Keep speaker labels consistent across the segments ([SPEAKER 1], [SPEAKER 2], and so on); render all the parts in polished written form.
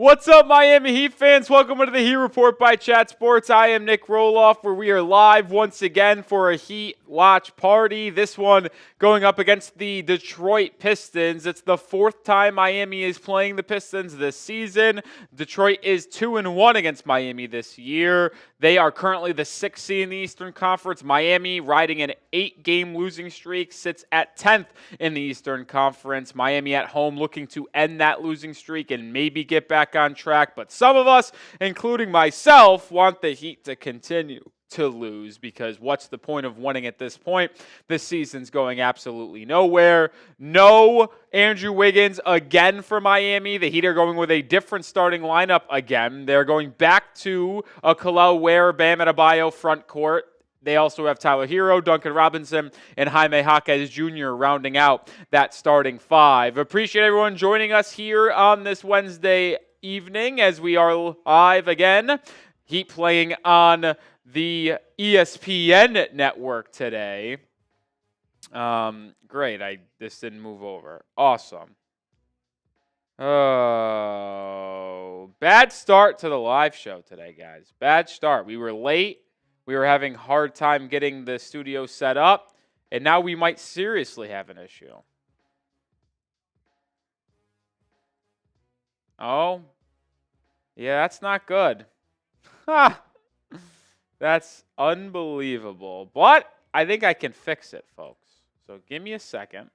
[SPEAKER 1] What's up, Miami Heat fans? Welcome to the Heat Report by Chat Sports. I am Nic Rohloff, where we are live once again for a Heat watch party. This one going up against the Detroit Pistons. It's the fourth time Miami is playing the Pistons this season. Detroit is 2-1 against Miami this year. They are currently the 6th seed in the Eastern Conference. Miami, riding an 8-game losing streak, sits at 10th in the Eastern Conference. Miami at home looking to end that losing streak and maybe get back on track, but some of us, including myself, want the Heat to continue to lose because what's the point of winning at this point? This season's going absolutely nowhere. No Andrew Wiggins again for Miami. The Heat are going with a different starting lineup again. They're going back to a Kel'el Ware, Bam Adebayo front court. They also have Tyler Hero, Duncan Robinson, and Jaime Jaquez Jr. rounding out that starting five. Appreciate everyone joining us here on this Wednesday evening as we are live again. Heat playing on the ESPN network today. Great. This didn't move over. Awesome. Oh, bad start to the live show today, guys. Bad start. We were late. We were having a hard time getting the studio set up, and now we might seriously have an issue. Oh, yeah, that's not good. Ha! That's unbelievable. But I think I can fix it, folks. So give me a second.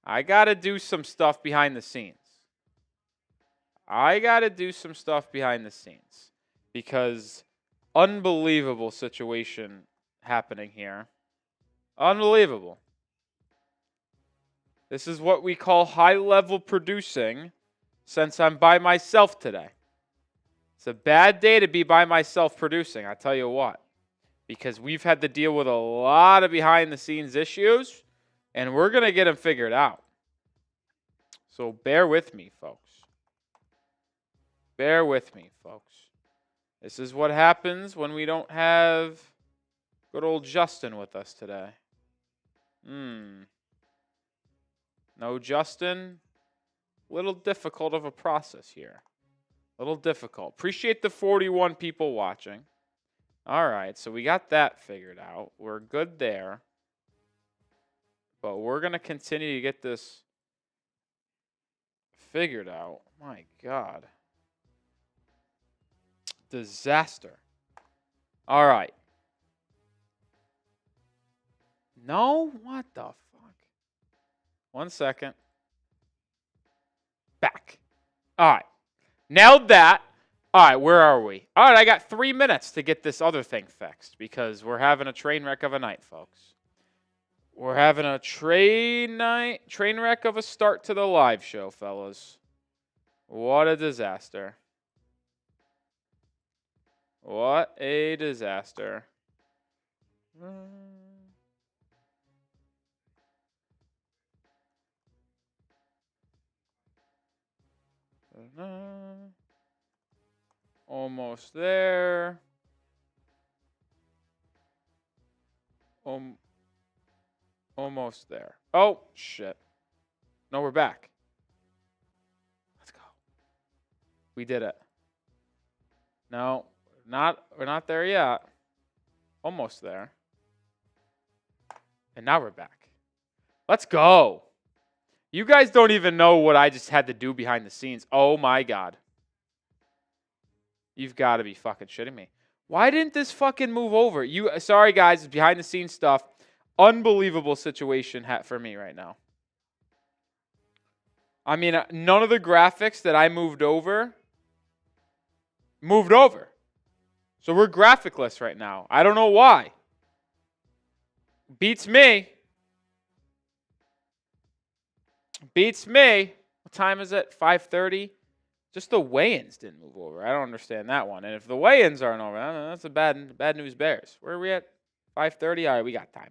[SPEAKER 1] I got to do some stuff behind the scenes. Because unbelievable situation happening here. Unbelievable. This is what we call high-level producing since I'm by myself today. It's a bad day to be by myself producing, I tell you what. Because we've had to deal with a lot of behind-the-scenes issues, and we're going to get them figured out. So bear with me, folks. Bear with me, folks. This is what happens when we don't have good old Justin with us today. No Justin. Little difficult of a process here. Little difficult. Appreciate the 41 people watching. All right, so we got that figured out. We're good there. But we're going to continue to get this figured out. My God. Disaster. All right. No? What the fuck? 1 second. Back. All right. Nailed that. All right, where are we? All right, I got 3 minutes to get this other thing fixed because we're having a train wreck of a night, folks. We're having a train wreck of a start to the live show, fellas. What a disaster. What a disaster. Almost there. Almost there. Oh, shit. No, we're back. Let's go. We did it. No, we're not there yet. Almost there. And now we're back. Let's go. You guys don't even know what I just had to do behind the scenes. Oh, my God. You've got to be fucking shitting me. Why didn't this fucking move over? Sorry, guys. It's behind the scenes stuff. Unbelievable situation for me right now. I mean, none of the graphics that I moved over. So we're graphicless right now. I don't know why. Beats me. What time is it? 5:30? Just the weigh-ins didn't move over. I don't understand that one. And if the weigh-ins aren't over, that's a bad news bears. Where are we at? 5:30? All right, we got time.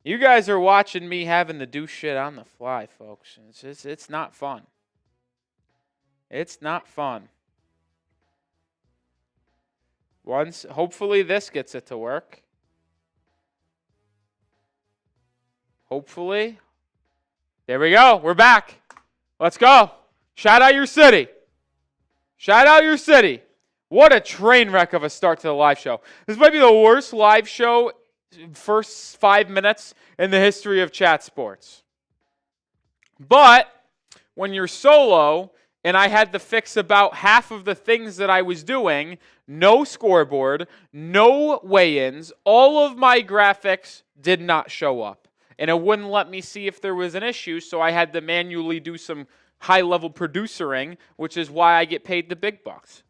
[SPEAKER 1] You guys are watching me having to do shit on the fly, folks. It's not fun. It's not fun. Hopefully this gets it to work. Hopefully. There we go. We're back. Let's go. Shout out your city. Shout out your city. What a train wreck of a start to the live show. This might be the worst live show first 5 minutes in the history of chat sports. But when you're solo and I had to fix about half of the things that I was doing, no scoreboard, no weigh-ins, all of my graphics did not show up. And it wouldn't let me see if there was an issue, so I had to manually do some high-level producering, which is why I get paid the big bucks.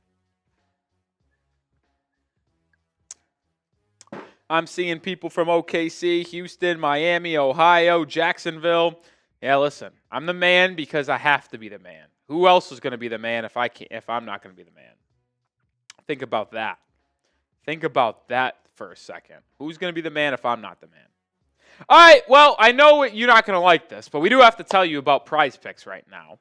[SPEAKER 1] I'm seeing people from OKC, Houston, Miami, Ohio, Jacksonville. Yeah, listen, I'm the man because I have to be the man. Who else is going to be the man if I'm not going to be the man? Think about that. Think about that for a second. Who's going to be the man if I'm not the man? All right, well, I know you're not going to like this, but we do have to tell you about Prize Picks right now.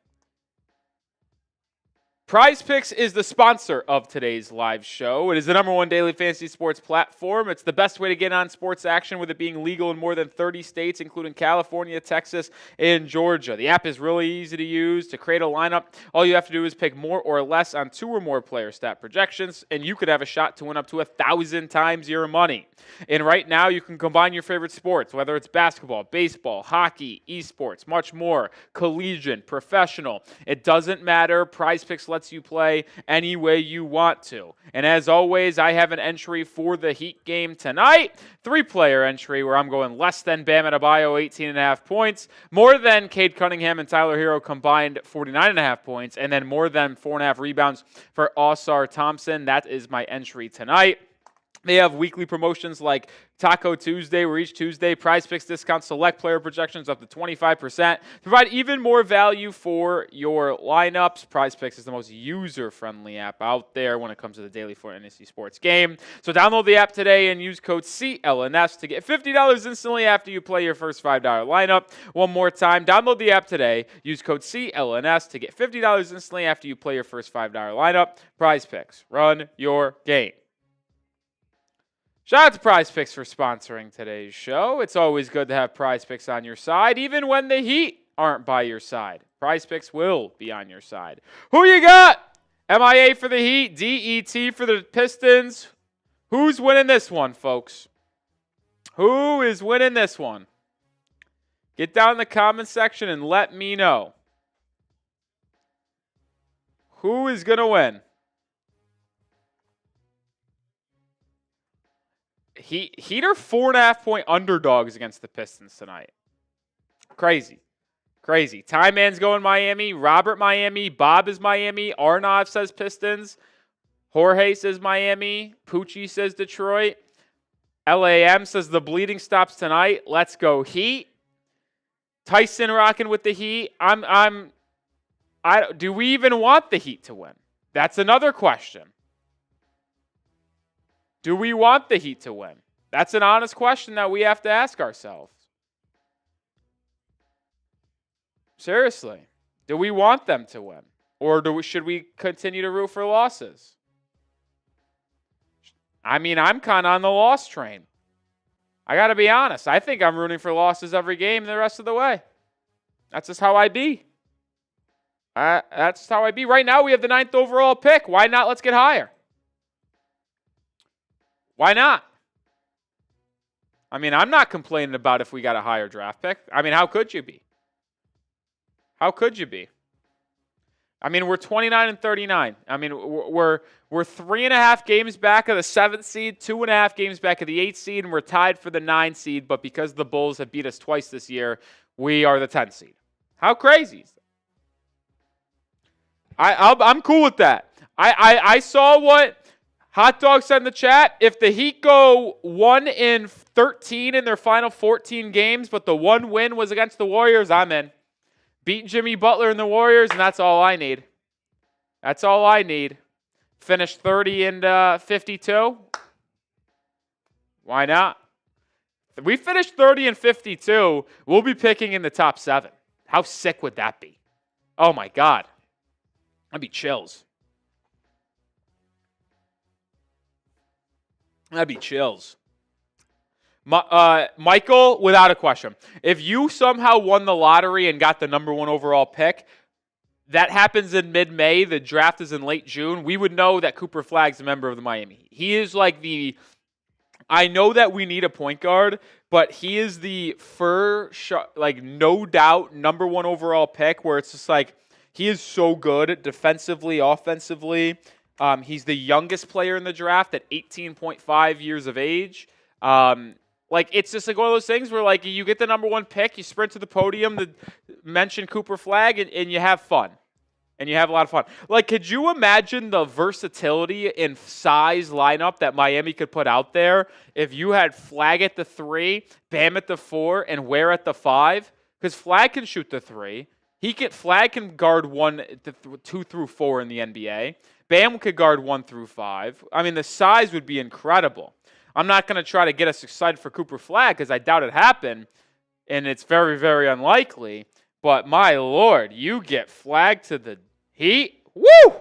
[SPEAKER 1] Prize Picks is the sponsor of today's live show. It is the #1 daily fantasy sports platform. It's the best way to get on sports action with it being legal in more than 30 states, including California, Texas, and Georgia. The app is really easy to use. To create a lineup, all you have to do is pick more or less on 2 or more player stat projections, and you could have a shot to win up to 1,000 times your money. And right now, you can combine your favorite sports, whether it's basketball, baseball, hockey, esports, much more, collegiate, professional. It doesn't matter. Prize Picks lets you play any way you want to. And as always, I have an entry for the Heat game tonight. 3-player entry where I'm going less than Bam Adebayo, 18.5 points, more than Cade Cunningham and Tyler Hero combined, 49.5 points, and then more than 4.5 rebounds for Ausar Thompson. That is my entry tonight. They have weekly promotions like Taco Tuesday, where each Tuesday Prize Picks discounts select player projections up to 25%. Provide even more value for your lineups. Prize Picks is the most user-friendly app out there when it comes to the daily fantasy sports game. So download the app today and use code CLNS to get $50 instantly after you play your first $5 lineup. One more time, download the app today. Use code CLNS to get $50 instantly after you play your first $5 lineup. Prize Picks. Run your game. Shout out to Prize Picks for sponsoring today's show. It's always good to have Prize Picks on your side, even when the Heat aren't by your side. Prize Picks will be on your side. Who you got? MIA for the Heat, DET for the Pistons. Who's winning this one, folks? Who is winning this one? Get down in the comment section and let me know. Who is going to win? Heat are 4.5-point underdogs against the Pistons tonight. Crazy. Ty Man's going Miami. Robert Miami. Bob is Miami. Arnav says Pistons. Jorge says Miami. Poochie says Detroit. LAM says the bleeding stops tonight. Let's go Heat. Tyson rocking with the Heat. Do we even want the Heat to win? That's another question. Do we want the Heat to win? That's an honest question that we have to ask ourselves. Seriously, do we want them to win? Or should we continue to root for losses? I mean, I'm kind of on the loss train. I got to be honest. I think I'm rooting for losses every game the rest of the way. That's just how I be. That's how I be. Right now, we have the 9th overall pick. Why not? Let's get higher. Why not? I mean, I'm not complaining about if we got a higher draft pick. I mean, how could you be? How could you be? I mean, we're 29 and 39. I mean, we're 3.5 games back of the 7th seed, 2.5 games back of the 8th seed, and we're tied for the 9th seed. But because the Bulls have beat us twice this year, we are the 10th seed. How crazy is that? I'm cool with that. I saw what Hot Dog said in the chat. If the Heat go 1-13 in their final 14 games, but the one win was against the Warriors, I'm in. Beat Jimmy Butler and the Warriors, and that's all I need. That's all I need. Finish 30 and 52. Why not? If we finish 30 and 52, we'll be picking in the top 7. How sick would that be? Oh, my God. That'd be chills. That'd be chills. Michael, without a question, if you somehow won the lottery and got the #1 overall pick, that happens in mid-May. The draft is in late June. We would know that Cooper Flagg's a member of the Miami Heat. He is like I know that we need a point guard, but he is the no doubt number 1 overall pick where it's just like he is so good defensively, offensively. He's the youngest player in the draft at 18.5 years of age. It's just like one of those things where like you get the number 1 pick, you sprint to the podium to mention Cooper Flagg, and you have fun. And you have a lot of fun. Like, could you imagine the versatility and size lineup that Miami could put out there if you had Flagg at the 3, Bam at the 4, and Ware at the 5? Because Flagg can shoot the 3. Flagg can guard 2 through 4 in the NBA. Bam could guard 1 through 5. I mean, the size would be incredible. I'm not going to try to get us excited for Cooper Flagg because I doubt it happened, and it's very, very unlikely. But my Lord, you get Flagg to the Heat, woo!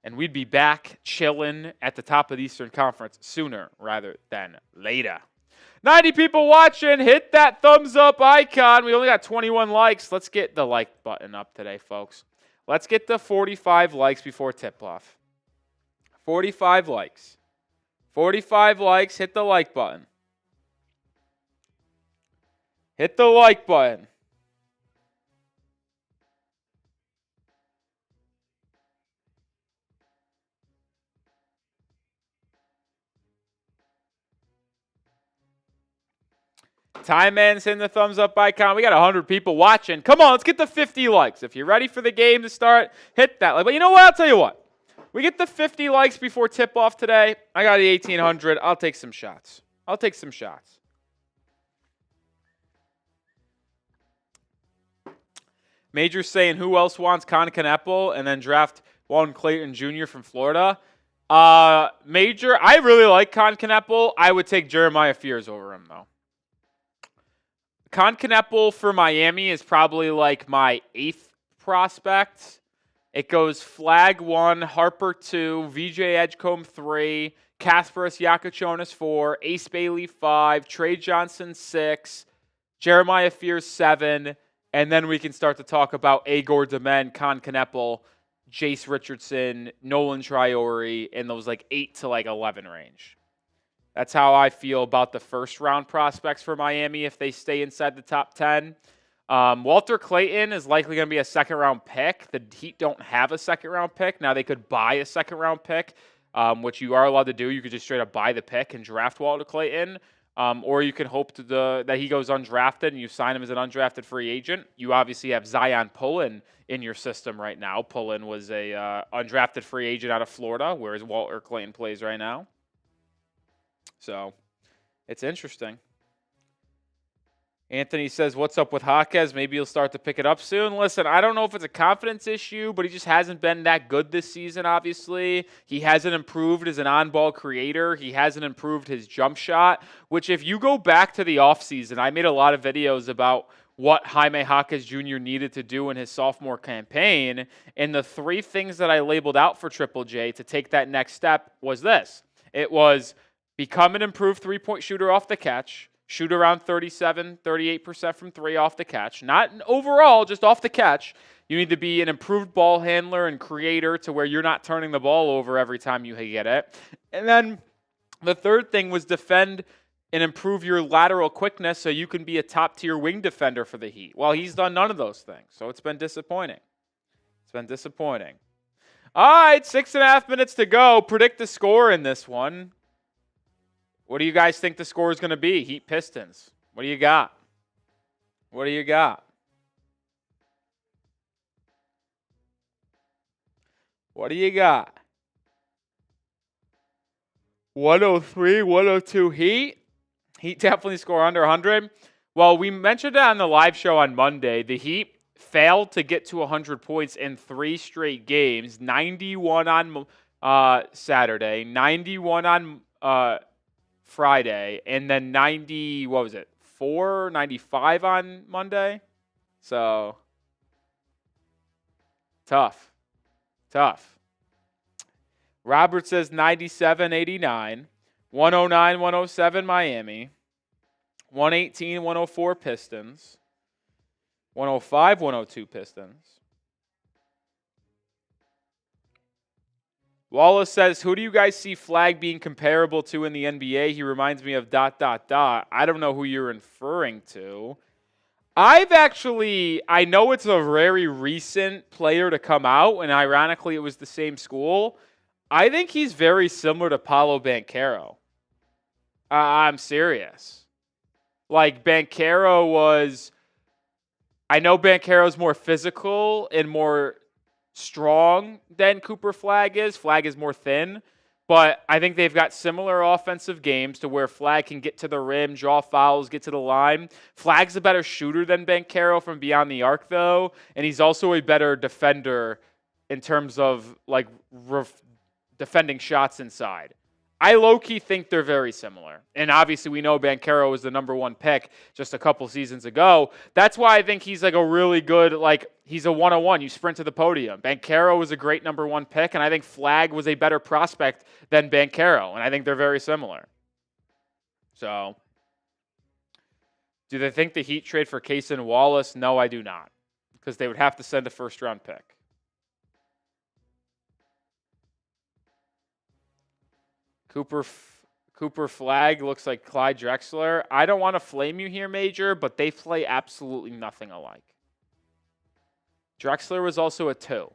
[SPEAKER 1] And we'd be back chilling at the top of the Eastern Conference sooner rather than later. 90 people watching. Hit that thumbs up icon. We only got 21 likes. Let's get the like button up today, folks. Let's get the 45 likes before tip-off. 45 likes. 45 likes. Hit the like button. Hit the like button. Time Man's hitting the thumbs up icon. We got 100 people watching. Come on, let's get the 50 likes. If you're ready for the game to start, hit that like. But you know what? I'll tell you what. We get the 50 likes before tip-off today. I got the 1,800. I'll take some shots. Major's saying who else wants Con Kneppel and then draft Walton Clayton Jr. from Florida. Major, I really like Con Kneppel. I would take Jeremiah Fears over him, though. Con Kneppel for Miami is probably like my 8th prospect. It goes Flagg 1, Harper 2, VJ Edgecombe 3, Kasparas Yakachonis 4, Ace Bailey 5, Trey Johnson 6, Jeremiah Fears 7, and then we can start to talk about Agor Demen, Con Kneppel, Jace Richardson, Nolan Traore in those like 8 to like 11 range. That's how I feel about the first round prospects for Miami if they stay inside the top 10. Walter Clayton is likely going to be a second round pick. The Heat don't have a second round pick. Now they could buy a second round pick, which you are allowed to do. You could just straight up buy the pick and draft Walter Clayton. Or you can hope that he goes undrafted and you sign him as an undrafted free agent. You obviously have Zion Pullen in your system right now. Pullen was a undrafted free agent out of Florida, whereas Walter Clayton plays right now. So, it's interesting. Anthony says, what's up with Jaquez? Maybe he'll start to pick it up soon. Listen, I don't know if it's a confidence issue, but he just hasn't been that good this season, obviously. He hasn't improved as an on-ball creator. He hasn't improved his jump shot, which if you go back to the offseason, I made a lot of videos about what Jaime Jaquez Jr. needed to do in his sophomore campaign, and the 3 things that I labeled out for Triple J to take that next step was this. It was become an improved three-point shooter off the catch, shoot around 38% from 3 off the catch. Not overall, just off the catch. You need to be an improved ball handler and creator to where you're not turning the ball over every time you get it. And then the third thing was defend and improve your lateral quickness so you can be a top-tier wing defender for the Heat. Well, he's done none of those things, so it's been disappointing. All right, 6.5 minutes to go. Predict the score in this one. What do you guys think the score is going to be? Heat Pistons. What do you got? 103, 102 Heat. Heat definitely score under 100. Well, we mentioned that on the live show on Monday. The Heat failed to get to 100 points in 3 straight games. 91 on Saturday, 91 on Friday, and then 95 on Monday. So, tough. Robert says 97-89, 109-107 Miami, 118-104 Pistons, 105-102 Pistons, Wallace says, who do you guys see Flag being comparable to in the NBA? He reminds me of ... I don't know who you're referring to. I know it's a very recent player to come out, and ironically, it was the same school. I think he's very similar to Paolo Banchero. I'm serious. Like, I know Banchero's more physical and more strong than Cooper Flag is. Flag is more thin. But I think they've got similar offensive games to where Flag can get to the rim, draw fouls, get to the line. Flag's a better shooter than Banchero from beyond the arc, though. And he's also a better defender in terms of, like, defending shots inside. I low-key think they're very similar. And obviously we know Banchero was the number 1 pick just a couple seasons ago. That's why I think he's like a really good, like, he's a one-on-one. You sprint to the podium. Banchero was a great number 1 pick, and I think Flag was a better prospect than Banchero. And I think they're very similar. So, do they think the Heat trade for Case and Wallace? No, I do not. Because they would have to send a first-round pick. Cooper Flag looks like Clyde Drexler. I don't want to flame you here, Major, but they play absolutely nothing alike. Drexler was also a 2.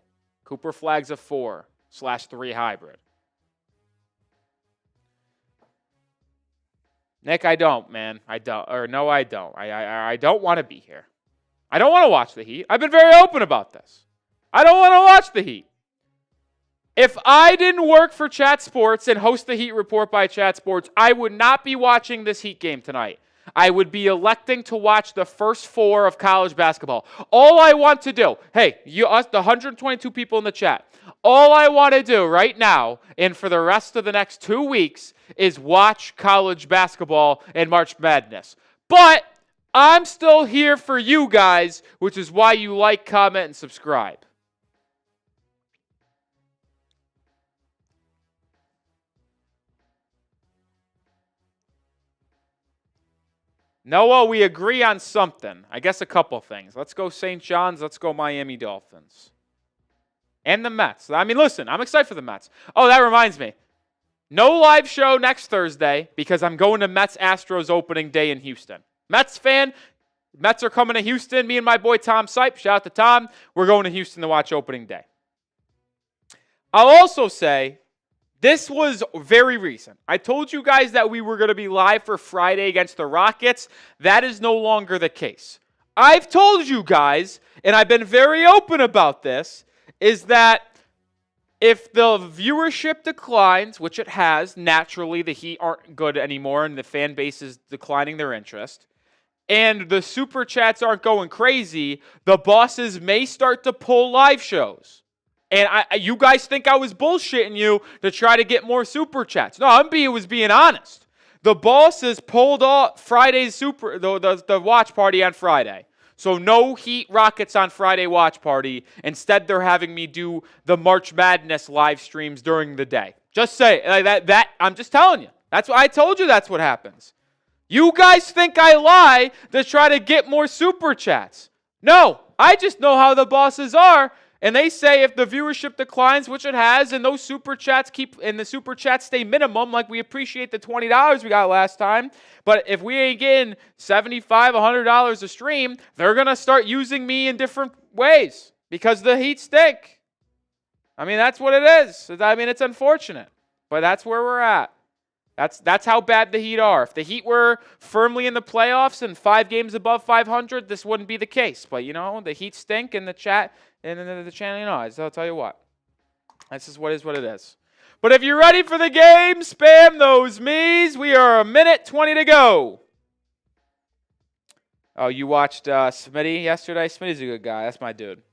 [SPEAKER 1] Cooper Flag's a 4/3 hybrid. Nick, I don't, man. I don't. Or no, I don't. I don't want to be here. I don't want to watch the Heat. I've been very open about this. I don't want to watch the Heat. If I didn't work for Chat Sports and host the Heat Report by Chat Sports, I would not be watching this Heat game tonight. I would be electing to watch the first 4 of college basketball. All I want to do, hey, the 122 people in the chat, all I want to do right now and for the rest of the next 2 weeks is watch college basketball and March Madness. But I'm still here for you guys, which is why you like, comment, and subscribe. Noah, we agree on something. I guess a couple things. Let's go St. John's. Let's go Miami Dolphins. And the Mets. I mean, listen, I'm excited for the Mets. Oh, that reminds me. No live show next Thursday because I'm going to Mets-Astros opening day in Houston. Mets fan, Mets are coming to Houston. Me and my boy Tom Sipe, shout out to Tom. We're going to Houston to watch opening day. I'll also say, this was very recent. I told you guys that we were going to be live for Friday against the Rockets. That is no longer the case. I've told you guys, and I've been very open about this, is that if the viewership declines, which it has, naturally the Heat aren't good anymore and the fan base is declining their interest, and the super chats aren't going crazy, the bosses may start to pull live shows. And you guys think I was bullshitting you to try to get more super chats. No, was being honest. The bosses pulled off Friday's the watch party on Friday. So no Heat Rockets on Friday watch party. Instead, they're having me do the March Madness live streams during the day. Just say that I'm just telling you. That's what I told you. That's what happens. You guys think I lie to try to get more super chats. No, I just know how the bosses are. And they say if the viewership declines, which it has, and those super chats the super chats stay minimum, like we appreciate the $20 we got last time. But if we ain't getting $75, $100 a stream, they're going to start using me in different ways because the Heat stink. I mean, that's what it is. I mean, it's unfortunate, but that's where we're at. That's how bad the Heat are. If the Heat were firmly in the playoffs and 5 games above 500, this wouldn't be the case. But, the Heat stink and the chat and the channel, I'll tell you what. This is what it is. But if you're ready for the game, spam those me's. We are 1:20 to go. Oh, you watched Smitty yesterday? Smitty's a good guy. That's my dude.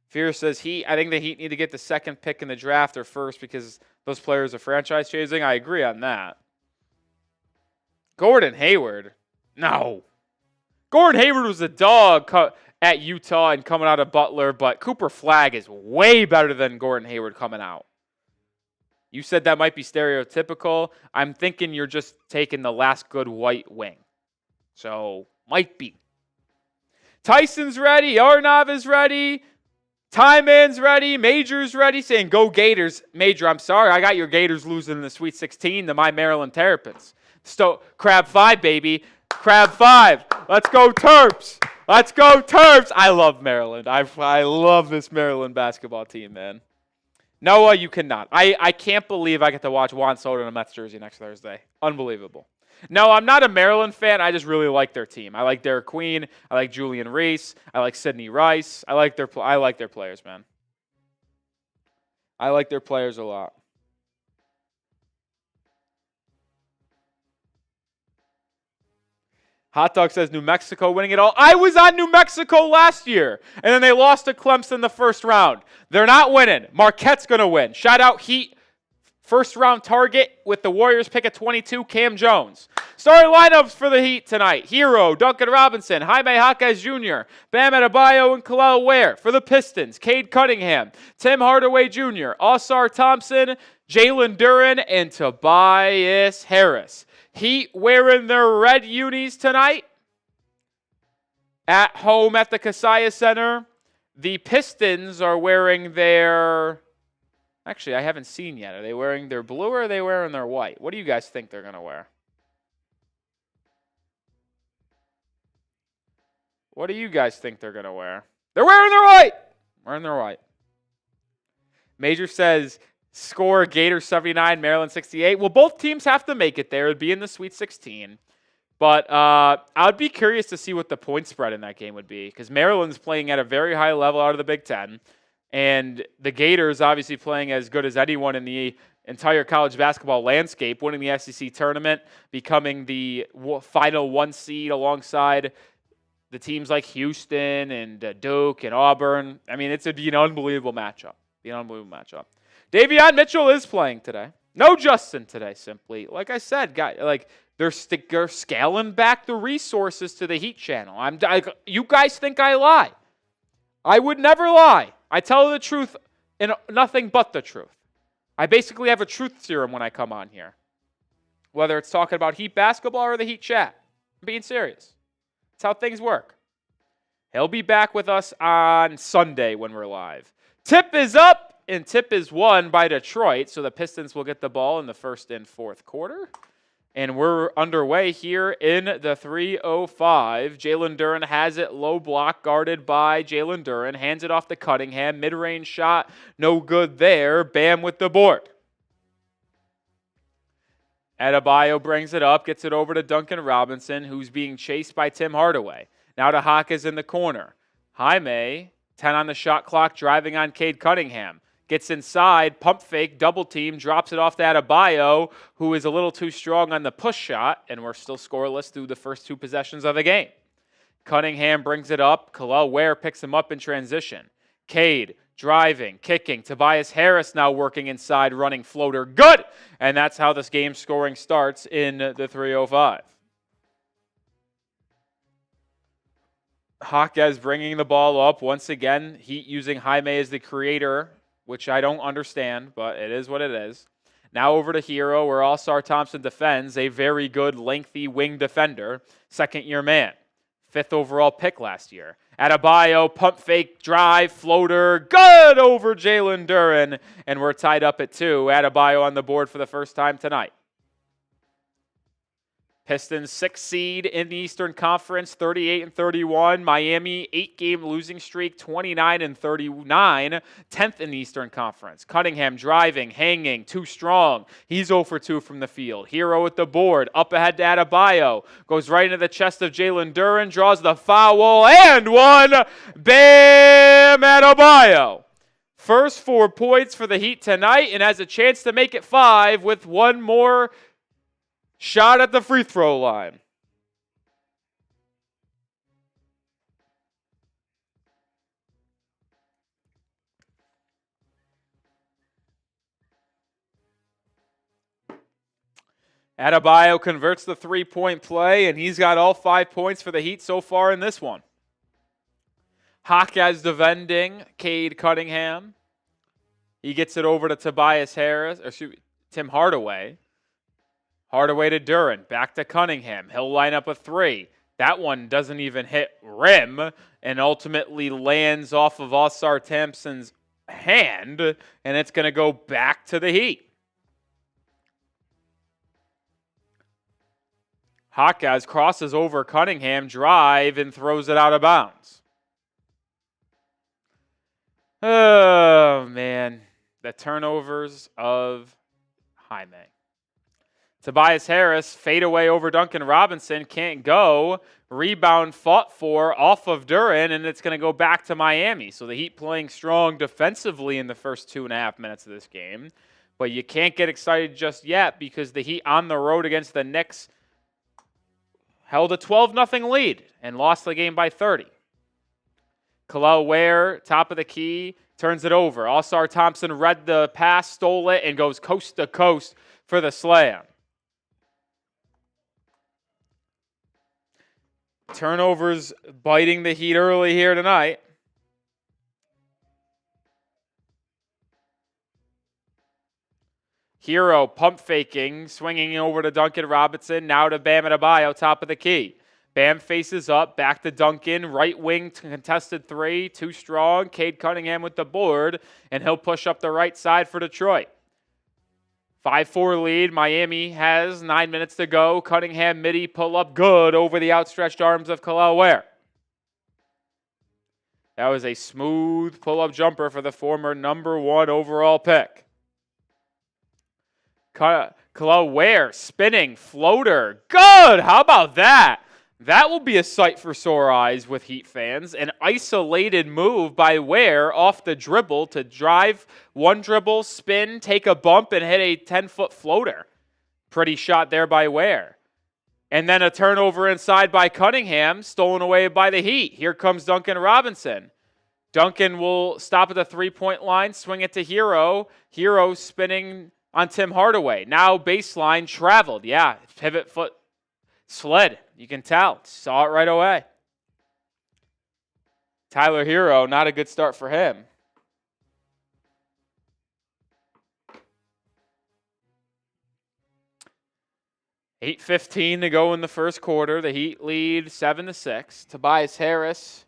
[SPEAKER 1] Fear says I think the Heat need to get the second pick in the draft or first because those players are franchise chasing. I agree on that. Gordon Hayward. No. Gordon Hayward was a dog at Utah and coming out of Butler, but Cooper Flag is way better than Gordon Hayward coming out. You said that might be stereotypical. I'm thinking you're just taking the last good white wing. So, might be. Tyson's ready. Arnav is ready. Man's ready. Major's ready. Saying, go Gators. Major, I'm sorry. I got your Gators losing in the Sweet 16 to my Maryland Terrapins. Crab 5, baby. Crab 5. Let's go Terps. Let's go Terps. I love Maryland. I love this Maryland basketball team, man. Noah, you cannot. I can't believe I get to watch Juan Soto in a Mets jersey next Thursday. Unbelievable. No, I'm not a Maryland fan. I just really like their team. I like Derek Queen. I like Julian Reese. I like Sidney Rice. I like their players, man. I like their players a lot. Hot Dog says New Mexico winning it all. I was on New Mexico last year, and then they lost to Clemson in the first round. They're not winning. Marquette's going to win. Shout out Heat. First round target with the Warriors pick at 22, Cam Jones. Starting lineups for the Heat tonight. Hero, Duncan Robinson, Jaime Jaquez Jr., Bam Adebayo, and Kel'el Ware. For the Pistons, Cade Cunningham, Tim Hardaway Jr., Ausar Thompson, Jalen Duren, and Tobias Harris. Heat wearing their red unis tonight at home at the Kaseya Center. The Pistons are wearing their... Actually, I haven't seen yet. Are they wearing their blue or are they wearing their white? What do you guys think they're going to wear? What do you guys think they're going to wear? They're wearing their white. Wearing their white. Major says, score Gators 79, Maryland 68. Well, both teams have to make it there. It would be in the Sweet 16. But I would be curious to see what the point spread in that game would be because Maryland's playing at a very high level out of the Big Ten. And the Gators obviously playing as good as anyone in the entire college basketball landscape, winning the SEC tournament, becoming the final 1 seed alongside the teams like Houston and Duke and Auburn. I mean, it's an unbelievable matchup. Davion Mitchell is playing today. No Justin today, simply. Like I said, guys, they're scaling back the resources to the Heat channel. You guys think I lie. I would never lie. I tell the truth and nothing but the truth. I basically have a truth serum when I come on here. Whether it's talking about Heat basketball or the Heat chat. I'm being serious. That's how things work. He'll be back with us on Sunday when we're live. Tip is up and tip is won by Detroit. So the Pistons will get the ball in the first and fourth quarter. And we're underway here in the 3:05. Jalen Duren has it low block, guarded by Jalen Duren. Hands it off to Cunningham. Mid-range shot, no good there. Bam with the board. Adebayo brings it up, gets it over to Duncan Robinson, who's being chased by Tim Hardaway. Now to Jaquez in the corner. Jaime, 10 on the shot clock, driving on Cade Cunningham. Gets inside, pump fake, double team, drops it off to Adebayo, who is a little too strong on the push shot, and we're still scoreless through the first 2 possessions of the game. Cunningham brings it up. Kel'el Ware picks him up in transition. Cade driving, kicking. Tobias Harris now working inside, running floater. Good! And that's how this game scoring starts in the 3:05. Jaquez bringing the ball up once again. Heat using Jaime as the creator, which I don't understand, but it is what it is. Now over to Hero, where Ausar Thompson defends, a very good, lengthy wing defender, second-year man, 5th overall pick last year. Adebayo, pump fake, drive, floater, good over Jalen Duren, and we're tied up at 2. Adebayo on the board for the first time tonight. Pistons 6th seed in the Eastern Conference, 38-31. Miami 8-game losing streak, 29-39. 10th in the Eastern Conference. Cunningham driving, hanging, too strong. He's 0 for 2 from the field. Hero at the board, up ahead to Adebayo. Goes right into the chest of Jalen Duren, draws the foul, and one. Bam Adebayo. First 4 points for the Heat tonight, and has a chance to make it 5 with one more shot at the free throw line. Adebayo converts the 3-point play, and he's got all 5 points for the Heat so far in this one. Jaquez defending Cade Cunningham. He gets it over to Tim Hardaway. Hardaway to Duren, back to Cunningham. He'll line up a 3. That one doesn't even hit rim and ultimately lands off of All-Star Thompson's hand, and it's going to go back to the Heat. Hawkeyes crosses over Cunningham, drive, and throws it out of bounds. Oh, man. The turnovers of Jaime. Tobias Harris, fadeaway over Duncan Robinson, can't go. Rebound fought for off of Duren, and it's going to go back to Miami. So the Heat playing strong defensively in the first 2.5 minutes of this game. But you can't get excited just yet because the Heat on the road against the Knicks held a 12-0 lead and lost the game by 30. Kel'el Ware, top of the key, turns it over. All-Star Thompson read the pass, stole it, and goes coast to coast for the slam. Turnovers biting the Heat early here tonight. Hero pump faking, swinging over to Duncan Robinson, now to Bam Adebayo, top of the key. Bam faces up, back to Duncan, right wing contested three, too strong. Cade Cunningham with the board, and he'll push up the right side for Detroit. 5-4 lead. Miami has 9 minutes to go. Cunningham midi pull up good over the outstretched arms of Kel'el Ware. That was a smooth pull-up jumper for the former number 1 overall pick. Kel'el Ware spinning floater. Good. How about that? That will be a sight for sore eyes with Heat fans. An isolated move by Ware off the dribble to drive, one dribble, spin, take a bump, and hit a 10-foot floater. Pretty shot there by Ware. And then a turnover inside by Cunningham, stolen away by the Heat. Here comes Duncan Robinson. Duncan will stop at the three-point line, swing it to Hero. Hero spinning on Tim Hardaway. Now baseline traveled. Yeah, pivot foot slid. You can tell. Saw it right away. Tyler Hero, not a good start for him. $8:15 to go in the first quarter. The Heat lead 7-6. Tobias Harris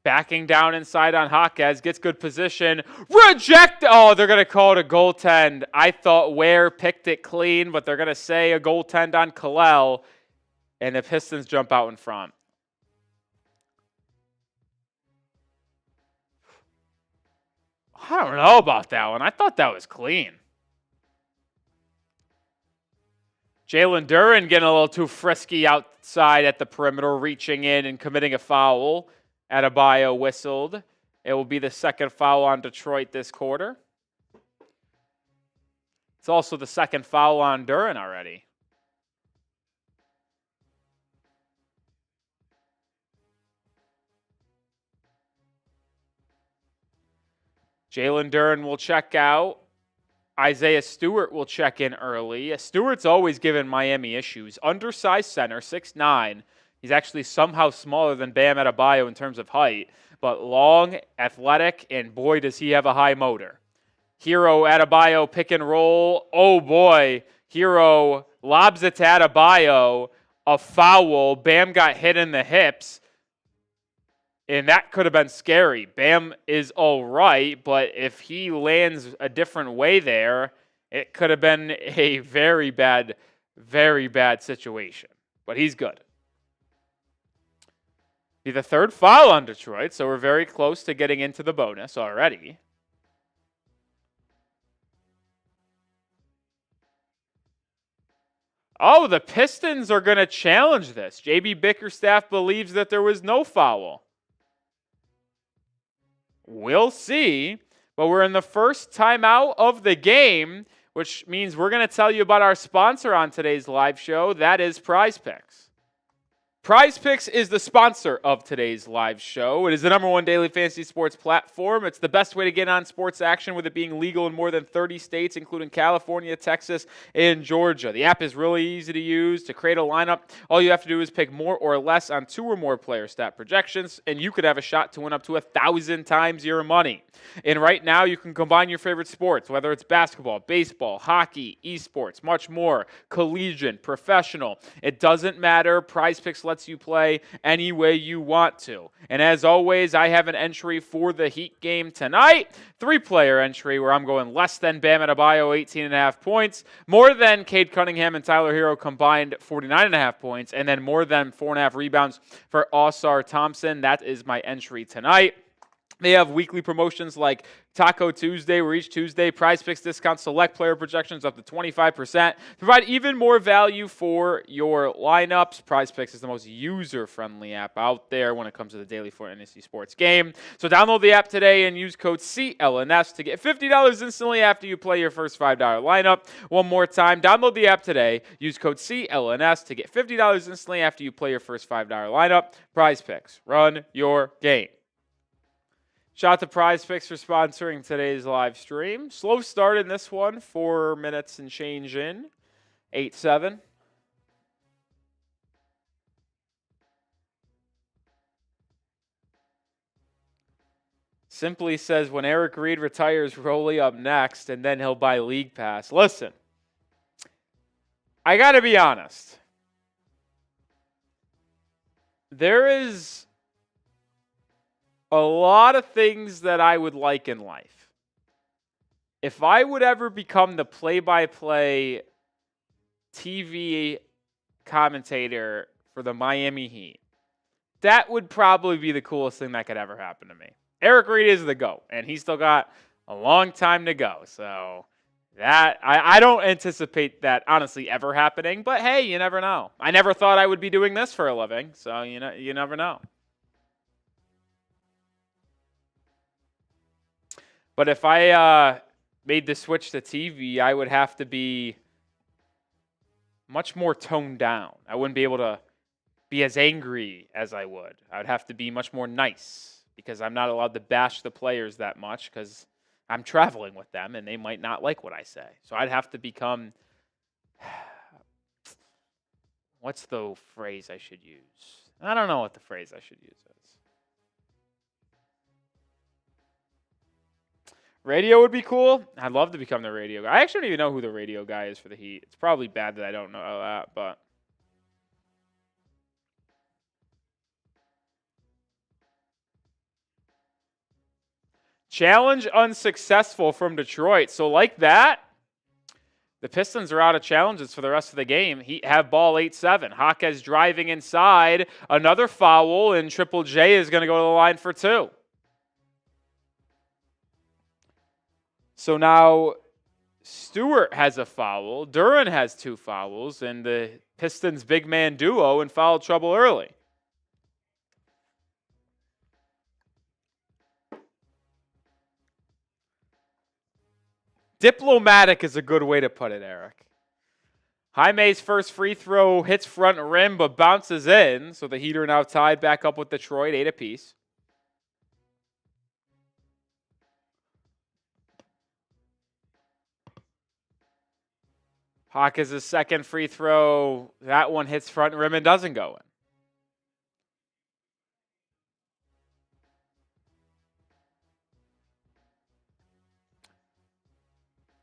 [SPEAKER 1] backing down inside on Hawkeyes. Gets good position. Reject! Oh, they're going to call it a goaltend. I thought Ware picked it clean, but they're going to say a goaltend on Kel'el. And the Pistons jump out in front. I don't know about that one. I thought that was clean. Jalen Duren getting a little too frisky outside at the perimeter, reaching in and committing a foul. Adebayo whistled. It will be the second foul on Detroit this quarter. It's also the second foul on Duren already. Jalen Duren will check out. Isaiah Stewart will check in early. Stewart's always given Miami issues. Undersized center, 6'9". He's actually somehow smaller than Bam Adebayo in terms of height, but long, athletic, and boy, does he have a high motor. Hero, Adebayo, pick and roll. Oh boy, Hero lobs it to Adebayo. A foul. Bam got hit in the hips. And that could have been scary. Bam is all right, but if he lands a different way there, it could have been a very bad situation. But he's good. Be the third foul on Detroit, so we're very close to getting into the bonus already. Oh, the Pistons are going to challenge this. J.B. Bickerstaff believes that there was no foul. We'll see, but we're in the first timeout of the game, which means we're going to tell you about our sponsor on today's live show. That is Prize Picks. Prize Picks is the sponsor of today's live show. It is the #1 daily fantasy sports platform. It's the best way to get on sports action with it being legal in more than 30 states, including California, Texas, and Georgia. The app is really easy to use. To create a lineup, all you have to do is pick more or less on 2 or more player stat projections, and you could have a shot to win up to 1,000 times your money. And right now, you can combine your favorite sports, whether it's basketball, baseball, hockey, esports, much more, collegiate, professional. It doesn't matter. Prize Picks lets you play any way you want to. And as always, I have an entry for the Heat game tonight. 3-player entry where I'm going less than Bam Adebayo, 18.5 points, more than Cade Cunningham and Tyler Hero combined, 49.5 points, and then more than 4.5 rebounds for Ausar Thompson. That is my entry tonight. They have weekly promotions like Taco Tuesday, where each Tuesday, Prize Picks discounts select player projections up to 25%. Provide even more value for your lineups. Prize Picks is the most user-friendly app out there when it comes to the daily fantasy sports game. So download the app today and use code CLNS to get $50 instantly after you play your first $5 lineup. One more time, download the app today. Use code CLNS to get $50 instantly after you play your first $5 lineup. Prize Picks. Run your game. Shout out to Prize Picks for sponsoring today's live stream. Slow start in this one, 4 minutes and change in, 8-7. Simply says, when Eric Reed retires, Rolly up next, and then he'll buy League Pass. Listen, I got to be honest. There is a lot of things that I would like in life. If I would ever become the play-by-play TV commentator for the Miami Heat, that would probably be the coolest thing that could ever happen to me. Eric Reed is the GOAT, and he's still got a long time to go. So that I don't anticipate that honestly ever happening, but hey, you never know. I never thought I would be doing this for a living, so you never know. But if I made the switch to TV, I would have to be much more toned down. I wouldn't be able to be as angry as I would. I would have to be much more nice because I'm not allowed to bash the players that much because I'm traveling with them and they might not like what I say. So I'd have to become, what's the phrase I should use? I don't know what the phrase I should use is. Radio would be cool. I'd love to become the radio guy. I actually don't even know who the radio guy is for the Heat. It's probably bad that I don't know that, but challenge unsuccessful from Detroit. So like that, the Pistons are out of challenges for the rest of the game. Heat have ball 8-7. Jaquez driving inside. Another foul, and Triple J is going to go to the line for 2. So now Stewart has a foul, Duren has 2 fouls, and the Pistons big man duo in foul trouble early. Diplomatic is a good way to put it, Eric. Jaime's first free throw hits front rim but bounces in, so the Heat are now tied back up with Detroit, 8 apiece. Jaquez's second free throw, that one hits front rim and doesn't go in.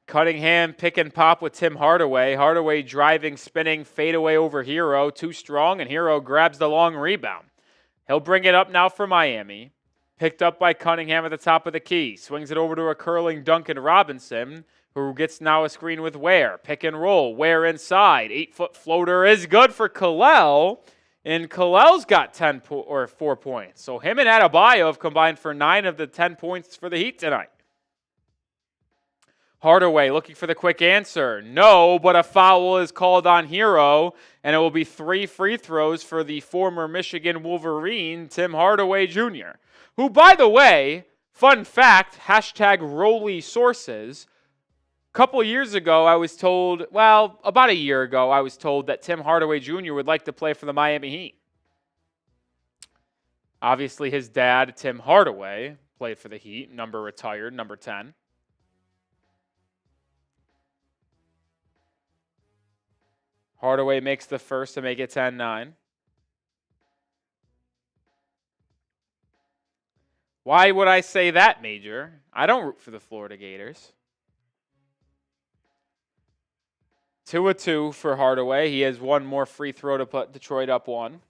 [SPEAKER 1] Cunningham pick and pop with Tim Hardaway. Hardaway driving, spinning, fadeaway over Hero. Too strong, and Hero grabs the long rebound. He'll bring it up now for Miami. Picked up by Cunningham at the top of the key. Swings it over to a curling Duncan Robinson, who gets now a screen with Ware. Pick and roll. Ware inside. 8-foot floater is good for Kalel. And Kalel's got 4 points. So him and Adebayo have combined for 9 of the 10 points for the Heat tonight. Hardaway looking for the quick answer. No, but a foul is called on Hero, and it will be 3 free throws for the former Michigan Wolverine, Tim Hardaway Jr., who, by the way, fun fact, hashtag Rolly sources, a couple years ago I was told, well, about a year ago, I was told that Tim Hardaway Jr. would like to play for the Miami Heat. Obviously, his dad, Tim Hardaway, played for the Heat, number retired, number 10. Hardaway makes the first to make it 10-9. Why would I say that, Major? I don't root for the Florida Gators. 2-2 for Hardaway. He has one more free throw to put Detroit up 1.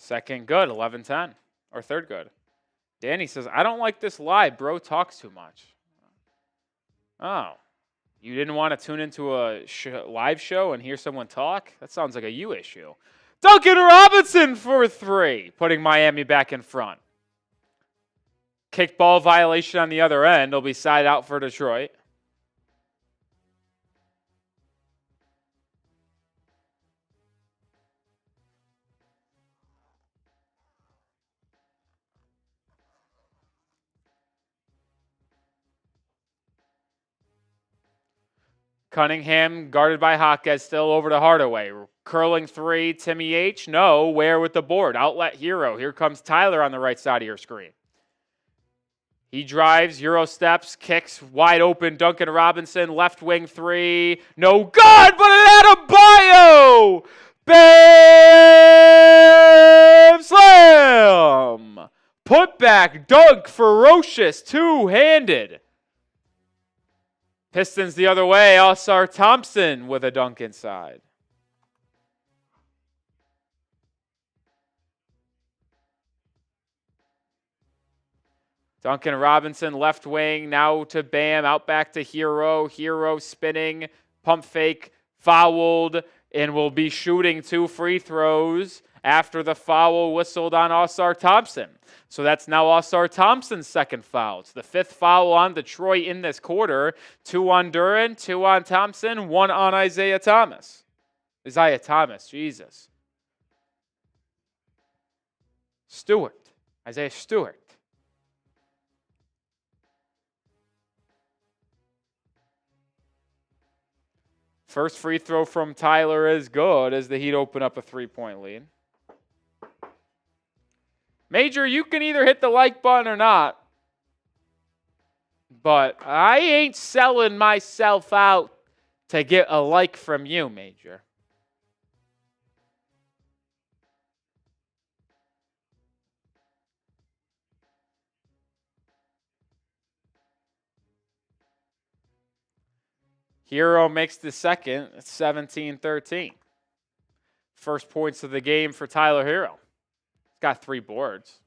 [SPEAKER 1] Second good, 11-10. Or third good. Danny says, I don't like this live. Bro talks too much. Oh. You didn't want to tune into a live show and hear someone talk? That sounds like a you issue. Duncan Robinson for 3, putting Miami back in front. Kickball violation on the other end. It'll be side out for Detroit. Cunningham guarded by Hawkes, still over to Hardaway. Curling 3, Timmy H. No, Ware with the board. Outlet Hero. Here comes Tyler on the right side of your screen. He drives, Euro steps, kicks, wide open. Duncan Robinson, left wing 3. No good, but an Adebayo! Bam! Slam! Put back, dunk, ferocious, two-handed. Pistons the other way. All-Star Thompson with a dunk inside. Duncan Robinson, left wing, now to Bam, out back to Hero. Hero spinning, pump fake, fouled, and will be shooting 2 free throws after the foul whistled on All-Star Thompson. So that's now All-Star Thompson's second foul. It's the 5th foul on Detroit in this quarter. 2 on Duren, 2 on Thompson, 1 on Isaiah Thomas. Jesus. Isaiah Stewart. First free throw from Tyler is good as the Heat open up a 3-point lead. Major, you can either hit the like button or not, but I ain't selling myself out to get a like from you, Major. Hero makes the second. It's 17-13. First points of the game for Tyler Hero. He's got 3 boards.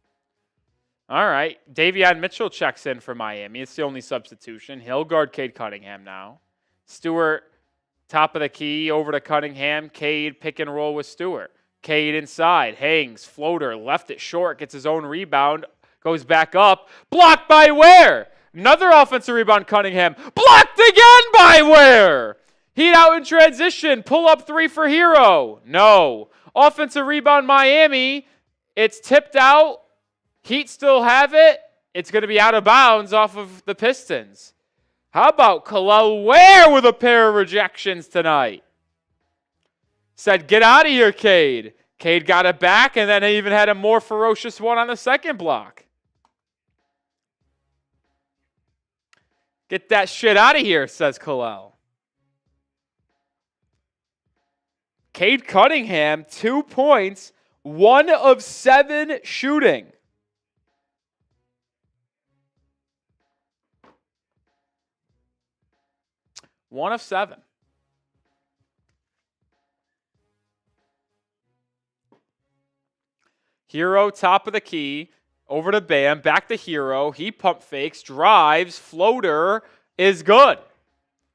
[SPEAKER 1] All right. Davion Mitchell checks in for Miami. It's the only substitution. He'll guard Cade Cunningham now. Stewart, top of the key, over to Cunningham. Cade pick and roll with Stewart. Cade inside. Hangs. Floater. Left it short. Gets his own rebound. Goes back up. Blocked by Ware. Another offensive rebound, Cunningham. Blocked again by Ware. Heat out in transition. Pull up 3 for Hero. No. Offensive rebound, Miami. It's tipped out. Heat still have it. It's going to be out of bounds off of the Pistons. How about Kel'el Ware with a pair of rejections tonight? Said, get out of here, Cade. Cade got it back, and then he even had a more ferocious one on the second block. Get that shit out of here, says Kel'el. Cade Cunningham, 2 points, 1 of 7 shooting. One of 7. Hero, top of the key. Over to Bam, back to Hero. He pump fakes, drives, floater is good.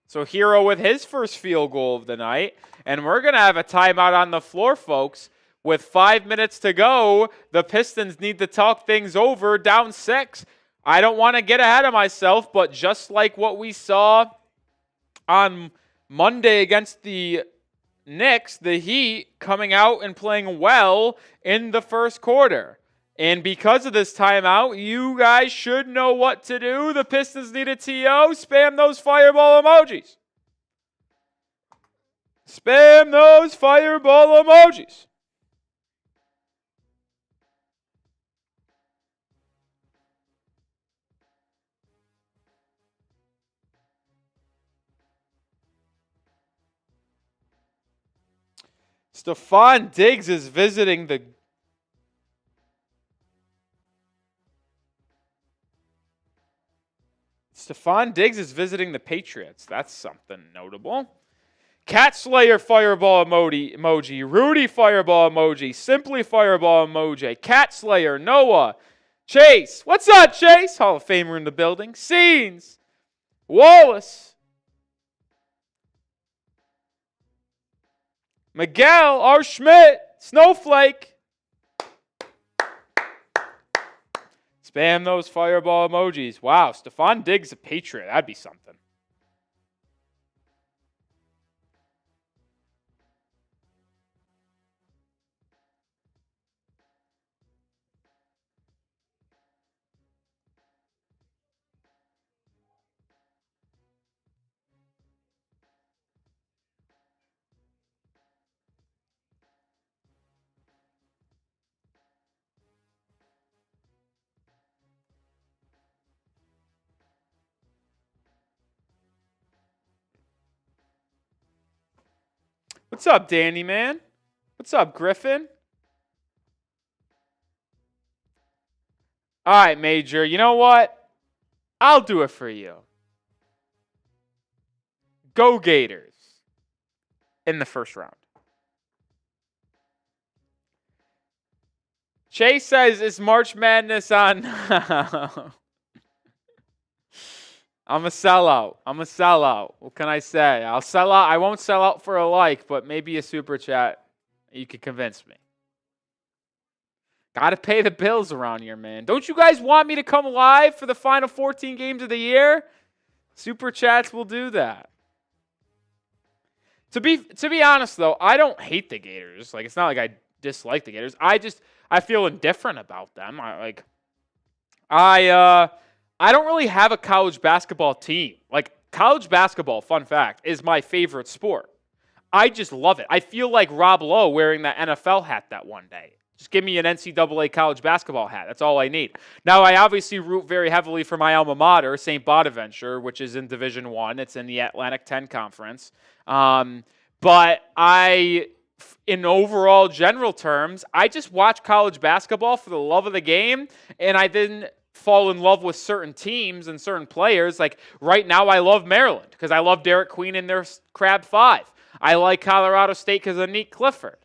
[SPEAKER 1] So Hero with his first field goal of the night. And we're going to have a timeout on the floor, folks. With 5 minutes to go, the Pistons need to talk things over, down 6. I don't want to get ahead of myself, but just like what we saw on Monday against the Knicks, the Heat coming out and playing well in the first quarter. And because of this timeout, you guys should know what to do. The Pistons need a TO. Spam those fireball emojis. Spam those fireball emojis. Stephon Diggs is visiting the Patriots. That's something notable. Cat Slayer fireball emoji. Rudy fireball emoji. Simply fireball emoji. Cat Slayer. Noah. Chase. What's up, Chase? Hall of Famer in the building. Scenes. Wallace. Miguel R. Schmidt. Snowflake. Spam those fireball emojis. Wow, Stephon Diggs a Patriot. That'd be something. What's up, Danny, man? What's up, Griffin? All right, Major. You know what? I'll do it for you. Go Gators in the first round. Chase says, is March Madness on? I'm a sellout. What can I say? I'll sell out. I won't sell out for a like, but maybe a super chat. You can convince me. Got to pay the bills around here, man. Don't you guys want me to come live for the final 14 games of the year? Super chats will do that. To be honest, though, I don't hate the Gators. Like, it's not like I dislike the Gators. I feel indifferent about them. I don't really have a college basketball team. Like, college basketball, fun fact, is my favorite sport. I just love it. I feel like Rob Lowe wearing that NFL hat that one day. Just give me an NCAA college basketball hat. That's all I need. Now, I obviously root very heavily for my alma mater, St. Bonaventure, which is in Division I. It's in the Atlantic 10 Conference. But in overall general terms, I just watch college basketball for the love of the game, and I didn't fall in love with certain teams and certain players. Like right now, I love Maryland because I love Derek Queen and their Crab Five. I like Colorado State because of Neat Clifford.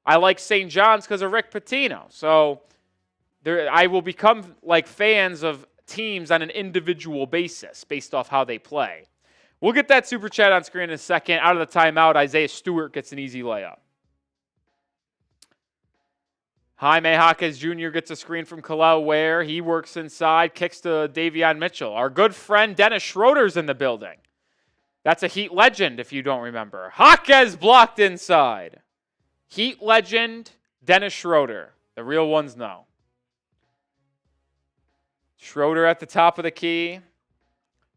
[SPEAKER 1] I like St. John's because of Rick Pitino. So I will become like fans of teams on an individual basis based off how they play. We'll get that super chat on screen in a second. Out of the timeout, Isaiah Stewart gets an easy layup. Jaime Jaquez Jr. gets a screen from Kalel Ware. He works inside, kicks to Davion Mitchell. Our good friend Dennis Schroeder's in the building. That's a Heat legend, if you don't remember. Jaquez blocked inside. Heat legend Dennis Schroeder. The real ones know. Schroeder at the top of the key.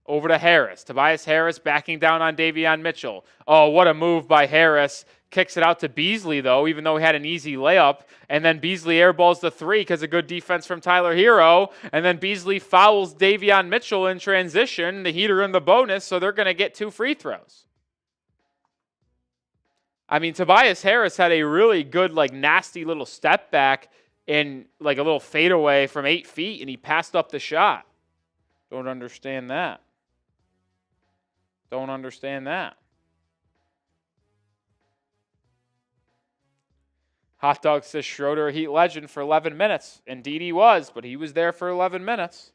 [SPEAKER 1] Over to Harris. Tobias Harris backing down on Davion Mitchell. Oh, what a move by Harris. Kicks it out to Beasley, though, even though he had an easy layup. And then Beasley airballs the three because of good defense from Tyler Hero. And then Beasley fouls Davion Mitchell in transition. The Heat are in the bonus, so they're going to get 2 free throws. I mean, Tobias Harris had a really good, like, nasty little step back and, like, a little fadeaway from 8 feet, and he passed up the shot. Don't understand that. Don't understand that. Hot Dog says Schroeder, a Heat legend for 11 minutes. Indeed he was, but he was there for 11 minutes.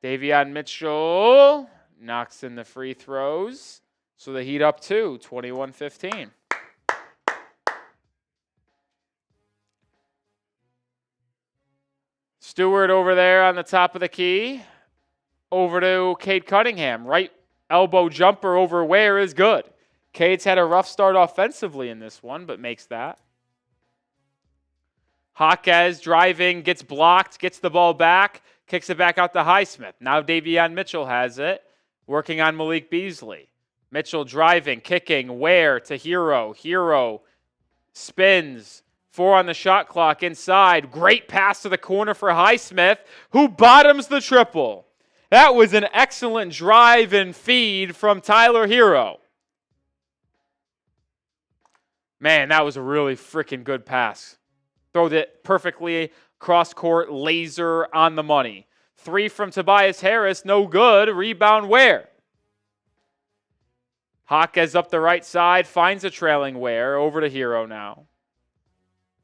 [SPEAKER 1] Davion Mitchell knocks in the free throws. So the Heat up 2, 21-15. Stewart over there on the top of the key. Over to Cade Cunningham. Right elbow jumper over Ware is good. Cade's had a rough start offensively in this one, but makes that. Jaquez driving, gets blocked, gets the ball back, kicks it back out to Highsmith. Now Davion Mitchell has it, working on Malik Beasley. Mitchell driving, kicking, Ware to Hero. Hero spins. 4 on the shot clock inside. Great pass to the corner for Highsmith, who bottoms the triple. That was an excellent drive and feed from Tyler Hero. Man, that was a really freaking good pass. Throwed it perfectly cross court, laser on the money. 3 from Tobias Harris, no good. Rebound Ware. Jaquez up the right side, finds a trailing Ware. Over to Hero now.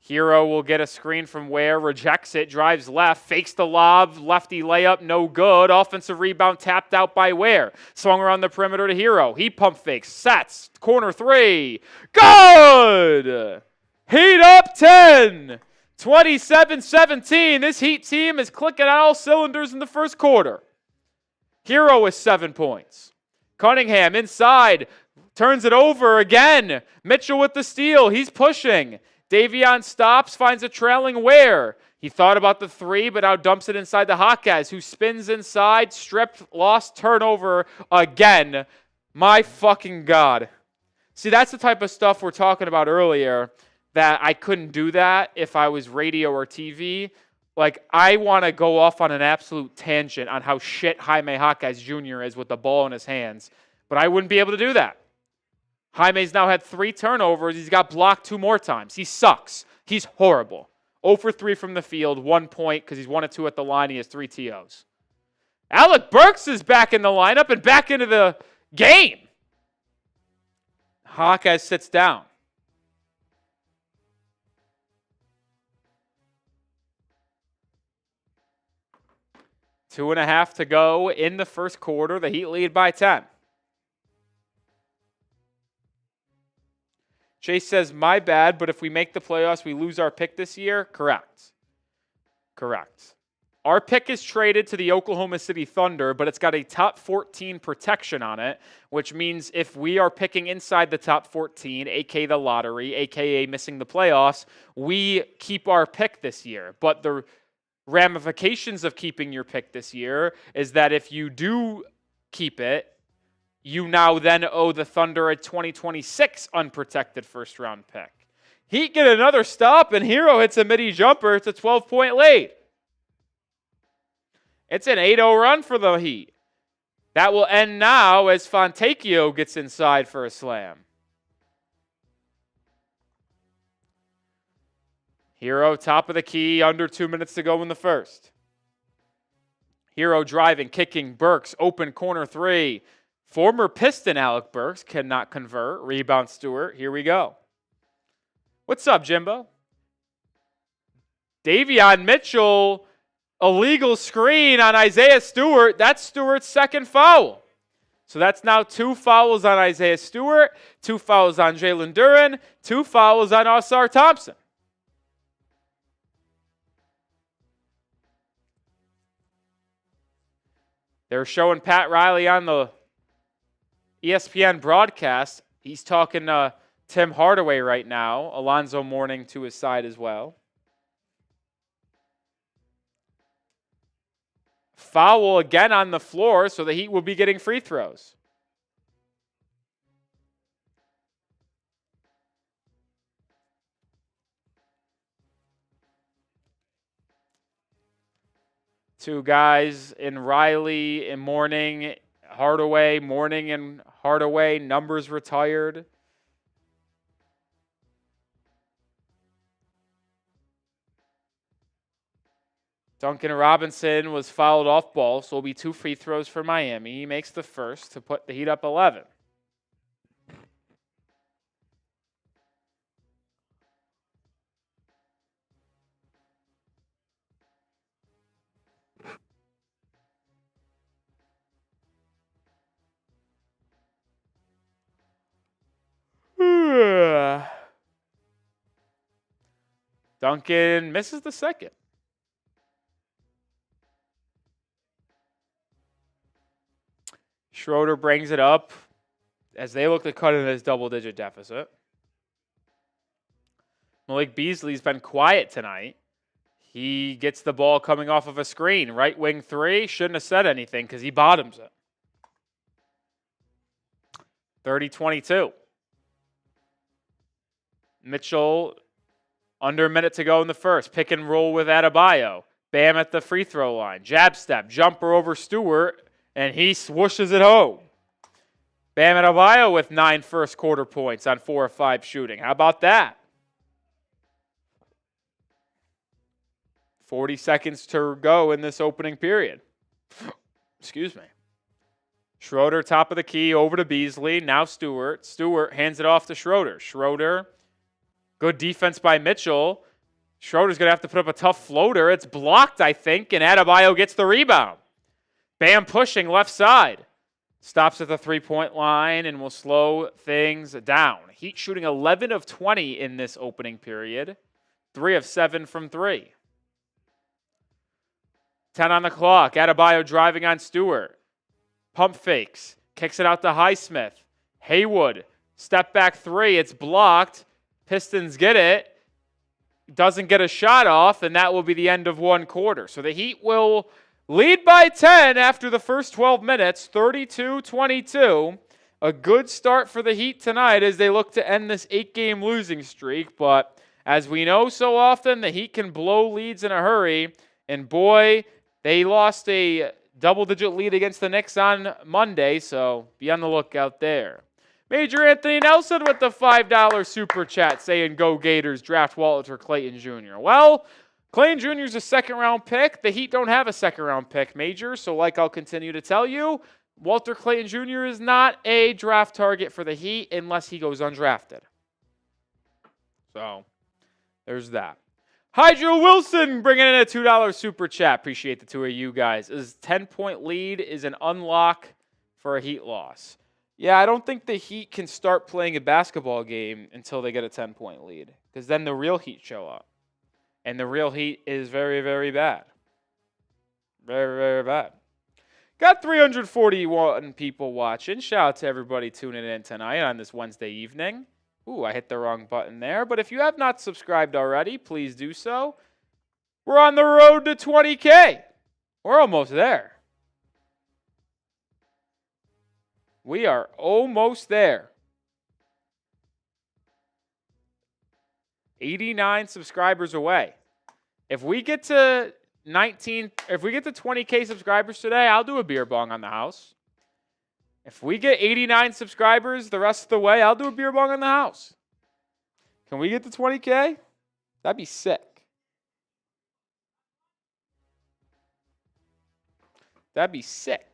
[SPEAKER 1] Hero will get a screen from Ware, rejects it, drives left, fakes the lob, lefty layup, no good. Offensive rebound tapped out by Ware. Swung around the perimeter to Hero. He pump fakes, sets, corner 3. Good! Heat up 10! 27-17. This Heat team is clicking on all cylinders in the first quarter. Hero with 7 points. Cunningham inside, turns it over again. Mitchell with the steal. He's pushing. Davion stops, finds a trailing Ware. He thought about the 3, but now dumps it inside to Jaquez, who spins inside, stripped, lost, turnover again. My fucking God. See, that's the type of stuff we're talking about earlier, that I couldn't do that if I was radio or TV. Like, I want to go off on an absolute tangent on how shit Jaime Jaquez Jr. is with the ball in his hands, but I wouldn't be able to do that. Jaime's now had 3 turnovers. He's got blocked 2 more times. He sucks. He's horrible. 0 for 3 from the field, 1 point because he's 1 of 2 at the line. He has 3 TOs. Alec Burks is back in the lineup and back into the game. Jaquez sits down. Two and a half to go in the first quarter. The Heat lead by 10. Chase says, my bad, but if we make the playoffs, we lose our pick this year? Correct. Our pick is traded to the Oklahoma City Thunder, but it's got a top 14 protection on it, which means if we are picking inside the top 14, a.k.a. the lottery, a.k.a. missing the playoffs, we keep our pick this year. But the ramifications of keeping your pick this year is that if you do keep it, you now then owe the Thunder a 2026 unprotected first-round pick. Heat get another stop, and Hero hits a midi jumper. It's a 12-point lead. It's an 8-0 run for the Heat. That will end now as Fontecchio gets inside for a slam. Hero top of the key, under 2 minutes to go in the first. Hero driving, kicking, Burks, open corner 3. Former Piston Alec Burks cannot convert. Rebound Stewart. Here we go. What's up, Jimbo? Davion Mitchell, illegal screen on Isaiah Stewart. That's Stewart's second foul. So that's now 2 fouls on Isaiah Stewart, 2 fouls on Jalen Duren, 2 fouls on Ausar Thompson. They're showing Pat Riley on the ESPN broadcast. He's talking to Tim Hardaway right now. Alonzo Mourning to his side as well. Foul again on the floor, so the Heat will be getting free throws. Two guys in Riley and Mourning. Hardaway, Mourning and Hardaway, numbers retired. Duncan Robinson was fouled off ball, so it'll be 2 free throws for Miami. He makes the first to put the Heat up 11. Duncan misses the second. Schroeder brings it up as they look to cut in his double-digit deficit. Malik Beasley's been quiet tonight. He gets the ball coming off of a screen. Right wing 3. Shouldn't have said anything because he bottoms it. 30-22. Mitchell, under a minute to go in the first. Pick and roll with Adebayo. Bam at the free throw line. Jab step. Jumper over Stewart. And he swooshes it home. Bam Adebayo with 9 first quarter points on 4 of 5 shooting. How about that? 40 seconds to go in this opening period. Excuse me. Schroeder, top of the key, over to Beasley. Now Stewart. Stewart hands it off to Schroeder. Schroeder, good defense by Mitchell. Schroeder's going to have to put up a tough floater. It's blocked, I think, and Adebayo gets the rebound. Bam pushing left side. Stops at the three-point line and will slow things down. Heat shooting 11 of 20 in this opening period. 3 of 7 from 3. 10 on the clock. Adebayo driving on Stewart. Pump fakes. Kicks it out to Highsmith. Haywood. Step back 3. It's blocked. Pistons get it. Doesn't get a shot off, and that will be the end of one quarter. So the Heat will lead by 10 after the first 12 minutes, 32-22. A good start for the Heat tonight as they look to end this 8-game losing streak. But as we know so often, the Heat can blow leads in a hurry. And boy, they lost a double-digit lead against the Knicks on Monday, so be on the lookout there. Major Anthony Nelson with the $5 super chat saying, "Go Gators, draft Walter Clayton Jr." Well, Clayton Jr. is a second-round pick. The Heat don't have a second-round pick, Major, so like I'll continue to tell you, Walter Clayton Jr. is not a draft target for the Heat unless he goes undrafted. So, there's that. Hydro Wilson bringing in a $2 super chat. Appreciate the two of you guys. His 10-point lead is an unlock for a Heat loss. Yeah, I don't think the Heat can start playing a basketball game until they get a 10-point lead, because then the real Heat show up. And the real Heat is very, very bad. Very, very bad. Got 341 people watching. Shout out to everybody tuning in tonight on this Wednesday evening. Ooh, I hit the wrong button there. But if you have not subscribed already, please do so. We're on the road to 20K. We're almost there. We are almost there. 89 subscribers away. If we get to 20K subscribers today, I'll do a beer bong on the house. If we get 89 subscribers the rest of the way, I'll do a beer bong on the house. Can we get to 20K? That'd be sick. That'd be sick.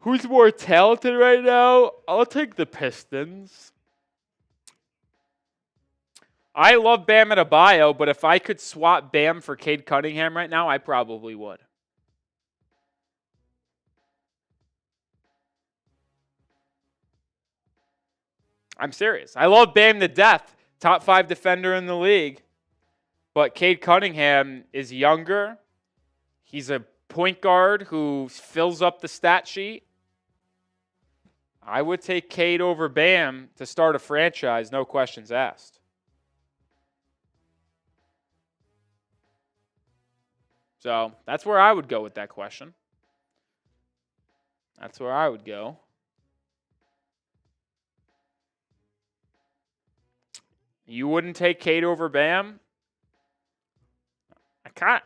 [SPEAKER 1] Who's more talented right now? I'll take the Pistons. I love Bam Adebayo, but if I could swap Bam for Cade Cunningham right now, I probably would. I'm serious. I love Bam to death. Top 5 defender in the league. But Cade Cunningham is younger. He's a point guard who fills up the stat sheet. I would take Cade over Bam to start a franchise, no questions asked. So that's where I would go with that question. That's where I would go. You wouldn't take Cade over Bam? I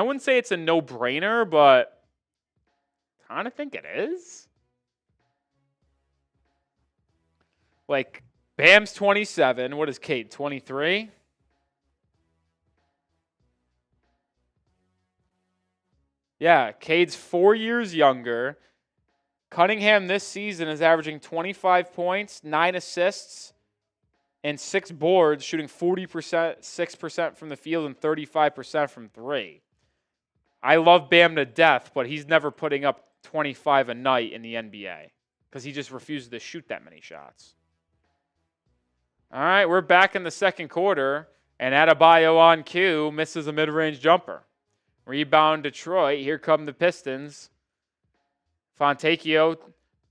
[SPEAKER 1] wouldn't say it's a no-brainer, but I kind of think it is. Like, Bam's 27. What is Cade, 23? Yeah, Cade's 4 years younger. Cunningham this season is averaging 25 points, 9 assists, and 6 boards, shooting 40%, 6% from the field and 35% from 3. I love Bam to death, but he's never putting up 25 a night in the NBA because he just refuses to shoot that many shots. All right, we're back in the second quarter, and Adebayo on cue misses a mid-range jumper. Rebound Detroit. Here come the Pistons. Fontecchio,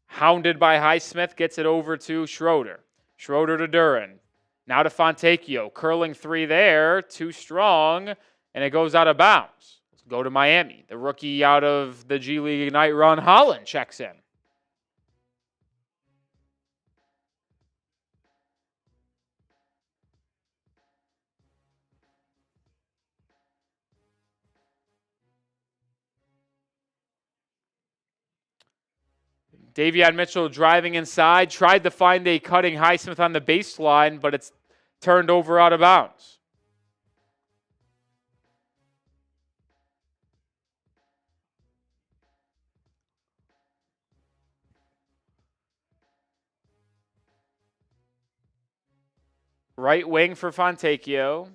[SPEAKER 1] hounded by Highsmith, gets it over to Schroeder. Schroeder to Duren. Now to Fontecchio. Curling three there. Too strong. And it goes out of bounds. Let's go to Miami. The rookie out of the G League Ignite, Ron Holland, checks in. Davion Mitchell driving inside, tried to find a cutting Highsmith on the baseline, but it's turned over out of bounds. Right wing for Fontecchio.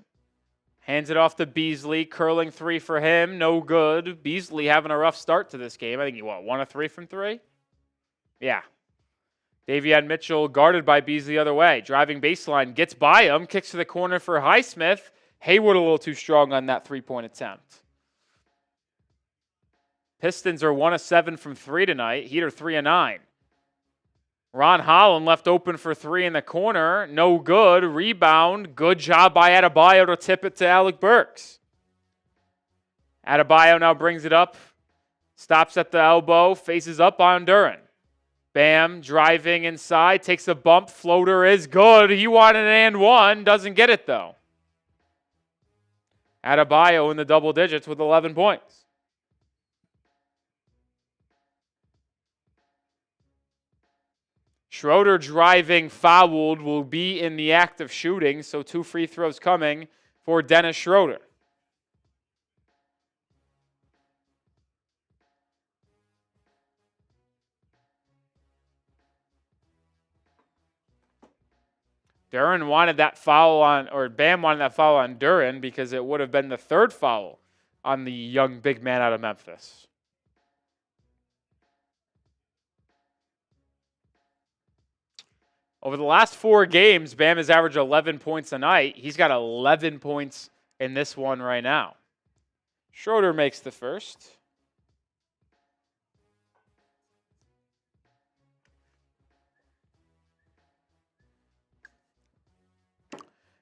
[SPEAKER 1] Hands it off to Beasley. Curling three for him. No good. Beasley having a rough start to this game. I think he, 1 of 3 from 3? Yeah. Davion Mitchell guarded by Beasley the other way. Driving baseline. Gets by him. Kicks to the corner for Highsmith. Hayward a little too strong on that three-point attempt. Pistons are 1 of 7 from 3 tonight. Heat are 3 of 9. Ron Holland left open for 3 in the corner. No good. Rebound. Good job by Adebayo to tip it to Alec Burks. Adebayo now brings it up. Stops at the elbow. Faces up on Duren. Bam. Driving inside. Takes a bump. Floater is good. He wanted an and one. Doesn't get it though. Adebayo in the double digits with 11 points. Schroeder driving fouled, will be in the act of shooting, so 2 free throws coming for Dennis Schroeder. Duren wanted that foul on, or Bam wanted that foul on Duren because it would have been the 3rd foul on the young big man out of Memphis. Over the last 4 games, Bam has averaged 11 points a night. He's got 11 points in this one right now. Schroeder makes the first.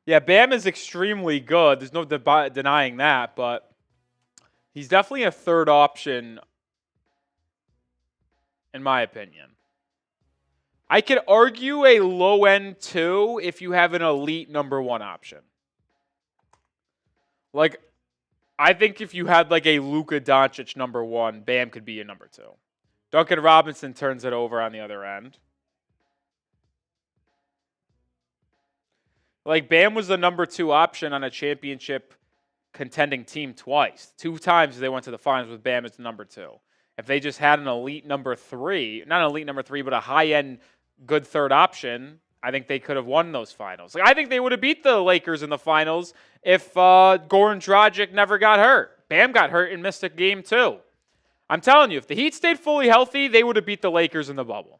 [SPEAKER 1] Yeah, Bam is extremely good. There's no denying that, but he's definitely a 3rd option, in my opinion. I could argue a low-end 2 if you have an elite number 1 option. Like, I think if you had like a Luka Doncic number 1, Bam could be your number 2. Duncan Robinson turns it over on the other end. Like, Bam was the number 2 option on a championship contending team twice. 2 times they went to the finals with Bam as the number 2. If they just had an elite number 3, not an elite number 3, but a high-end good 3rd option, I think they could have won those finals. Like, I think they would have beat the Lakers in the finals if Goran Dragic never got hurt. Bam got hurt and missed a game too. I'm telling you, if the Heat stayed fully healthy, they would have beat the Lakers in the bubble.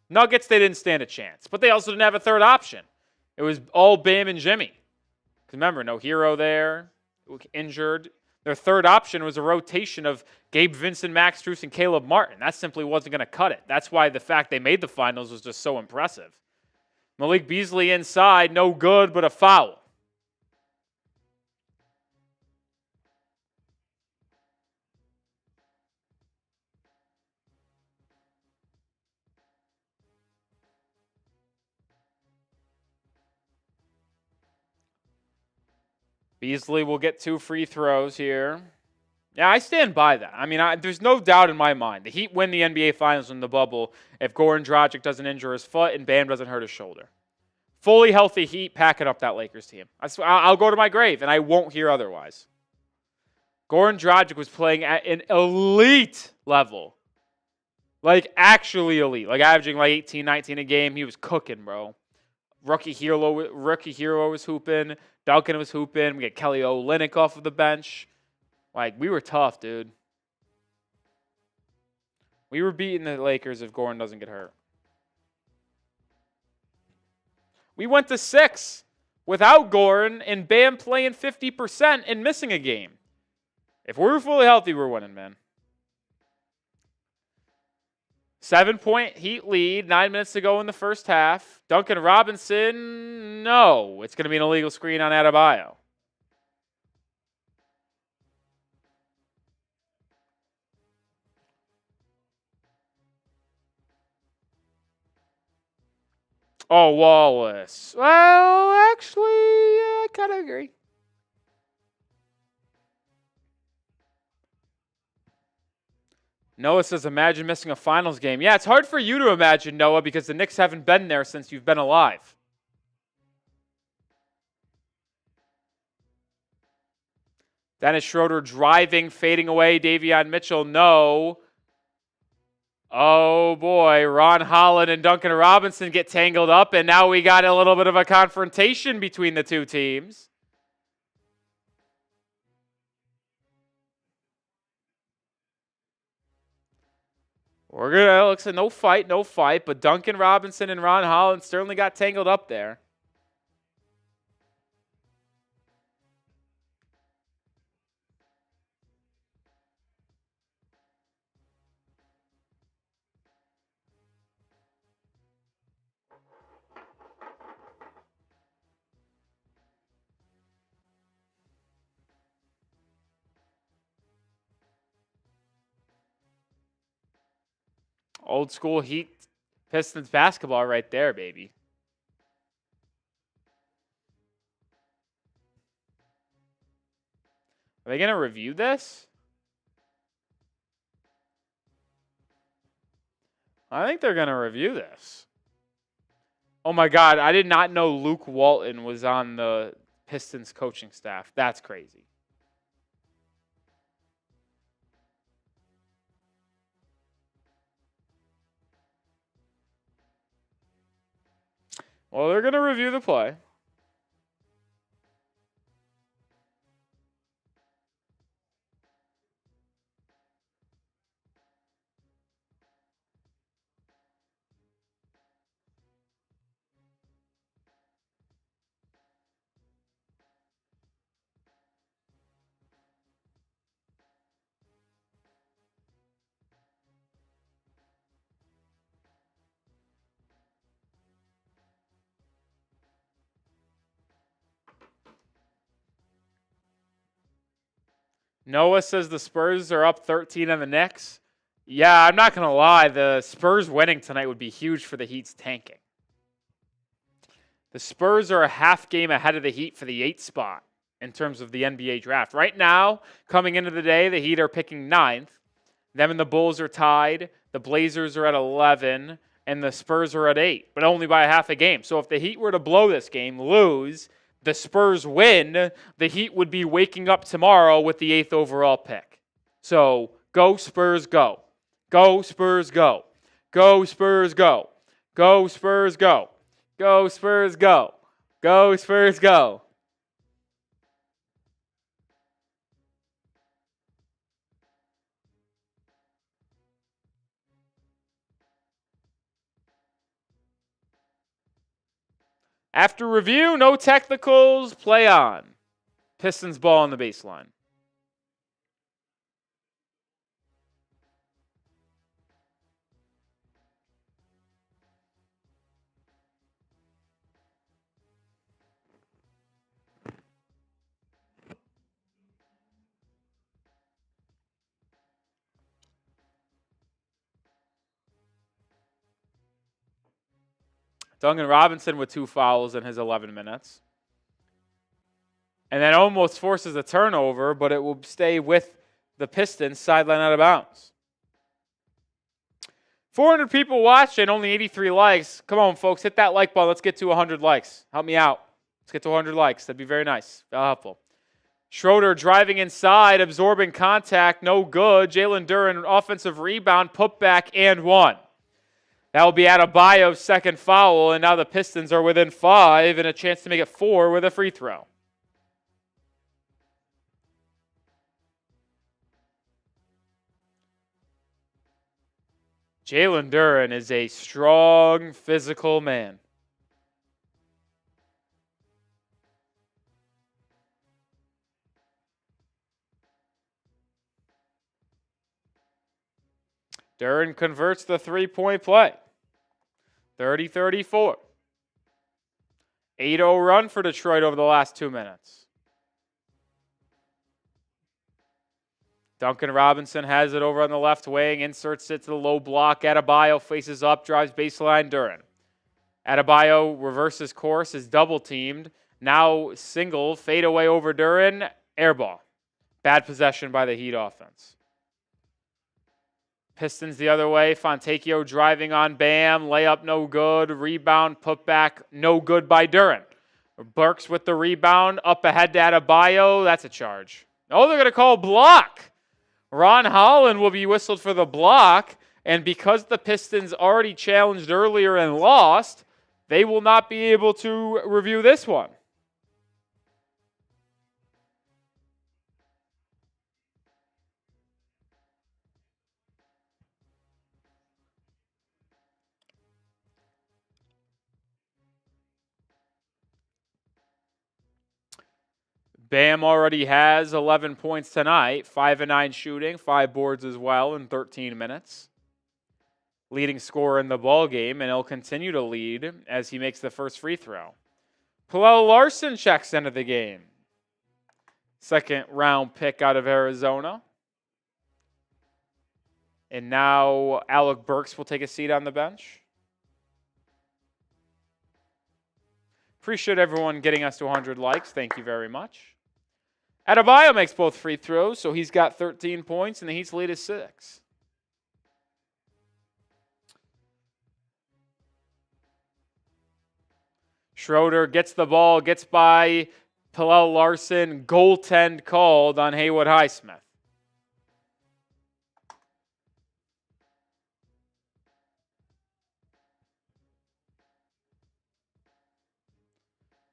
[SPEAKER 1] Nuggets, they didn't stand a chance. But they also didn't have a 3rd option. It was all Bam and Jimmy. Because remember, no Hero there, injured. Their 3rd option was a rotation of Gabe Vincent, Max Strus, and Caleb Martin. That simply wasn't going to cut it. That's why the fact they made the finals was just so impressive. Malik Beasley inside, no good, but a foul. Beasley will get 2 free throws here. Yeah, I stand by that. I mean, there's no doubt in my mind. The Heat win the NBA Finals in the bubble if Goran Dragic doesn't injure his foot and Bam doesn't hurt his shoulder. Fully healthy Heat packing up that Lakers team. I'll go to my grave, and I won't hear otherwise. Goran Dragic was playing at an elite level. Like, actually elite. Like, averaging like 18, 19 a game. He was cooking, bro. Rookie hero was hooping. Duncan was hooping. We got Kelly Olynyk off of the bench. Like, we were tough, dude. We were beating the Lakers if Goran doesn't get hurt. We went to 6 without Goran and Bam playing 50% and missing a game. If we're fully healthy, we're winning, man. 7-point Heat lead, 9 minutes to go in the first half. Duncan Robinson, no. It's going to be an illegal screen on Adebayo. Oh, Wallace. Well, actually, I kind of agree. Noah says, imagine missing a finals game. Yeah, it's hard for you to imagine, Noah, because the Knicks haven't been there since you've been alive. Dennis Schroeder driving, fading away. Davion Mitchell, no. Oh, boy. Ron Holland and Duncan Robinson get tangled up, and now we got a little bit of a confrontation between the two teams. We're going to, looks like no fight, but Duncan Robinson and Ron Holland certainly got tangled up there. Old school Heat Pistons basketball right there, baby. Are they going to review this? I think they're going to review this. Oh my God, I did not know Luke Walton was on the Pistons coaching staff. That's crazy. Well, they're going to review the play. Noah says the Spurs are up 13 on the Knicks. Yeah, I'm not going to lie. The Spurs winning tonight would be huge for the Heat's tanking. The Spurs are a half game ahead of the Heat for the 8th spot in terms of the NBA draft. Right now, coming into the day, the Heat are picking 9th. Them and the Bulls are tied. The Blazers are at 11, and the Spurs are at 8, but only by a half a game. So if the Heat were to blow this game, lose, the Spurs win, the Heat would be waking up tomorrow with the 8th overall pick. So go Spurs, go. Go Spurs, go. Go Spurs, go. Go Spurs, go. Go Spurs, go. Go Spurs, go. After review, no technicals, play on. Pistons ball on the baseline. Duncan Robinson with 2 fouls in his 11 minutes. And then almost forces a turnover, but it will stay with the Pistons, sideline out of bounds. 400 people watching, only 83 likes. Come on, folks, hit that like button. Let's get to 100 likes. Help me out. Let's get to 100 likes. That'd be very nice. Helpful. Schroeder driving inside, absorbing contact, no good. Jalen Duren, offensive rebound, putback, and 1. That will be Adebayo's second foul, and now the Pistons are within 5 and a chance to make it 4 with a free throw. Jalen Duren is a strong, physical man. Duren converts the three-point play. 30-34. 8-0 run for Detroit over the last 2 minutes. Duncan Robinson has it over on the left wing, inserts it to the low block. Adebayo faces up, drives baseline. Duren. Adebayo reverses course, is double-teamed. Now single, fade away over Duren, air ball. Bad possession by the Heat offense. Pistons the other way. Fontecchio driving on Bam. Layup no good. Rebound, putback, no good by Duren. Burks with the rebound. Up ahead to Adebayo. That's a charge. Oh, they're going to call block. Ron Holland will be whistled for the block. And because the Pistons already challenged earlier and lost, they will not be able to review this one. Bam already has 11 points tonight, 5 of 9 shooting, 5 boards as well in 13 minutes. Leading scorer in the ball game, and he'll continue to lead as he makes the first free throw. Pallel Larson checks into the game. Second round pick out of Arizona. And now Alec Burks will take a seat on the bench. Appreciate everyone getting us to 100 likes. Thank you very much. Adebayo makes both free throws, so he's got 13 points, and the Heat's lead is 6. Schroeder gets the ball, gets by Pallel Larson. Goaltend called on Haywood Highsmith.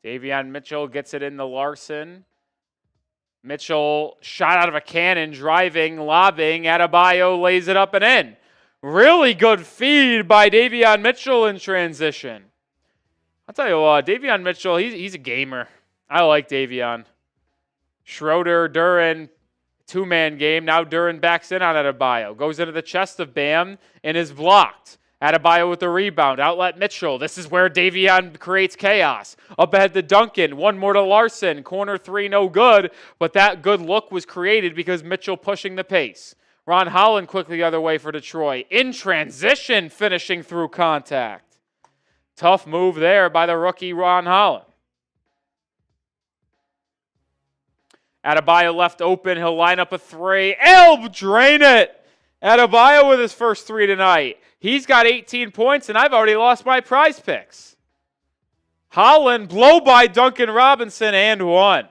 [SPEAKER 1] Davion Mitchell gets it into Larson. Mitchell shot out of a cannon, driving, lobbing. Adebayo lays it up and in. Really good feed by Davion Mitchell in transition. I'll tell you what, Davion Mitchell, he's a gamer. I like Davion. Schroeder, Duren, two-man game. Now Duren backs in on Adebayo. Goes into the chest of Bam and is blocked. Adebayo with the rebound. Outlet Mitchell. This is where Davion creates chaos. Up ahead to Duncan. One more to Larson. Corner three, no good. But that good look was created because Mitchell pushing the pace. Ron Holland quickly the other way for Detroit. In transition, finishing through contact. Tough move there by the rookie Ron Holland. Adebayo left open. He'll line up a three. Drain it. Adebayo with his first three tonight. He's got 18 points, and I've already lost my prize picks. Holland, blow by Duncan Robinson, and one.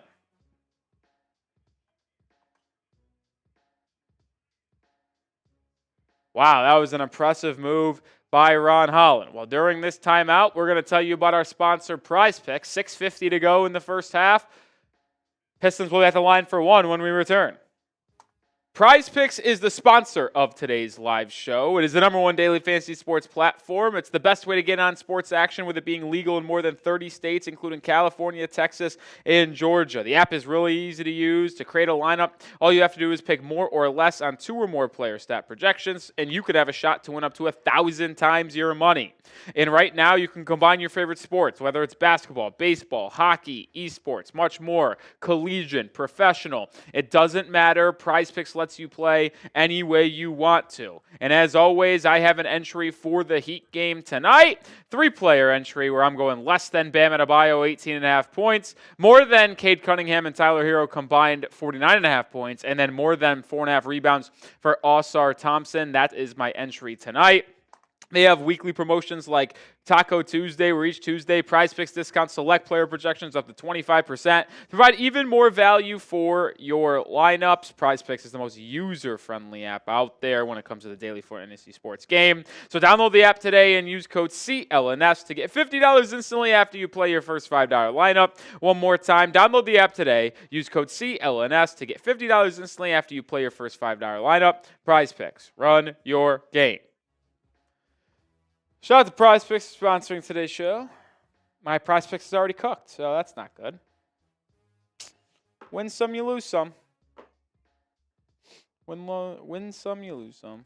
[SPEAKER 1] Wow, that was an impressive move by Ron Holland. Well, during this timeout, we're going to tell you about our sponsor, Prize Picks. 6:50 to go in the first half. Pistons will be at the line for one when we return. Prize Picks is the sponsor of today's live show. It is the #1 daily fantasy sports platform. It's the best way to get on sports action with it being legal in more than 30 states, including California, Texas, and Georgia. The app is really easy to use. To create a lineup, all you have to do is pick more or less on 2 or more player stat projections, and you could have a shot to win up to 1,000 times your money. And right now, you can combine your favorite sports, whether it's basketball, baseball, hockey, esports, much more, collegiate, professional. It doesn't matter. Prize Picks lets you play any way you want to. And as always, I have an entry for the Heat game tonight. 3-player entry where I'm going less than Bam Adebayo, 18.5 points, more than Cade Cunningham and Tyler Hero combined, 49.5 points, and then more than 4.5 rebounds for Ausar Thompson. That is my entry tonight. They have weekly promotions like Taco Tuesday, where each Tuesday, Prize Picks discounts select player projections up to 25%. Provide even more value for your lineups. Prize Picks is the most user-friendly app out there when it comes to the daily fantasy sports game. So download the app today and use code CLNS to get $50 instantly after you play your first $5 lineup. One more time, download the app today. Use code CLNS to get $50 instantly after you play your first $5 lineup. Prize Picks. Run your game. Shout out to Prize Picks for sponsoring today's show. My Prize Picks is already cooked, so that's not good. Win some, you lose some. Win some, you lose some.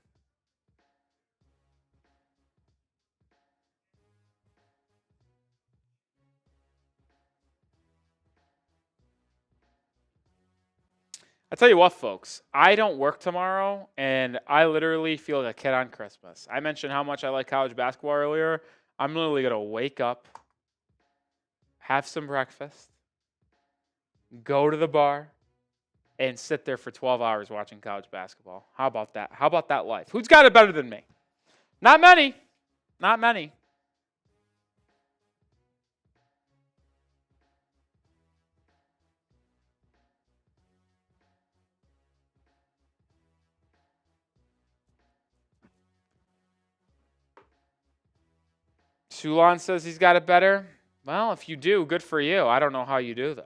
[SPEAKER 1] I tell you what, folks, I don't work tomorrow, and I literally feel like a kid on Christmas. I mentioned how much I like college basketball earlier. I'm literally going to wake up, have some breakfast, go to the bar, and sit there for 12 hours watching college basketball. How about that? How about that life? Who's got it better than me? Not many. Not many. Sulan says he's got it better. Well, if you do, good for you. I don't know how you do, though.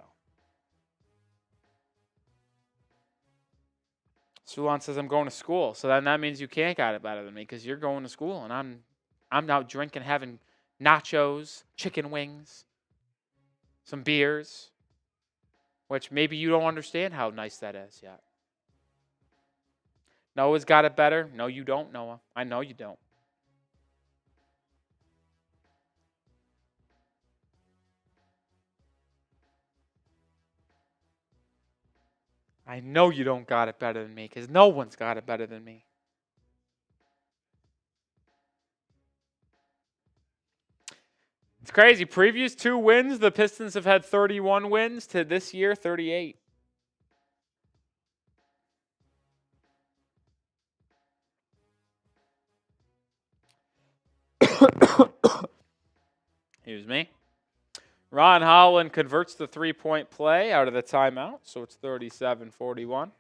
[SPEAKER 1] Sulan says I'm going to school. So then that means you can't got it better than me because you're going to school and I'm now drinking, having nachos, chicken wings, some beers, which maybe you don't understand how nice that is yet. Noah's got it better. No, you don't, Noah. I know you don't. I know you don't got it better than me because no one's got it better than me. It's crazy. Previous 2 wins, the Pistons have had 31 wins to this year, 38. Excuse me. Ron Holland converts the 3-point play out of the timeout, so it's 37-41.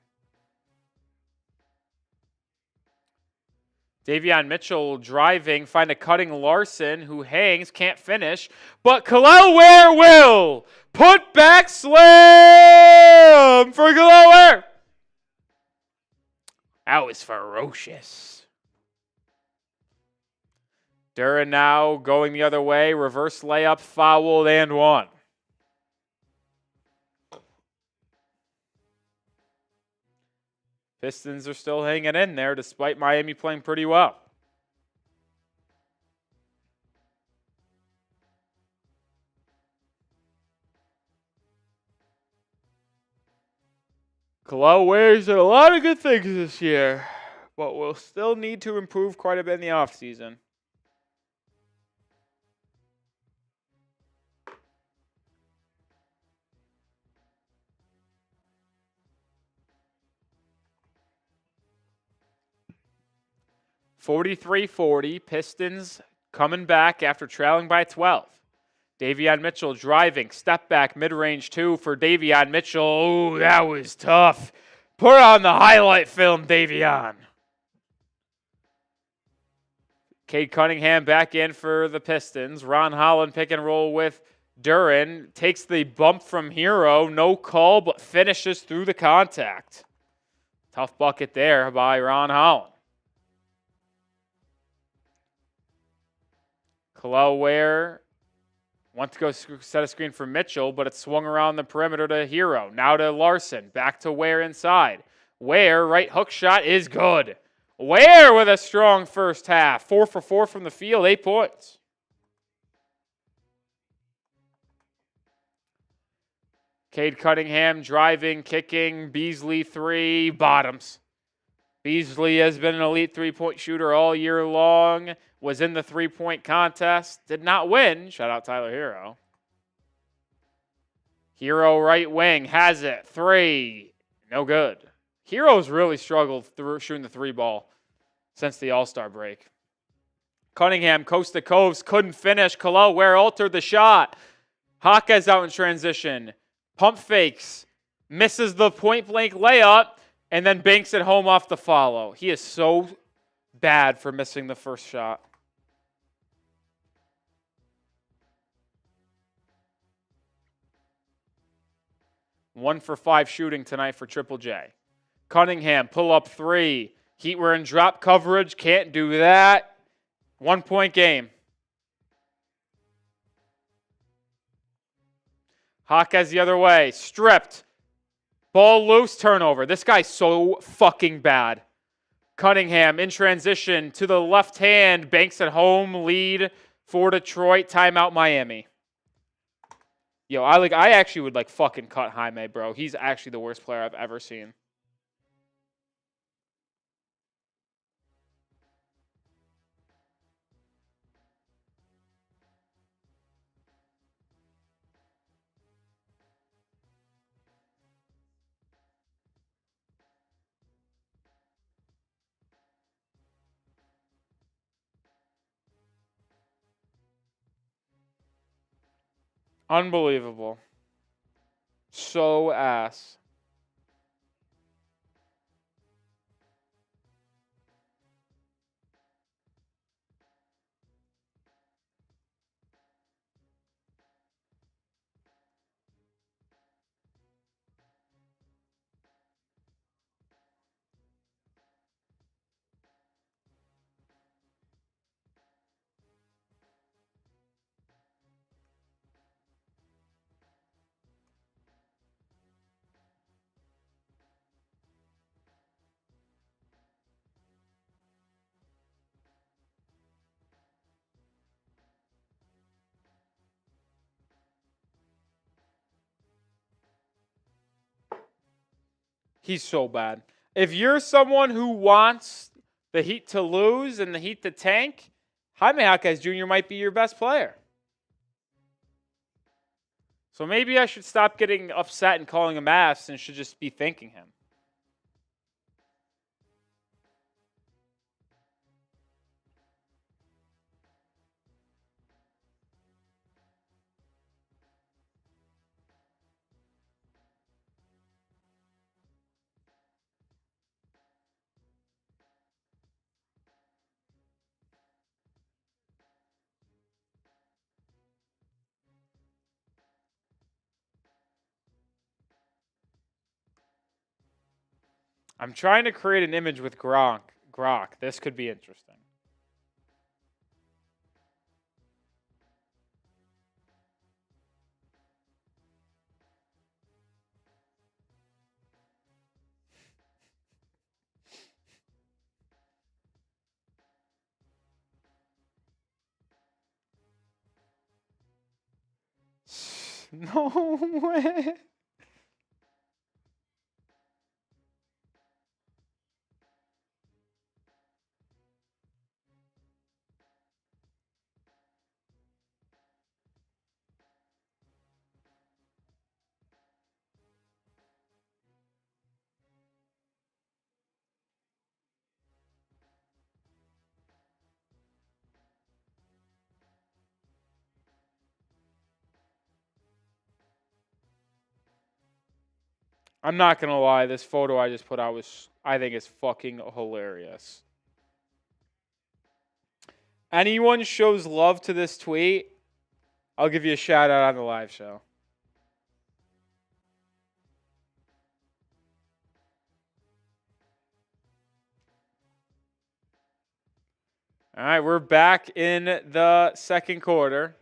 [SPEAKER 1] Davion Mitchell driving, find a cutting Larson who hangs, can't finish, but Kel'el Ware will. Put back slam for Kel'el Ware. That was ferocious. Duren now going the other way, reverse layup, fouled, and one. Pistons are still hanging in there despite Miami playing pretty well. Kel'el Ware's done a lot of good things this year, but will still need to improve quite a bit in the offseason. (43-40), Pistons coming back after trailing by 12. Davion Mitchell driving, step back, mid-range 2 for Davion Mitchell. Oh, that was tough. Put on the highlight film, Davion. Cade Cunningham back in for the Pistons. Ron Holland pick and roll with Duren. Takes the bump from Hero. No call, but finishes through the contact. Tough bucket there by Ron Holland. Kel'el Ware wants to go set a screen for Mitchell, but it swung around the perimeter to Hero. Now to Larson. Back to Ware inside. Ware, right hook shot is good. Ware with a strong first half. 4 for 4 from the field, 8 points. Cade Cunningham driving, kicking. Beasley 3, bottoms. Beasley has been an elite 3-point shooter all year long. Was in the 3-point contest. Did not win. Shout out Tyler Hero. Hero right wing has it. 3. No good. Hero's really struggled through shooting the 3 ball since the All-Star break. Cunningham, coast to coast, couldn't finish. Kel'el Ware altered the shot. Hawkes out in transition. Pump fakes. Misses the point-blank layup. And then banks it home off the follow. He is so bad for missing the first shot. One for 5 shooting tonight for Triple J. Cunningham, pull up 3. Heat were in drop coverage. Can't do that. 1-point game. Hawkes the other way. Stripped. Ball loose, turnover. This guy's so fucking bad. Cunningham in transition to the left hand. Banks at home. Lead for Detroit. Timeout Miami. Yo, I actually would fucking cut Jaime, bro. He's actually the worst player I've ever seen. Unbelievable. So ass. He's so bad. If you're someone who wants the Heat to lose and the Heat to tank, Jaime Jaquez Jr. might be your best player. So maybe I should stop getting upset and calling him ass and should just be thanking him. I'm trying to create an image with Gronk. This could be interesting. No way. I'm not going to lie. This photo I just put out I think is fucking hilarious. Anyone shows love to this tweet, I'll give you a shout out on the live show. All right, we're back in the second quarter.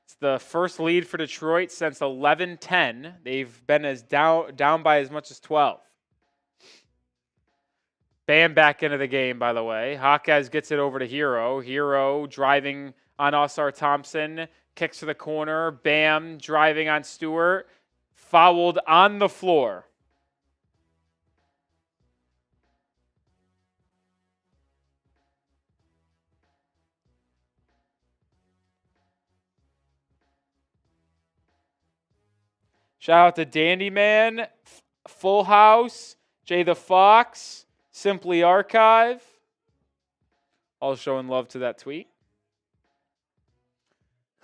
[SPEAKER 1] It's the first lead for Detroit since 11-10. They've been as down by as much as 12. Bam back into the game, by the way. Jaquez gets it over to Hero. Hero driving on Ausar Thompson. Kicks to the corner. Bam driving on Stewart. Fouled on the floor. Shout out to Dandy Man, Full House, Jay the Fox, Simply Archive. All showing love to that tweet.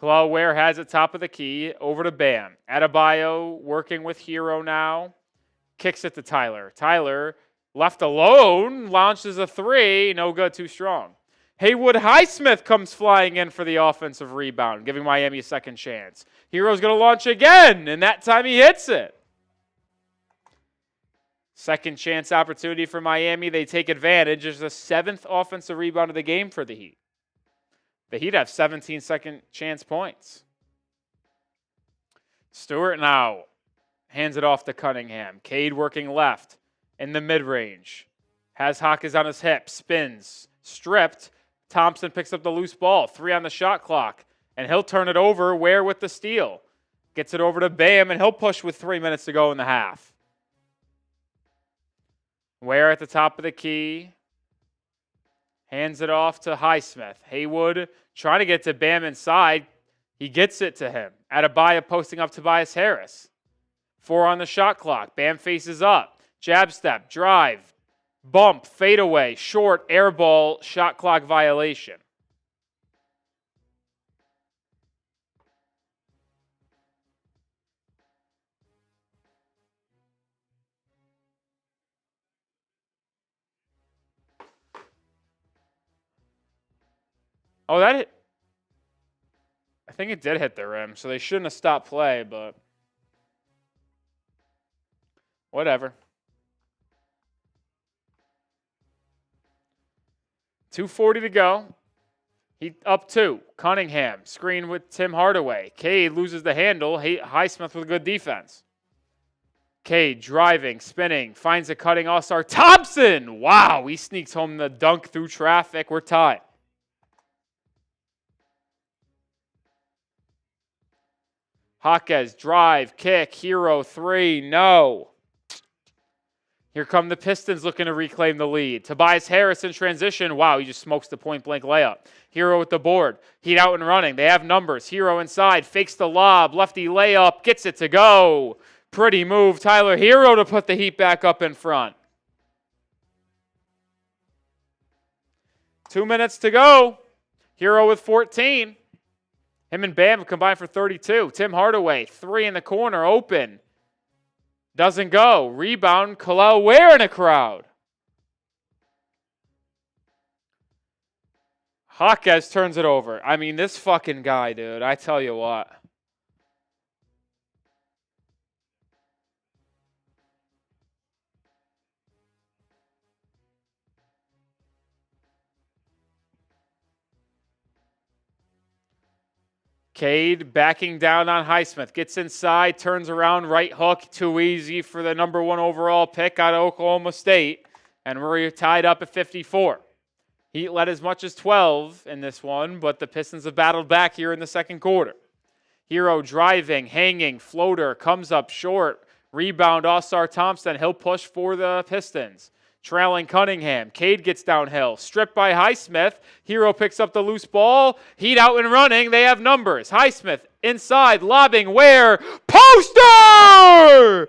[SPEAKER 1] Kalal Ware has it top of the key. Over to Bam. Adebayo working with Hero now. Kicks it to Tyler. Tyler, left alone, launches a three. No good, too strong. Haywood Highsmith comes flying in for the offensive rebound, giving Miami a second chance. Hero's going to launch again, and that time he hits it. Second chance opportunity for Miami. They take advantage. There's the seventh offensive rebound of the game for the Heat. The Heat have 17 second chance points. Stewart now hands it off to Cunningham. Cade working left in the mid-range. Has Jaquez on his hip. Spins. Stripped. Thompson picks up the loose ball. 3 on the shot clock. And he'll turn it over. Ware with the steal. Gets it over to Bam, and he'll push with 3 minutes to go in the half. Ware at the top of the key. Hands it off to Highsmith. Haywood trying to get to Bam inside. He gets it to him. Adebayo posting up Tobias Harris. 4 on the shot clock. Bam faces up. Jab step. Drive. Bump. Fadeaway. Short. Air ball. Shot clock violation. Oh, that hit. I think it did hit the rim, so they shouldn't have stopped play, but whatever. 2:40 to go. Heat up 2. Cunningham, screen with Tim Hardaway. Cade loses the handle. Highsmith with a good defense. Cade driving, spinning, finds a cutting all-star. Thompson! Wow, he sneaks home the dunk through traffic. We're tied. Jaquez, drive, kick, Hero, 3, no. Here come the Pistons looking to reclaim the lead. Tobias Harris in transition. Wow, he just smokes the point-blank layup. Hero with the board. Heat out and running. They have numbers. Hero inside, fakes the lob, lefty layup, gets it to go. Pretty move, Tyler Hero to put the Heat back up in front. 2 minutes to go. Hero with 14. Him and Bam have combined for 32. Tim Hardaway, 3 in the corner, open. Doesn't go. Rebound, Kel'el Ware in a crowd. Jaquez turns it over. I mean, this fucking guy, dude. I tell you what. Cade backing down on Highsmith. Gets inside, turns around, right hook. Too easy for the number 1 overall pick out of Oklahoma State. And we're tied up at 54. Heat led as much as 12 in this one, but the Pistons have battled back here in the second quarter. Hero driving, hanging, floater, comes up short. Rebound, All-Star Thompson. He'll push for the Pistons. Trailing Cunningham. Cade gets downhill. Stripped by Highsmith. Hero picks up the loose ball. Heat out and running. They have numbers. Highsmith inside. Lobbing. Ware. Poster!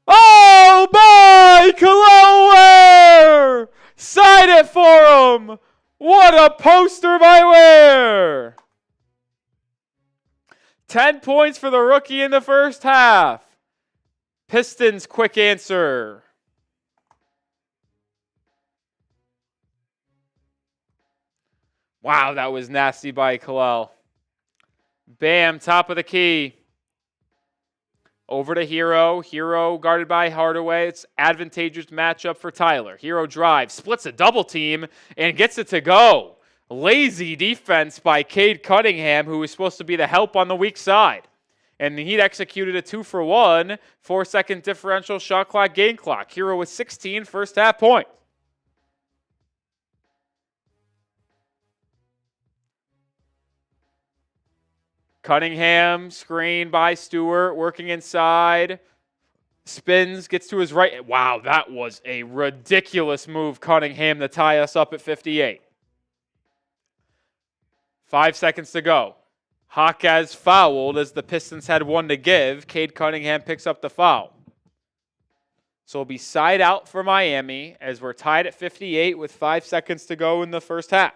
[SPEAKER 1] Oh, boy! Kel'el Ware! Sign it for him! What a poster by Ware! 10 points for the rookie in the first half. Pistons quick answer. Wow, that was nasty by Kel'el. Bam, top of the key. Over to Hero. Hero guarded by Hardaway. It's advantageous matchup for Tyler. Hero drives, splits a double team, and gets it to go. Lazy defense by Cade Cunningham, who was supposed to be the help on the weak side. And the Heat executed a 2-for-1, 4-second differential shot clock, game clock. Hero with 16 first half points. Cunningham, screen by Stewart, working inside. Spins, gets to his right. Wow, that was a ridiculous move, Cunningham, to tie us up at 58. 5 seconds to go. Jaquez fouled as the Pistons had 1 to give. Cade Cunningham picks up the foul. So it'll be side out for Miami as we're tied at 58 with 5 seconds to go in the first half.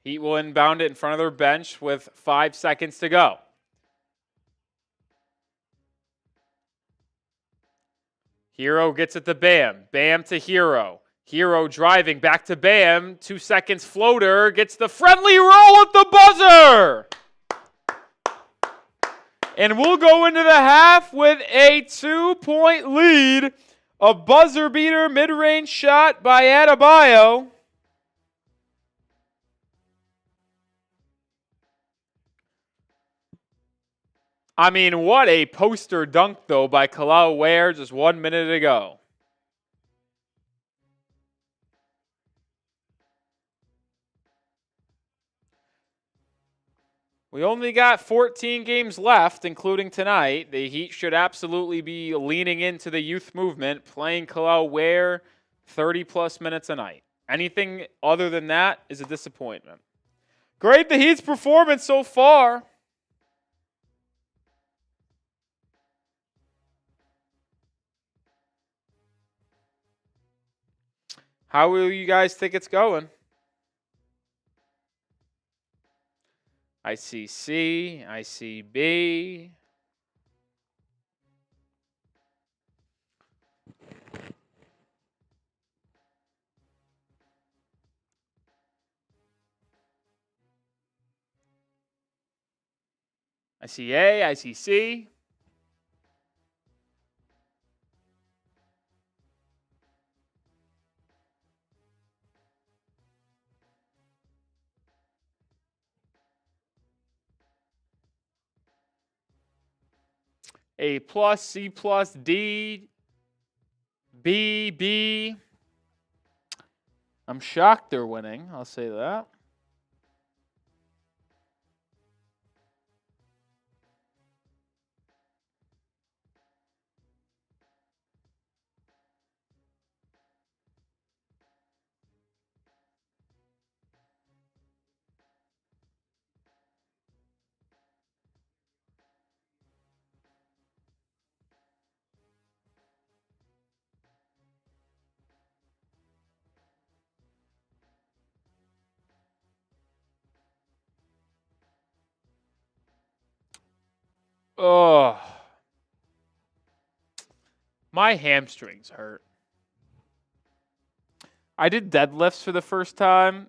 [SPEAKER 1] Heat will inbound it in front of their bench with 5 seconds to go. Hero gets it to Bam. Bam to Hero. Hero driving back to Bam. 2 seconds floater. Gets the friendly roll at the buzzer. And we'll go into the half with a 2-point lead. A buzzer beater mid-range shot by Adebayo. I mean, what a poster dunk, though, by Kel'el Ware just 1 minute ago. We only got 14 games left, including tonight. The Heat should absolutely be leaning into the youth movement, playing Kel'el Ware 30-plus minutes a night. Anything other than that is a disappointment. Great, the Heat's performance so far. How will you guys think it's going? I see C. I see B. I see A. I see C. A plus, C plus, D, B, B. I'm shocked they're winning. I'll say that. Oh, my hamstrings hurt. I did deadlifts for the first time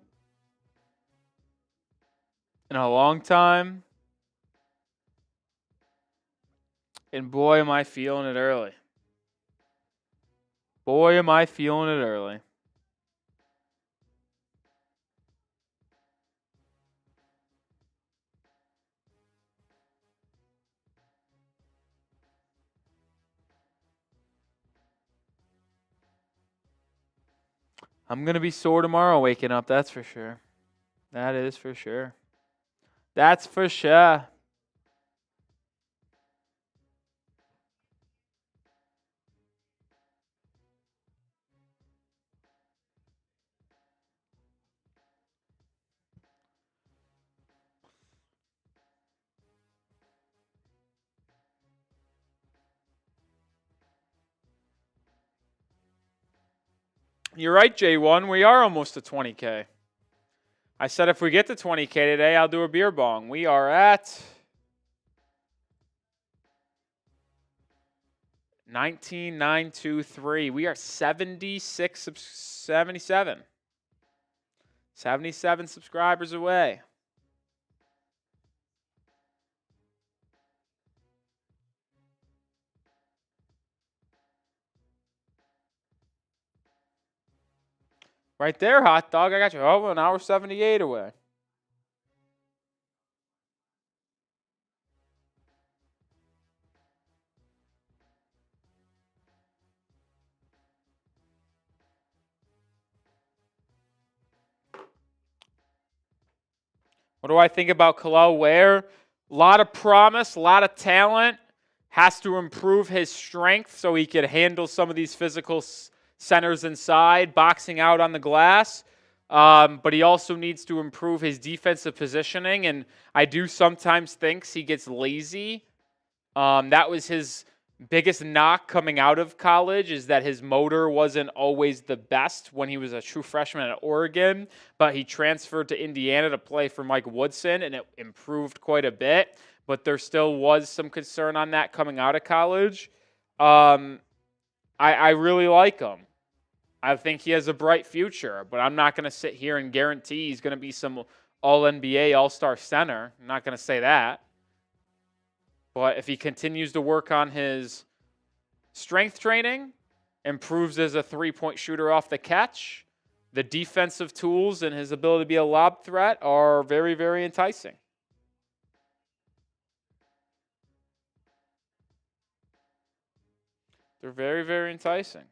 [SPEAKER 1] in a long time. And boy, am I feeling it early. Boy, am I feeling it early. I'm going to be sore tomorrow waking up, that's for sure. That is for sure. That's for sure. You're right, J1. We are almost to 20K. I said if we get to 20K today, I'll do a beer bong. We are at 19,923. We are 77. 77 subscribers away. Right there, hot dog. I got you. Oh, an hour 78 away. What do I think about Kel'el Ware? A lot of promise, a lot of talent. Has to improve his strength so he could handle some of these physical centers inside, boxing out on the glass. But he also needs to improve his defensive positioning. And I do sometimes think he gets lazy. That was his biggest knock coming out of college, is that his motor wasn't always the best when he was a true freshman at Oregon, but he transferred to Indiana to play for Mike Woodson, and it improved quite a bit. But there still was some concern on that coming out of college. I really like him. I think he has a bright future, but I'm not going to sit here and guarantee he's going to be some All-NBA, All-Star center. I'm not going to say that. But if he continues to work on his strength training, improves as a three-point shooter off the catch, the defensive tools and his ability to be a lob threat are very, very enticing. They're very, very enticing.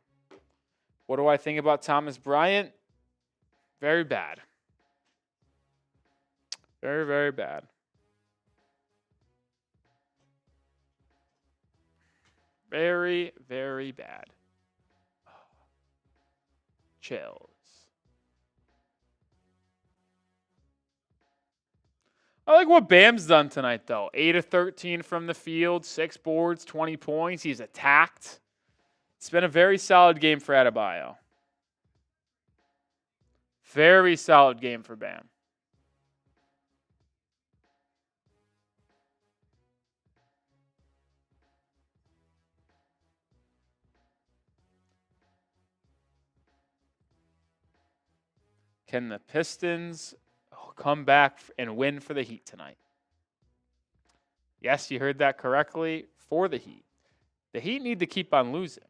[SPEAKER 1] What do I think about Thomas Bryant? Very bad. Very, very bad. Very, very bad. Chills. I like what Bam's done tonight, though. 8 of 13 from the field, 6 boards, 20 points. He's attacked. It's been a very solid game for Adebayo. Very solid game for Bam. Can the Pistons come back and win for the Heat tonight? Yes, you heard that correctly, for the Heat. The Heat need to keep on losing.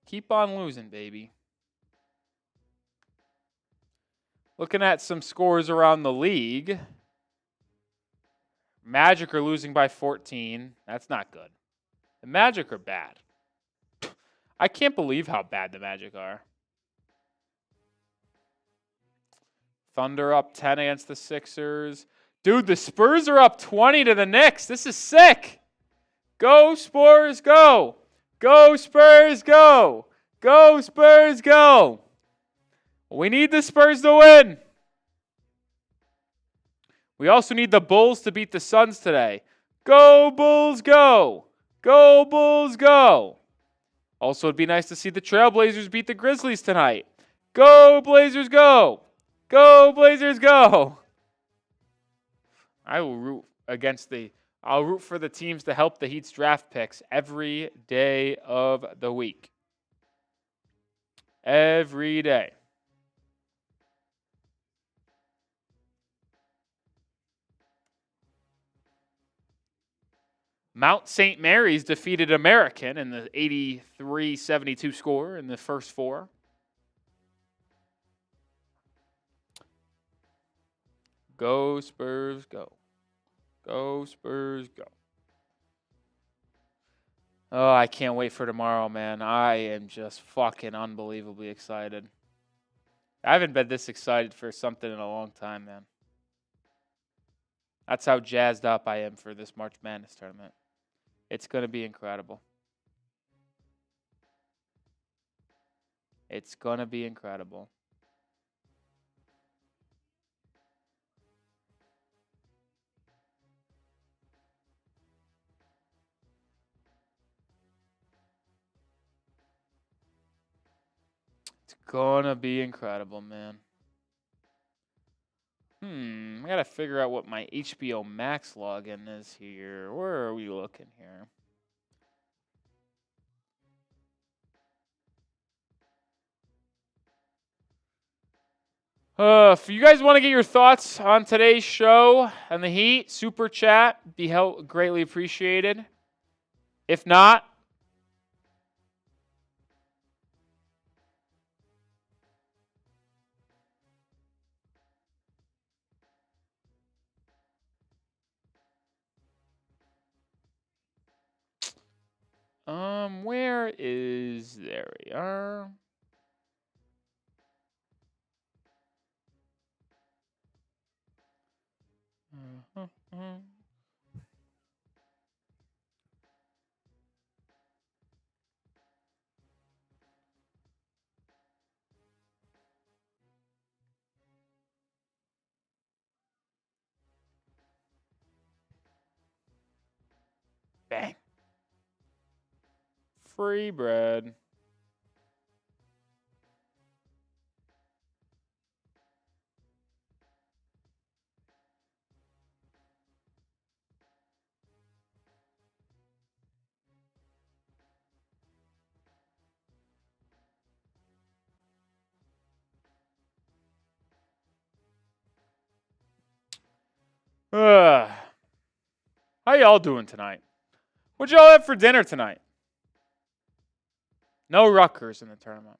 [SPEAKER 1] Keep on losing, baby. Looking at some scores around the league. Magic are losing by 14. That's not good. The Magic are bad. I can't believe how bad the Magic are. Thunder up 10 against the Sixers. Dude, the Spurs are up 20 to the Knicks. This is sick. Go Spurs, go. Go Spurs, go. Go Spurs, go. We need the Spurs to win. We also need the Bulls to beat the Suns today. Go Bulls, go. Go Bulls, go. Also, it'd be nice to see the Trailblazers beat the Grizzlies tonight. Go Blazers, go. Go Blazers, go. I will root I'll root for the teams to help the Heat's draft picks every day of the week. Every day. Mount St. Mary's defeated American in the 83-72 score in the first four. Go Spurs, go. Go Spurs, go. Oh, I can't wait for tomorrow, man. I am just fucking unbelievably excited. I haven't been this excited for something in a long time, man. That's how jazzed up I am for this March Madness tournament. It's going to be incredible. It's going to be incredible. It's going to be incredible, man. I got to figure out what my HBO Max login is here. Where are we looking here? If you guys want to get your thoughts on today's show and the Heat, super chat, be greatly appreciated. If not, where is, there we are. Bang. Free bread. How y'all doing tonight? What y'all have for dinner tonight? No Rutgers in the tournament.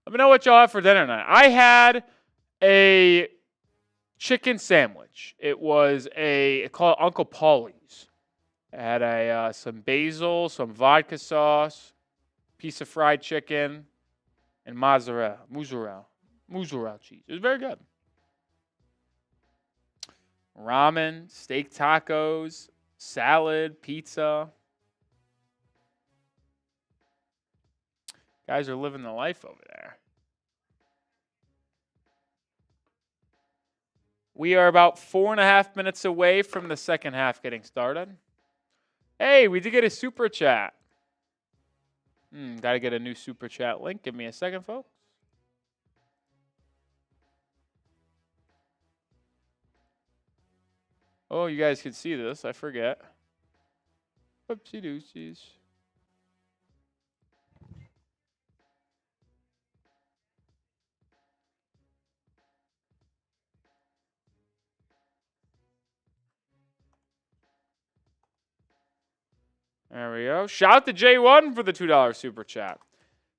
[SPEAKER 1] Let me know what y'all have for dinner tonight. I had a chicken sandwich. It was called Uncle Paulie's. It had some basil, some vodka sauce, piece of fried chicken, and mozzarella cheese. It was very good. Ramen, steak tacos, salad, pizza. Guys are living the life over there. We are about 4.5 minutes away from the second half getting started. Hey, we did get a super chat. Got to get a new super chat link. Give me a second, folks. Oh, you guys can see this. I forget. Whoopsie doosies. There we go. Shout out to J1 for the $2 super chat.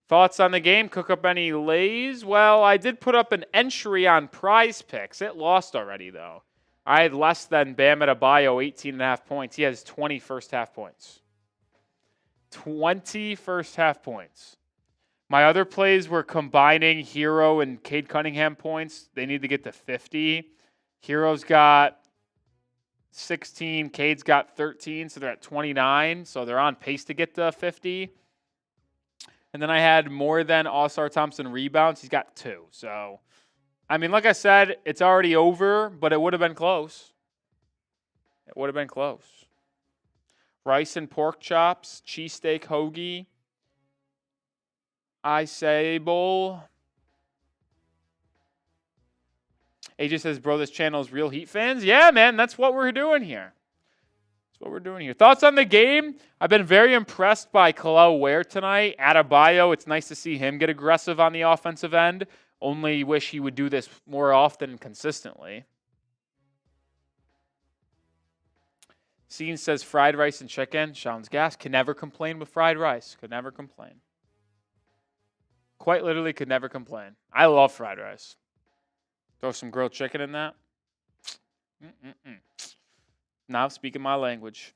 [SPEAKER 1] Thoughts on the game? Cook up any lays? Well, I did put up an entry on Prize Picks. It lost already, though. I had less than Bam Adebayo, 18.5 points. He has 20 first-half points. 20 first-half points. My other plays were combining Hero and Cade Cunningham points. They need to get to 50. Hero's got 16. Cade's got 13, so they're at 29. So they're on pace to get to 50. And then I had more than All-Star Thompson rebounds. He's got 2. So, I mean, like I said, it's already over, but it would have been close. It would have been close. Rice and pork chops, cheesesteak hoagie, Acai bowl. AJ says, bro, this channel is real Heat fans. Yeah, man, that's what we're doing here. That's what we're doing here. Thoughts on the game? I've been very impressed by Kel'el Ware tonight. Adebayo, it's nice to see him get aggressive on the offensive end. Only wish he would do this more often and consistently. Scene says fried rice and chicken. Sean's gas. Can never complain with fried rice. Could never complain. Quite literally could never complain. I love fried rice. Throw some grilled chicken in that. Now speaking my language.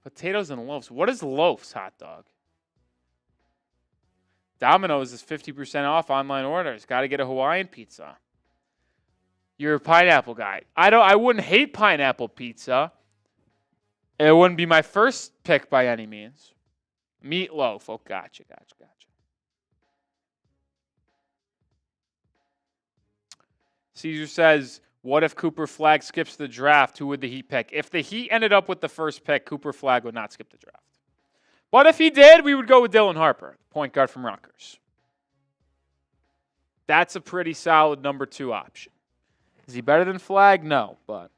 [SPEAKER 1] Potatoes and loaves. What is loaves, hot dog? Domino's is 50% off online orders. Got to get a Hawaiian pizza. You're a pineapple guy. I wouldn't hate pineapple pizza. It wouldn't be my first pick by any means. Meatloaf. Oh, gotcha. Caesar says, what if Cooper Flag skips the draft? Who would the Heat pick? If the Heat ended up with the first pick, Cooper Flag would not skip the draft. But if he did, we would go with Dylan Harper, point guard from Rutgers. That's a pretty solid number 2 option. Is he better than Flag? No, but.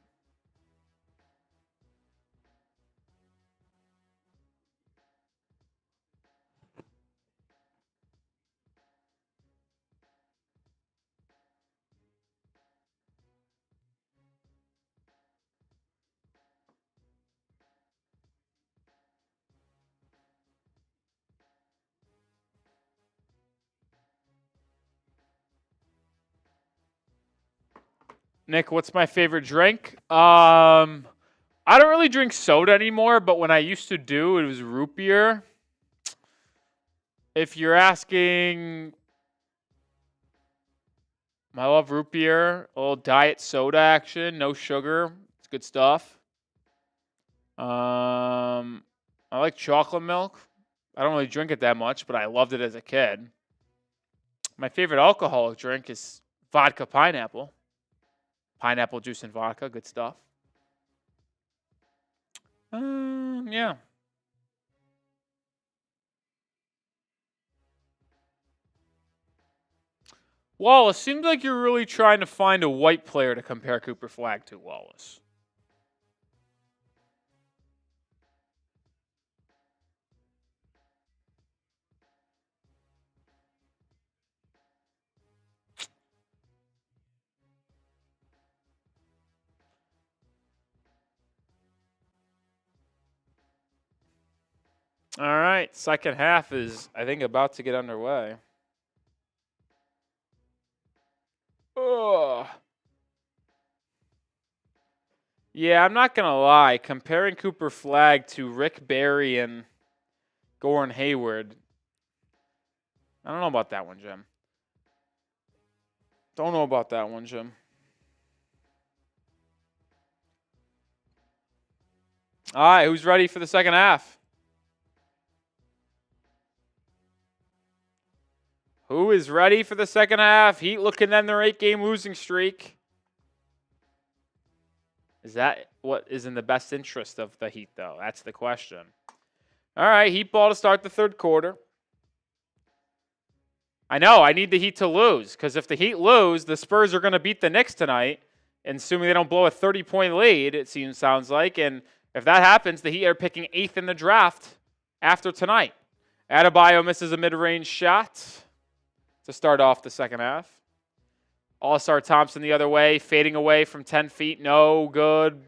[SPEAKER 1] Nick, what's my favorite drink? I don't really drink soda anymore, but when I used to do, it was root beer. If you're asking, I love root beer. A little diet soda action, no sugar. It's good stuff. I like chocolate milk. I don't really drink it that much, but I loved it as a kid. My favorite alcoholic drink is vodka pineapple. Pineapple juice and vodka, good stuff. Yeah. Wallace, seems like you're really trying to find a white player to compare Cooper Flag to, Wallace. All right, second half is, I think, about to get underway. Ugh. Yeah, I'm not going to lie. Comparing Cooper Flag to Rick Barry and Gordon Hayward, I don't know about that one, Jim. Don't know about that one, Jim. All right, who's ready for the second half? Who is ready for the second half? Heat looking to end their 8-game losing streak. Is that what is in the best interest of the Heat, though? That's the question. All right, Heat ball to start the third quarter. I know, I need the Heat to lose, because if the Heat lose, the Spurs are going to beat the Knicks tonight, and assuming they don't blow a 30-point lead, it sounds like. And if that happens, the Heat are picking 8th in the draft after tonight. Adebayo misses a mid-range shot to start off the second half. All-Star Thompson the other way, fading away from 10 feet. No good.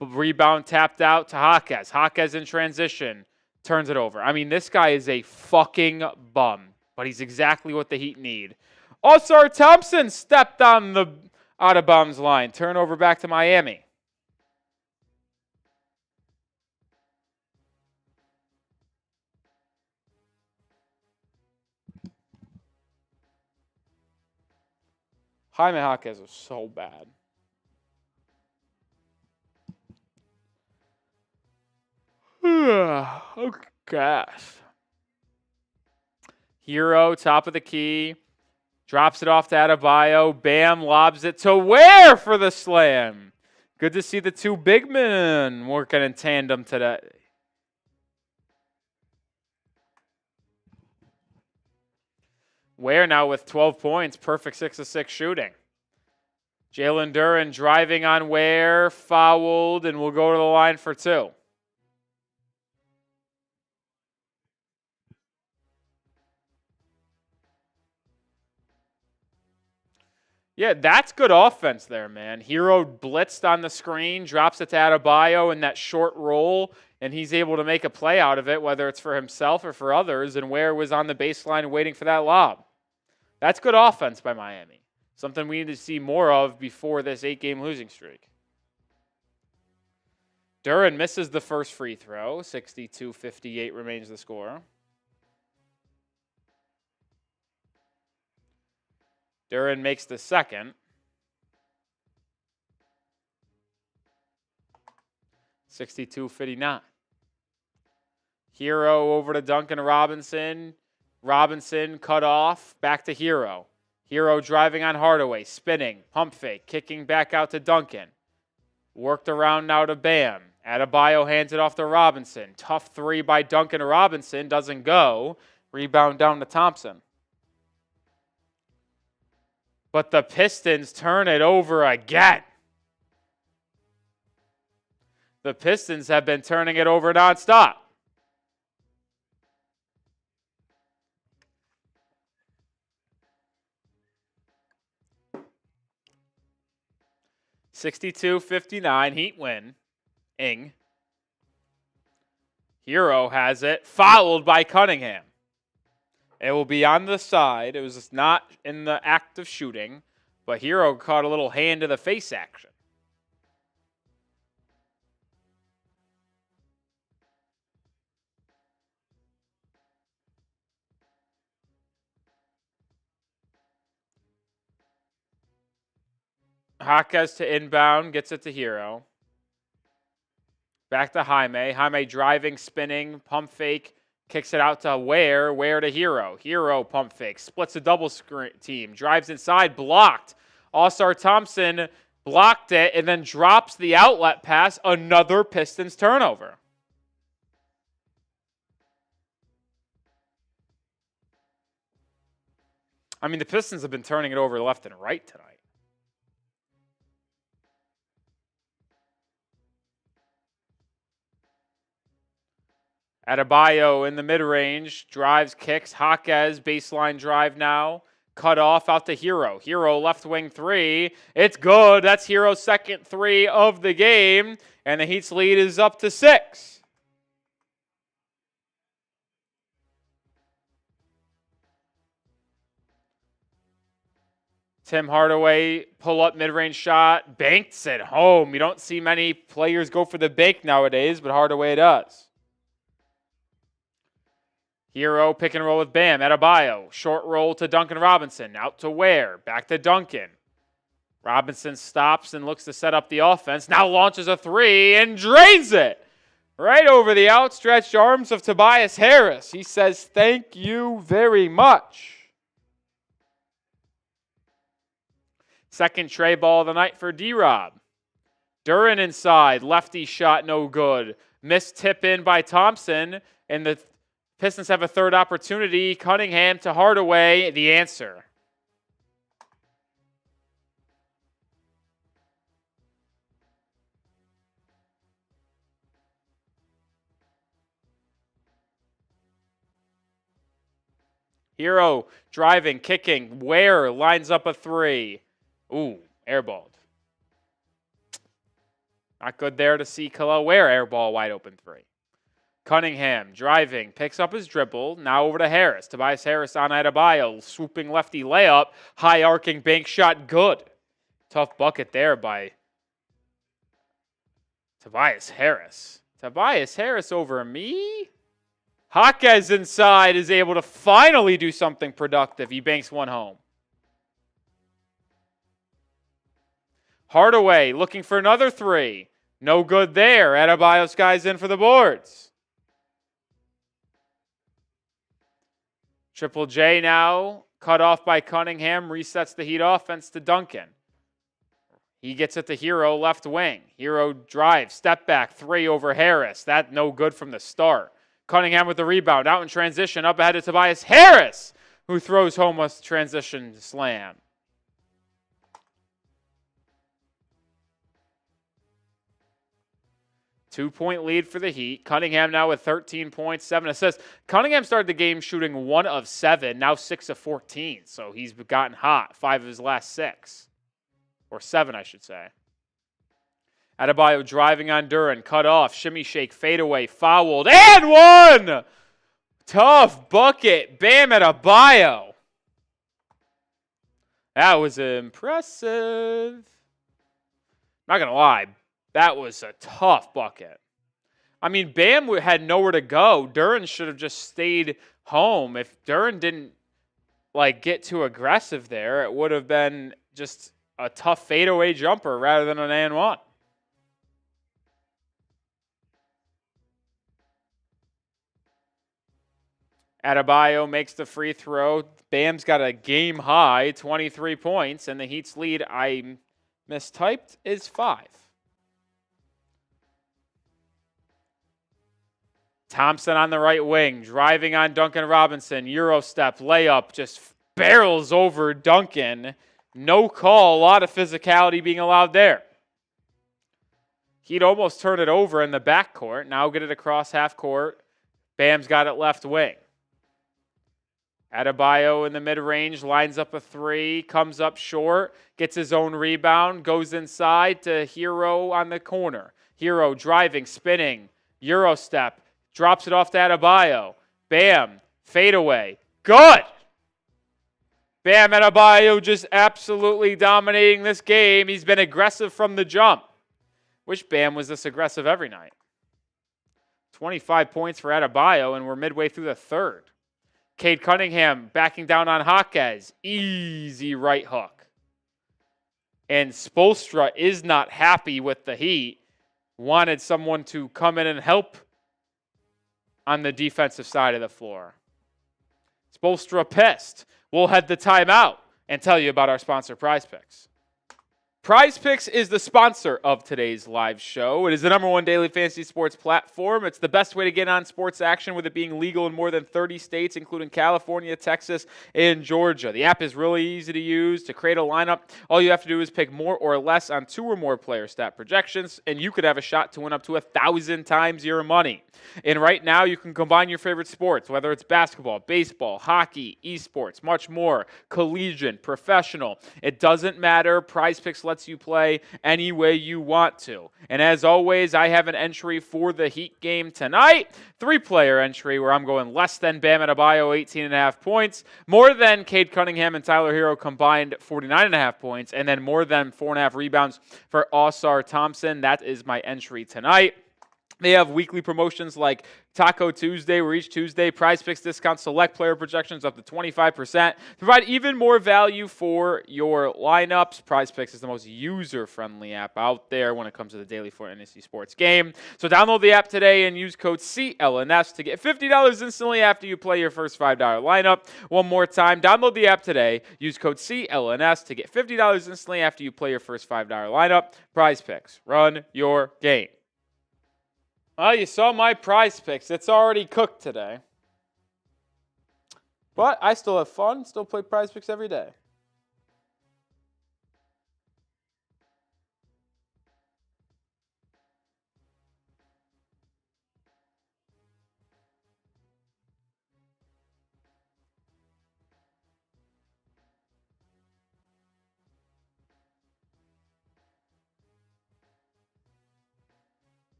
[SPEAKER 1] Rebound tapped out to Jaquez. Jaquez in transition. Turns it over. I mean, this guy is a fucking bum, but he's exactly what the Heat need. All-Star Thompson stepped on the out-of-bounds line. Turnover back to Miami. Jaime Jaquez was so bad. Okay. Hero, top of the key. Drops it off to Adebayo. Bam, lobs it to Ware for the slam. Good to see the two big men working in tandem today. Ware now with 12 points. Perfect 6 of 6 shooting. Jalen Duren driving on Ware. Fouled, and will go to the line for 2. Yeah, that's good offense there, man. Hero blitzed on the screen, drops it to Adebayo in that short roll, and he's able to make a play out of it, whether it's for himself or for others, and Ware was on the baseline waiting for that lob. That's good offense by Miami. Something we need to see more of before this 8-game losing streak. Duren misses the first free throw. 62-58 remains the score. Duren makes the second. 62-59. Hero over to Duncan Robinson. Robinson cut off. Back to Hero. Hero driving on Hardaway. Spinning. Pump fake. Kicking back out to Duncan. Worked around now to Bam. Adebayo hands it off to Robinson. Tough three by Duncan Robinson. Doesn't go. Rebound down to Thompson. But the Pistons turn it over again. The Pistons have been turning it over nonstop. (62-59) Heat win. Hero has it. Fouled by Cunningham. It will be on the side. It was just not in the act of shooting, but Hero caught a little hand to the face action. Jaquez to inbound, gets it to Hero. Back to Jaime. Jaime driving, spinning, pump fake. Kicks it out to Ware. Ware to Hero. Hero pump fake. Splits a double screen team. Drives inside. Blocked. All-Star Thompson blocked it and then drops the outlet pass. Another Pistons turnover. I mean, the Pistons have been turning it over left and right tonight. Adebayo in the mid-range, drives, kicks, Jaquez, baseline drive now, cut off out to Hero. Hero left wing three, it's good. That's Hero's second three of the game, and the Heat's lead is up to 6. Tim Hardaway, pull-up mid-range shot, banks it home. You don't see many players go for the bank nowadays, but Hardaway does. Hero pick and roll with Bam. Adebayo. Short roll to Duncan Robinson. Out to Ware. Back to Duncan. Robinson stops and looks to set up the offense. Now launches a three and drains it. Right over the outstretched arms of Tobias Harris. He says, thank you very much. Second tray ball of the night for D-Rob. Duren inside, lefty shot no good. Missed tip in by Thompson, and the Pistons have a third opportunity. Cunningham to Hardaway, the answer. Hero driving, kicking. Ware lines up a three. Ooh, airballed. Not good there to see Khalil Ware airball wide open three. Cunningham driving, picks up his dribble. Now over to Harris. Tobias Harris on Adebayo. Swooping lefty layup. High arcing bank shot, good. Tough bucket there by Tobias Harris. Tobias Harris over me? Jaquez inside is able to finally do something productive. He banks one home. Hardaway looking for another three. No good there. Adebayo skies in for the boards. Triple J now cut off by Cunningham. Resets the Heat offense to Duncan. He gets it to Hero, left wing. Hero drives, step back, three over Harris. That no good from the start. Cunningham with the rebound, out in transition, up ahead to Tobias Harris, who throws home a transition slam. Two-point lead for the Heat. Cunningham now with 13 points, 7 assists. Cunningham started the game shooting 1 of 7, now 6 of 14. So he's gotten hot, 5 of his last 6. Or 7, I should say. Adebayo driving on Duren, cut off, shimmy shake, fadeaway, fouled, and one! Tough bucket, Bam Adebayo. That was impressive. Not going to lie, that was a tough bucket. I mean, Bam had nowhere to go. Duren should have just stayed home. If Duren didn't get too aggressive there, it would have been just a tough fadeaway jumper rather than an and one. Adebayo makes the free throw. Bam's got a game high, 23 points, and the Heat's lead, I mistyped, is 5. Thompson on the right wing, driving on Duncan Robinson. Euro step, layup, just barrels over Duncan. No call, a lot of physicality being allowed there. He'd almost turn it over in the backcourt. Now get it across half court. Bam's got it left wing. Adebayo in the mid-range, lines up a three, comes up short, gets his own rebound, goes inside to Hero on the corner. Hero driving, spinning, Euro step, drops it off to Adebayo. Bam, fadeaway, good! Bam Adebayo just absolutely dominating this game. He's been aggressive from the jump. Wish Bam was this aggressive every night. 25 points for Adebayo, and we're midway through the third. Cade Cunningham backing down on Jaquez. Easy right hook. And Spoelstra is not happy with the Heat. Wanted someone to come in and help on the defensive side of the floor. Spoelstra pissed. We'll head the timeout and tell you about our sponsor, Prize Picks. Prize Picks is the sponsor of today's live show. It is the #1 daily fantasy sports platform. It's the best way to get on sports action, with it being legal in more than 30 states, including California, Texas, and Georgia. The app is really easy to use. To create a lineup, all you have to do is pick more or less on 2 or more player stat projections, and you could have a shot to win up to 1,000 times your money. And right now, you can combine your favorite sports, whether it's basketball, baseball, hockey, esports, much more, collegiate, professional. It doesn't matter. Prize Picks lets you play any way you want to. And as always, I have an entry for the Heat game tonight. 3-player entry where I'm going less than Bam Adebayo, 18.5 points, more than Cade Cunningham and Tyler Hero combined, 49.5 points, and then more than 4.5 rebounds for Ausar Thompson. That is my entry tonight. They have weekly promotions like Taco Tuesday, where each Tuesday, Prize Picks discounts select player projections up to 25%. Provide even more value for your lineups. Prize Picks is the most user-friendly app out there when it comes to the daily fantasy sports game. So download the app today and use code CLNS to get $50 instantly after you play your first $5 lineup. One more time, download the app today. Use code CLNS to get $50 instantly after you play your first $5 lineup. Prize Picks. Run your game. Well, you saw my Prize Picks. It's already cooked today. But I still have fun. Still play Prize Picks every day.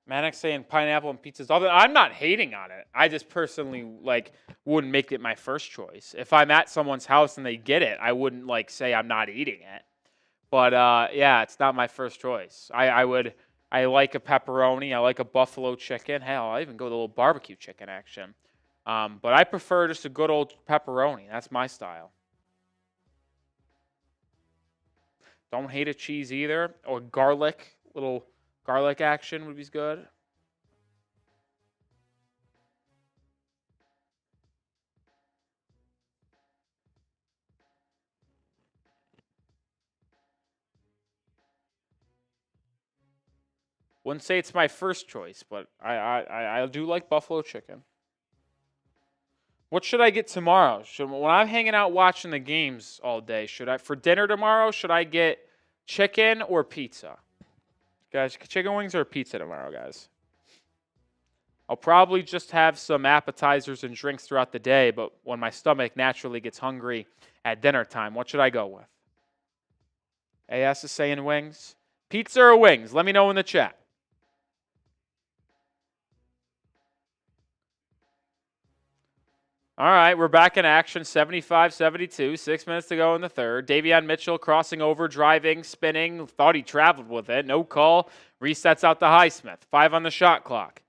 [SPEAKER 1] Maddox saying pineapple and pizza's all that. I'm not hating on it. I just personally wouldn't make it my first choice. If I'm at someone's house and they get it, I wouldn't say I'm not eating it. But yeah, it's not my first choice. I like a pepperoni. I like a buffalo chicken. Hell, I'll even go to a little barbecue chicken action. But I prefer just a good old pepperoni. That's my style. Don't hate a cheese either. Or garlic, little garlic action would be good. Wouldn't say it's my first choice, but I do like buffalo chicken. What should I get tomorrow? When I'm hanging out watching the games all day, for dinner tomorrow, should I get chicken or pizza? Guys, chicken wings or pizza tomorrow, guys? I'll probably just have some appetizers and drinks throughout the day, but when my stomach naturally gets hungry at dinner time, what should I go with? AS is saying wings. Pizza or wings? Let me know in the chat. All right, we're back in action, 75-72, 6 minutes to go in the third. Davion Mitchell crossing over, driving, spinning, thought he traveled with it, no call, resets out to Highsmith, 5 on the shot clock.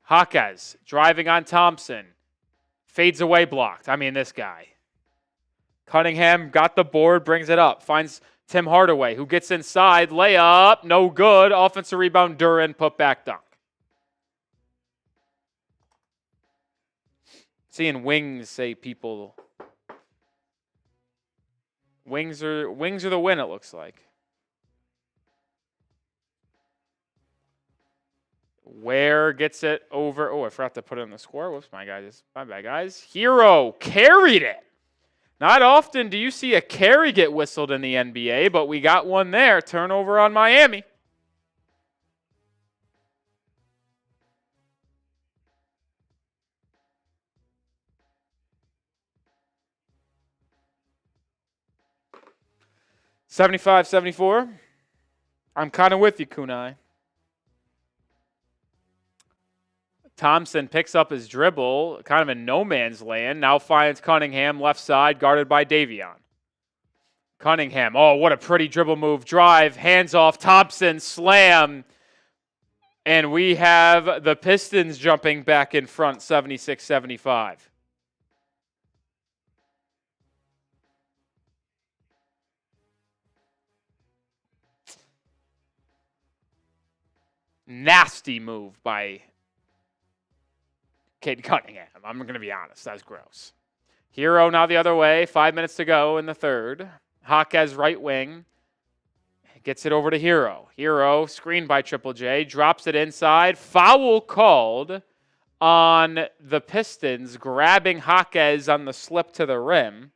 [SPEAKER 1] Jaquez driving on Thompson, fades away blocked. I mean, this guy. Cunningham got the board, brings it up, finds Tim Hardaway, who gets inside, layup, no good, offensive rebound, Duran, put back dunk. Seeing wings say people. Wings are the win, it looks like. Ware gets it over. Oh, I forgot to put it in the score. Whoops, my bad, guys. Hero carried it. Not often do you see a carry get whistled in the NBA, but we got one there. Turnover on Miami. $75-74. I'm kind of with you, Kunai. Thompson picks up his dribble, kind of in no man's land. Now finds Cunningham, left side, guarded by Davion. Cunningham, oh, what a pretty dribble move. Drive, hands off, Thompson, slam. And we have the Pistons jumping back in front, 76-75. Nasty move by Cade Cunningham. I'm going to be honest. That's gross. Hero now the other way. 5 minutes to go in the third. Jaquez right wing. Gets it over to Hero. Hero, screened by Triple J. Drops it inside. Foul called on the Pistons, grabbing Jaquez on the slip to the rim.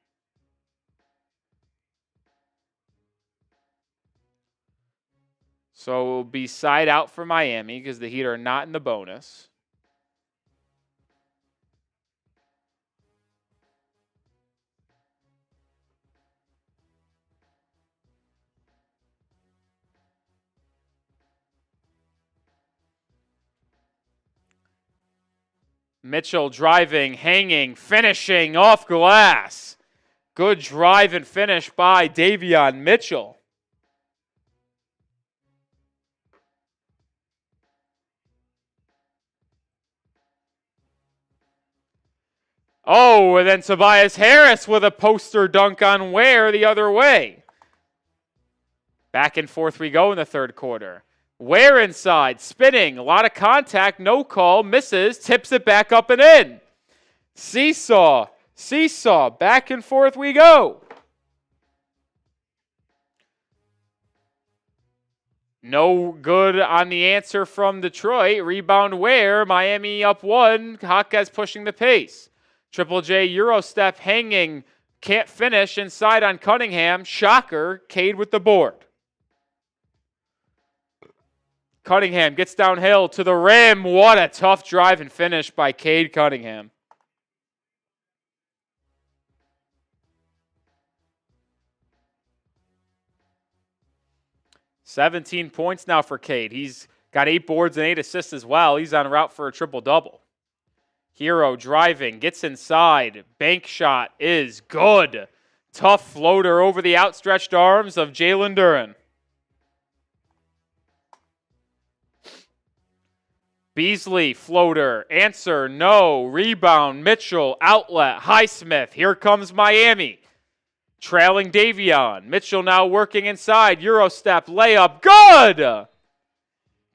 [SPEAKER 1] So it will be side out for Miami because the Heat are not in the bonus. Mitchell driving, hanging, finishing off glass. Good drive and finish by Davion Mitchell. Oh, and then Tobias Harris with a poster dunk on Ware the other way. Back and forth we go in the third quarter. Ware inside, spinning, a lot of contact, no call, misses, tips it back up and in. Seesaw, back and forth we go. No good on the answer from Detroit. Rebound Ware, Miami up one, Hawkeyes pushing the pace. Triple J Euro step hanging, can't finish inside on Cunningham. Shocker, Cade with the board. Cunningham gets downhill to the rim. What a tough drive and finish by Cade Cunningham. $17 points now for Cade. He's got 8 boards and 8 assists as well. He's on route for a triple-double. Hero driving, gets inside. Bank shot is good. Tough floater over the outstretched arms of Jalen Duren. Beasley, floater, answer, no. Rebound, Mitchell, outlet, Highsmith. Here comes Miami. Trailing Davion. Mitchell now working inside. Euro step, layup, good!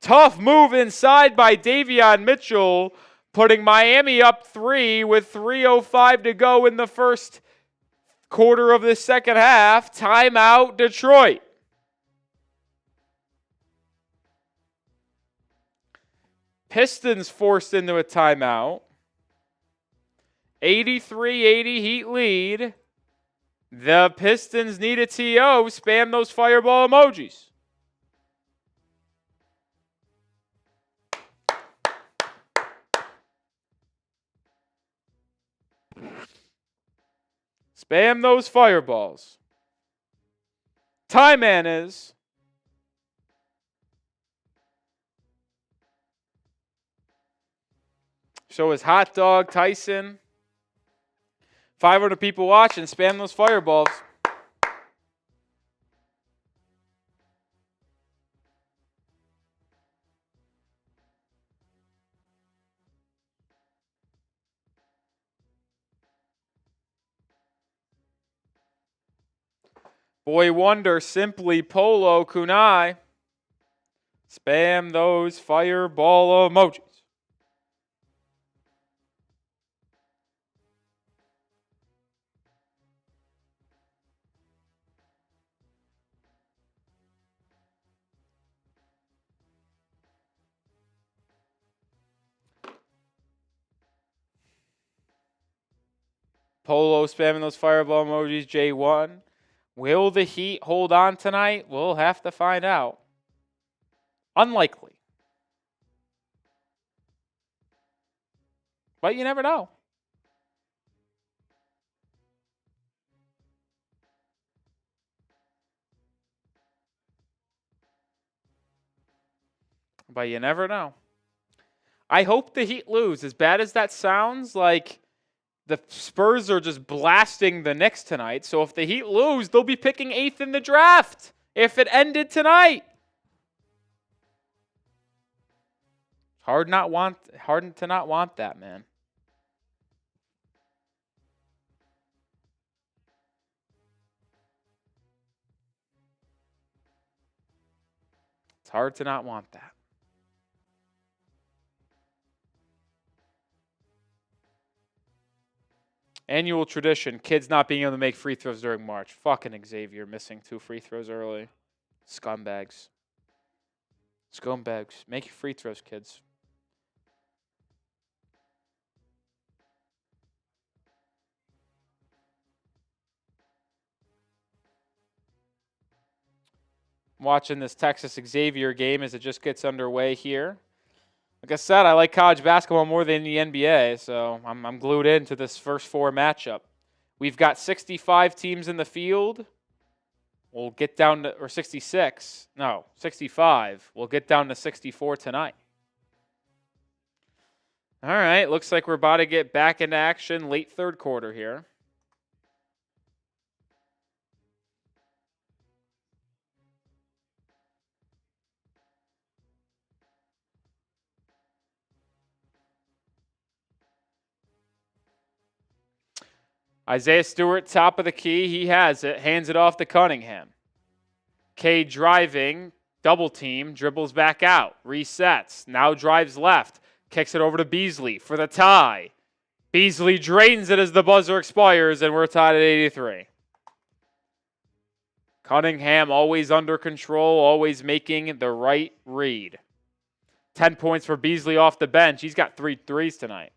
[SPEAKER 1] Tough move inside by Davion Mitchell, putting Miami up 3 with 3:05 to go in the first quarter of the second half. Timeout, Detroit. Pistons forced into a timeout. 83-80 Heat lead. The Pistons need a TO. Spam those fireball emojis. Spam those fireballs. Time man is. So is Hot Dog Tyson. 500 people watching. Spam those fireballs. Boy Wonder, Simply, Polo, Kunai. Spam those fireball emojis. Polo spamming those fireball emojis, J1. Will the Heat hold on tonight? We'll have to find out. Unlikely. But you never know. But you never know. I hope the Heat lose. As bad as that sounds, like the Spurs are just blasting the Knicks tonight. So if the Heat lose, they'll be picking 8th in the draft if it ended tonight. Hard to not want that, man. It's hard to not want that. Annual tradition, kids not being able to make free throws during March. Fucking Xavier missing 2 free throws early. Scumbags. Scumbags. Make your free throws, kids. I'm watching this Texas Xavier game as it just gets underway here. Like I said, I like college basketball more than the NBA, so I'm glued into this first 4 matchup. We've got 65 teams in the field. We'll get down to, or 66. No, 65. We'll get down to 64 tonight. All right, looks like we're about to get back into action late third quarter here. Isaiah Stewart, top of the key. He has it. Hands it off to Cunningham. Cade driving. Double team. Dribbles back out. Resets. Now drives left. Kicks it over to Beasley for the tie. Beasley drains it as the buzzer expires, and we're tied at 83. Cunningham always under control, always making the right read. 10 points for Beasley off the bench. He's got 3 threes tonight.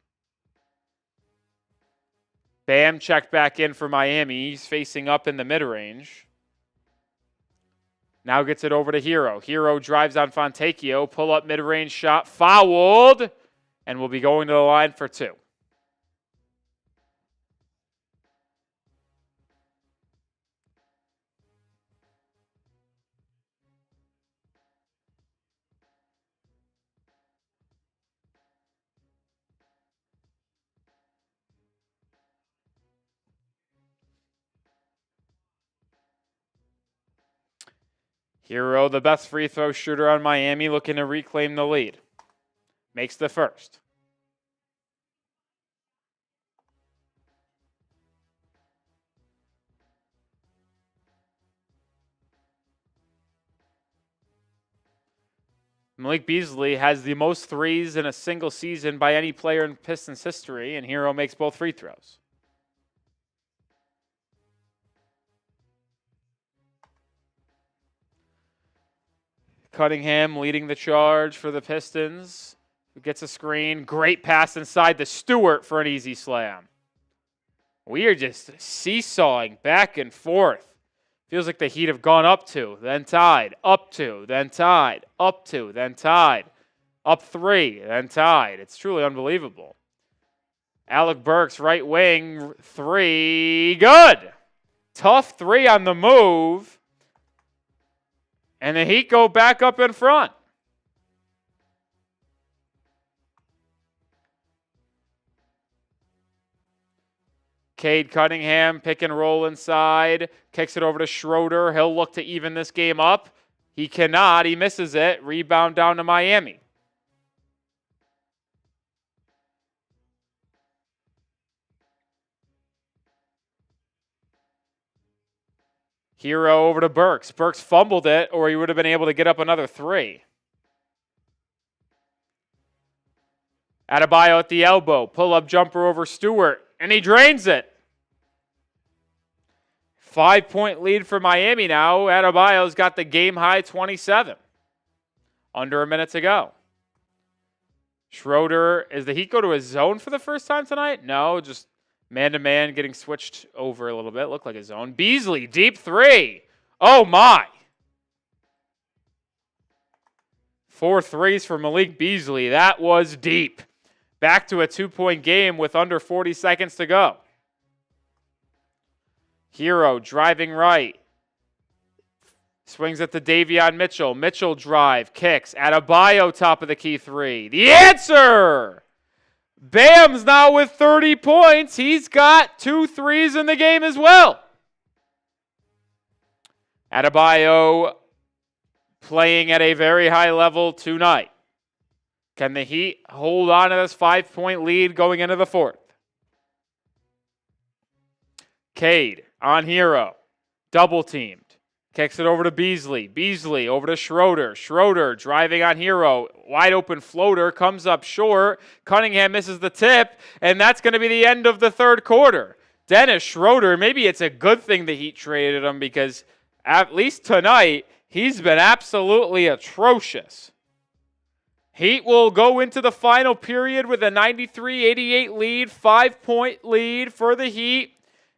[SPEAKER 1] Bam checked back in for Miami. He's facing up in the mid-range. Now gets it over to Hero. Hero drives on Fontecchio. Pull-up mid-range shot. Fouled. And will be going to the line for 2. Hero, the best free throw shooter on Miami, looking to reclaim the lead. Makes the first. Malik Beasley has the most threes in a single season by any player in Pistons history, and Hero makes both free throws. Cunningham leading the charge for the Pistons. Gets a screen. Great pass inside to Stewart for an easy slam. We are just seesawing back and forth. Feels like the Heat have gone up 2, then tied, up 2, then tied, up 2, then tied, up 3, then tied. It's truly unbelievable. Alec Burks, right wing, 3, good. Tough 3 on the move. And the Heat go back up in front. Cade Cunningham, pick and roll inside. Kicks it over to Schroeder. He'll look to even this game up. He cannot. He misses it. Rebound down to Miami. Hero over to Burks. Burks fumbled it, or he would have been able to get up another 3. Adebayo at the elbow. Pull-up jumper over Stewart, and he drains it. 5-point lead for Miami now. Adebayo's got the game-high 27. Under a minute to go. Schroeder, is the Heat go to a zone for the first time tonight? No, just man-to-man getting switched over a little bit. Looked like a zone. Beasley, deep 3. Oh, my. 4 threes for Malik Beasley. That was deep. Back to a 2-point game with under 40 seconds to go. Hero driving right. Swings it to Davion Mitchell. Mitchell drive, kicks. Adebayo top of the key 3. The answer! Bam's now with 30 points. He's got 2 threes in the game as well. Adebayo playing at a very high level tonight. Can the Heat hold on to this 5-point lead going into the 4th? Cade on Hero. Double teamed. Kicks it over to Beasley. Beasley over to Schroeder. Schroeder driving on Hero. Wide open floater. Comes up short. Cunningham misses the tip. And that's going to be the end of the 3rd quarter. Dennis Schroeder, maybe it's a good thing the Heat traded him because at least tonight, he's been absolutely atrocious. Heat will go into the final period with a 93-88 lead. 5-point lead for the Heat.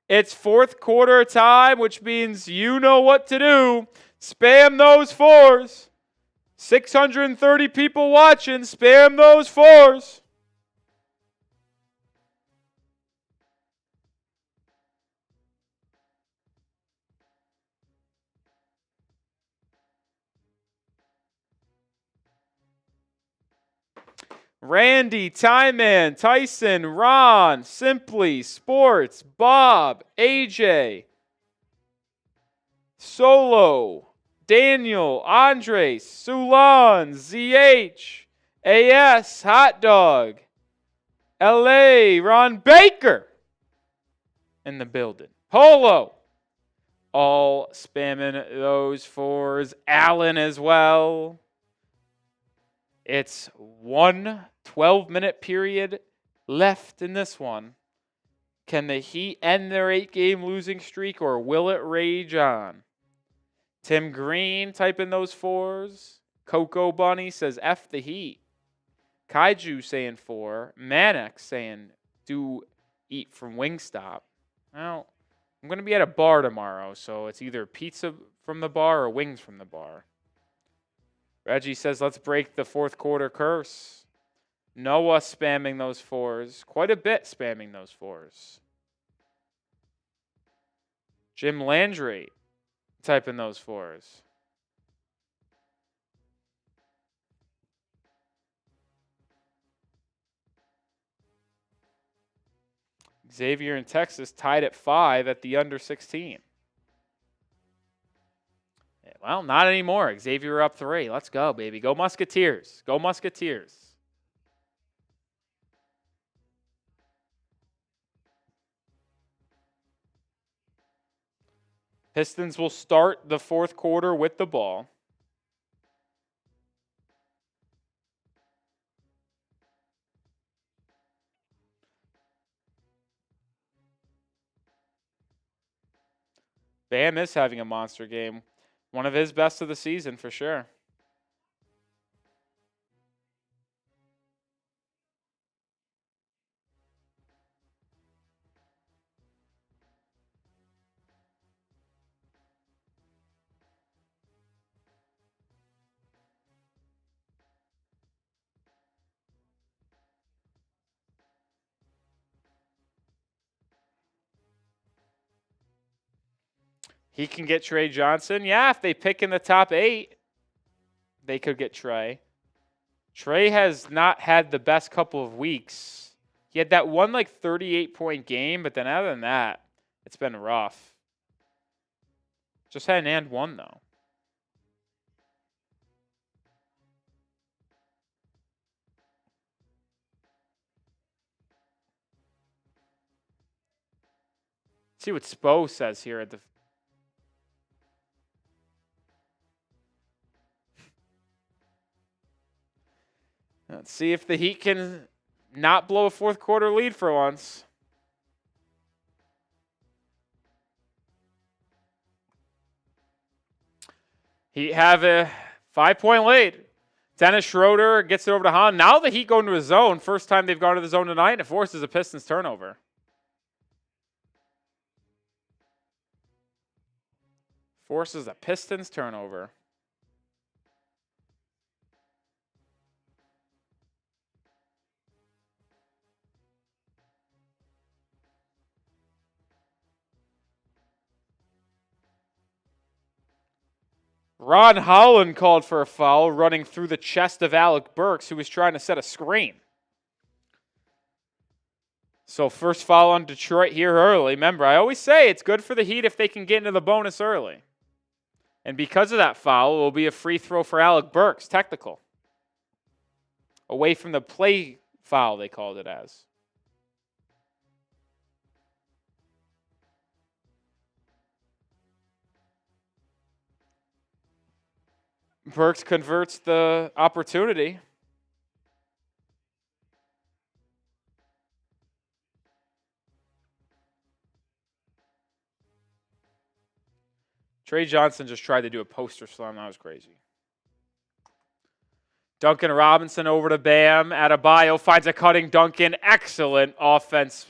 [SPEAKER 1] It's 4th quarter time, which means you know what to do. Spam those 4s. 630 people watching. Spam those 4s. Randy, Tyman, Tyson, Ron, Simply, Sports, Bob, AJ, Solo, Daniel, Andres, Sulan, ZH, AS, Hot Dog, LA, Ron Baker, in the building. Polo! All spamming those fours. Allen as well. It's 1 12-minute period left in this one. Can the Heat end their 8-game losing streak, or will it rage on? Tim Green typing those fours. Coco Bunny says F the Heat. Kaiju saying 4. Manek saying do eat from Wingstop. Well, I'm going to be at a bar tomorrow, so it's either pizza from the bar or wings from the bar. Reggie says, let's break the fourth quarter curse. Noah spamming those fours. Quite a bit spamming those fours. Jim Landry typing those fours. Xavier in Texas tied at 5 at the under 16. Well, not anymore. Xavier up 3. Let's go, baby. Go Musketeers. Go Musketeers. Pistons will start the fourth quarter with the ball. Bam is having a monster game. One of his best of the season for sure. He can get Trey Johnson. Yeah, if they pick in the top 8, they could get Trey. Trey has not had the best couple of weeks. He had that one 38-point game, but then other than that, it's been rough. Just had an and one, though. Let's see what Spo says here at the... Let's see if the Heat can not blow a fourth quarter lead for once. Heat have a 5-point lead. Dennis Schroeder gets it over to Hahn. Now the Heat go into a zone. First time they've gone to the zone tonight, and it forces a Pistons turnover. Forces a Pistons turnover. Ron Holland called for a foul, running through the chest of Alec Burks, who was trying to set a screen. So first foul on Detroit here early. Remember, I always say it's good for the Heat if they can get into the bonus early. And because of that foul, it will be a free throw for Alec Burks, technical. Away from the play foul, they called it as. Burks converts the opportunity. Trey Johnson just tried to do a poster slam. That was crazy. Duncan Robinson over to Bam. Adebayo finds a cutting Duncan. Excellent offense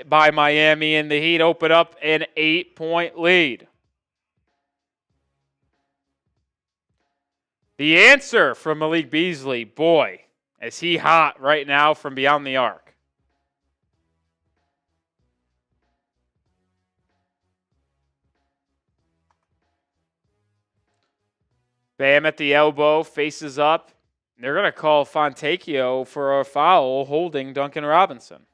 [SPEAKER 1] by Miami, and the Heat open up an 8-point lead. The answer from Malik Beasley, boy, is he hot right now from beyond the arc. Bam at the elbow, faces up. They're going to call Fontecchio for a foul holding Duncan Robinson.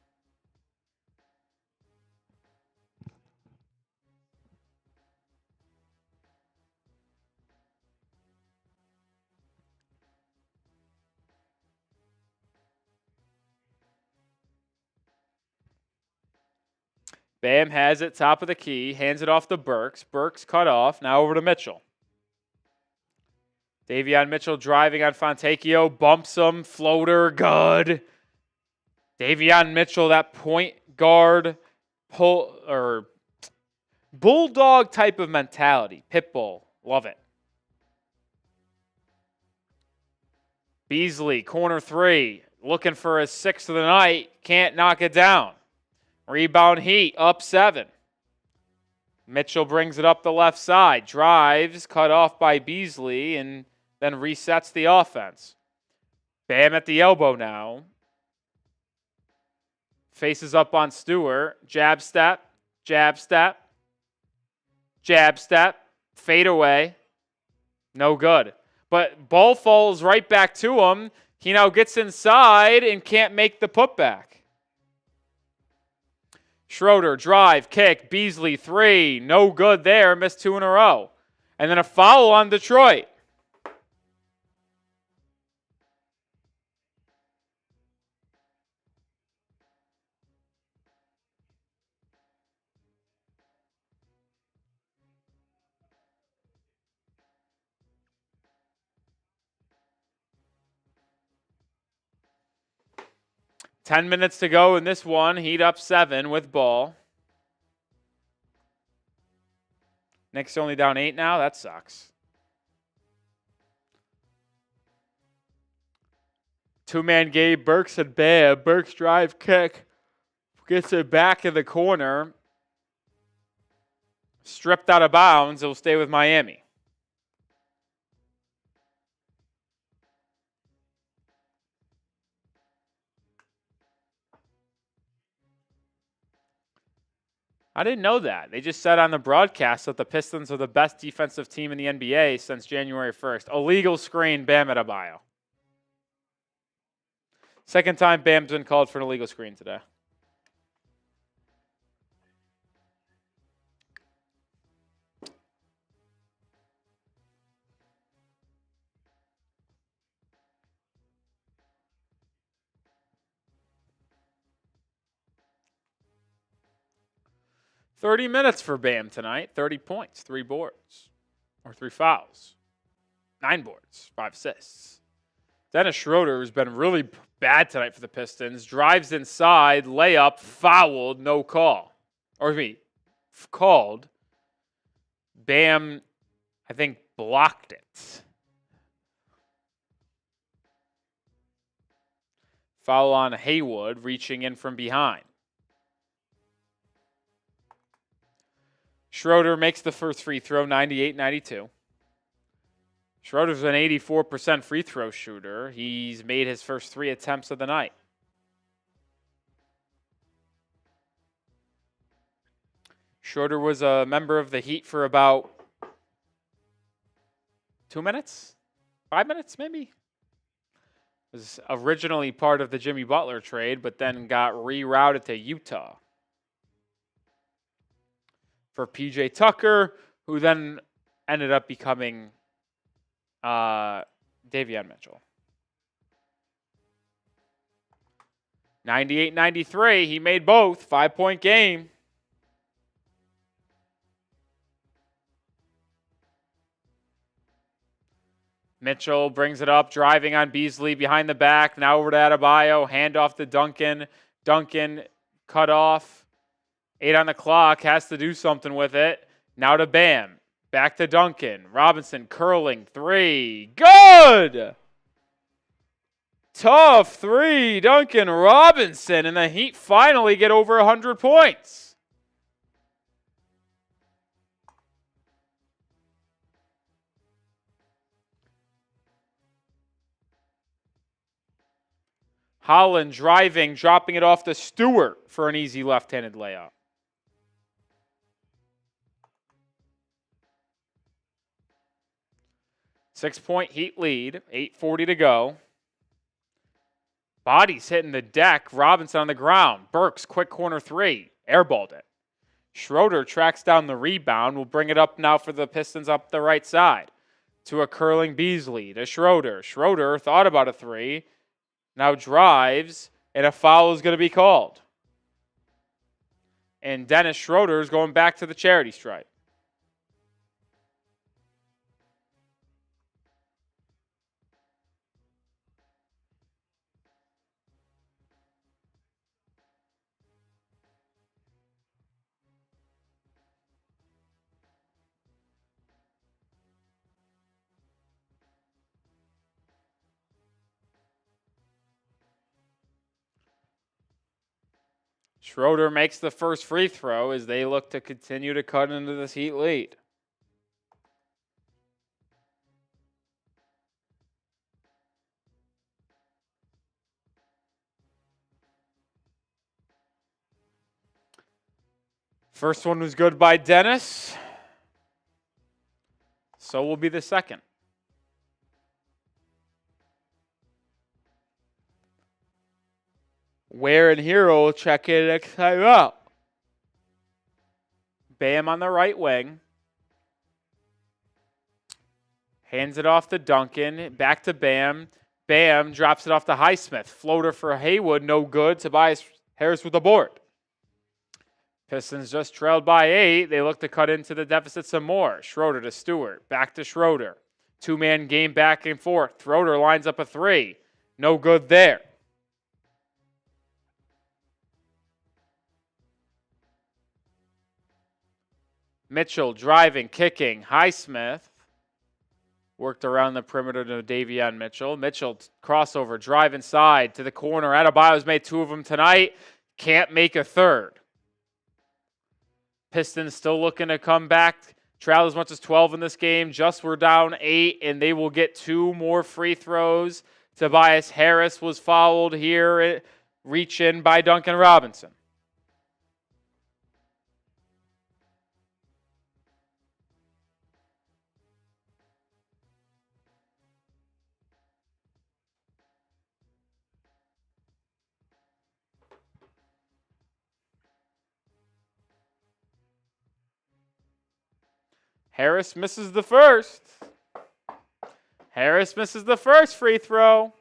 [SPEAKER 1] Bam has it, top of the key, hands it off to Burks. Burks cut off, now over to Mitchell. Davion Mitchell driving on Fontecchio, bumps him, floater, good. Davion Mitchell, that point guard, bulldog type of mentality. Pitbull, love it. Beasley, corner three, looking for his sixth of the night, can't knock it down. Rebound Heat, up 7. Mitchell brings it up the left side, drives, cut off by Beasley, and then resets the offense. Bam at the elbow now. Faces up on Stewart. Jab step, jab step, jab step, fade away. No good. But ball falls right back to him. He now gets inside and can't make the putback. Schroeder, drive, kick, Beasley, 3. No good there. Missed 2 in a row. And then a foul on Detroit. Ten minutes to go in this one. Heat up 7 with ball. Knicks only down 8 now. That sucks. Two-man game. Burks and Bam. Burks drive, kick. Gets it back in the corner. Stripped out of bounds. It'll stay with Miami. I didn't know that. They just said on the broadcast that the Pistons are the best defensive team in the NBA since January 1st. Illegal screen, Bam Adebayo. Second time Bam's been called for an illegal screen today. $30 minutes for Bam tonight. 30 points, 3 boards, or 3 fouls, 9 boards, 5 assists. Dennis Schroeder has been really bad tonight for the Pistons. Drives inside, layup, fouled, no call. Called. Bam, I think, blocked it. Foul on Haywood, reaching in from behind. Schroeder makes the first free throw, 98-92. Schroeder's an 84% free throw shooter. He's made his first 3 attempts of the night. Schroeder was a member of the Heat for about 2 minutes? 5 minutes, maybe? Was originally part of the Jimmy Butler trade, but then got rerouted to Utah for PJ Tucker, who then ended up becoming Davion Mitchell. 98-93, he made both. 5-point game. Mitchell brings it up, driving on Beasley behind the back. Now over to Adebayo, hand off to Duncan. Duncan cut off. 8 on the clock, has to do something with it. Now to Bam. Back to Duncan. Robinson curling 3. Good! Tough 3, Duncan Robinson. And the Heat finally get over 100 points. Holland driving, dropping it off to Stewart for an easy left-handed layup. Six-point Heat lead, 8:40 to go. Bodies hitting the deck. Robinson on the ground. Burks, quick corner 3. Airballed it. Schroeder tracks down the rebound. Will bring it up now for the Pistons up the right side. To a curling Beasley. To Schroeder. Schroeder thought about a 3. Now drives. And a foul is going to be called. And Dennis Schroeder is going back to the charity stripe. Schroeder makes the first free throw as they look to continue to cut into this Heat lead. First one was good by Dennis. So will be the second. Ware and Hero will check in next time out. Bam on the right wing. Hands it off to Duncan. Back to Bam. Bam drops it off to Highsmith. Floater for Haywood. No good. Tobias Harris with the board. Pistons just trailed by 8. They look to cut into the deficit some more. Schroeder to Stewart. Back to Schroeder. Two-man game back and forth. Schroeder lines up a 3. No good there. Mitchell driving, kicking. Highsmith worked around the perimeter to Davion Mitchell. Mitchell crossover, drive inside to the corner. Adebayo's made 2 of them tonight. Can't make a third. Pistons still looking to come back. Trail as much as 12 in this game. Just were down 8, and they will get 2 more free throws. Tobias Harris was fouled here. Reach in by Duncan Robinson. Harris misses the first. Harris misses the first free throw.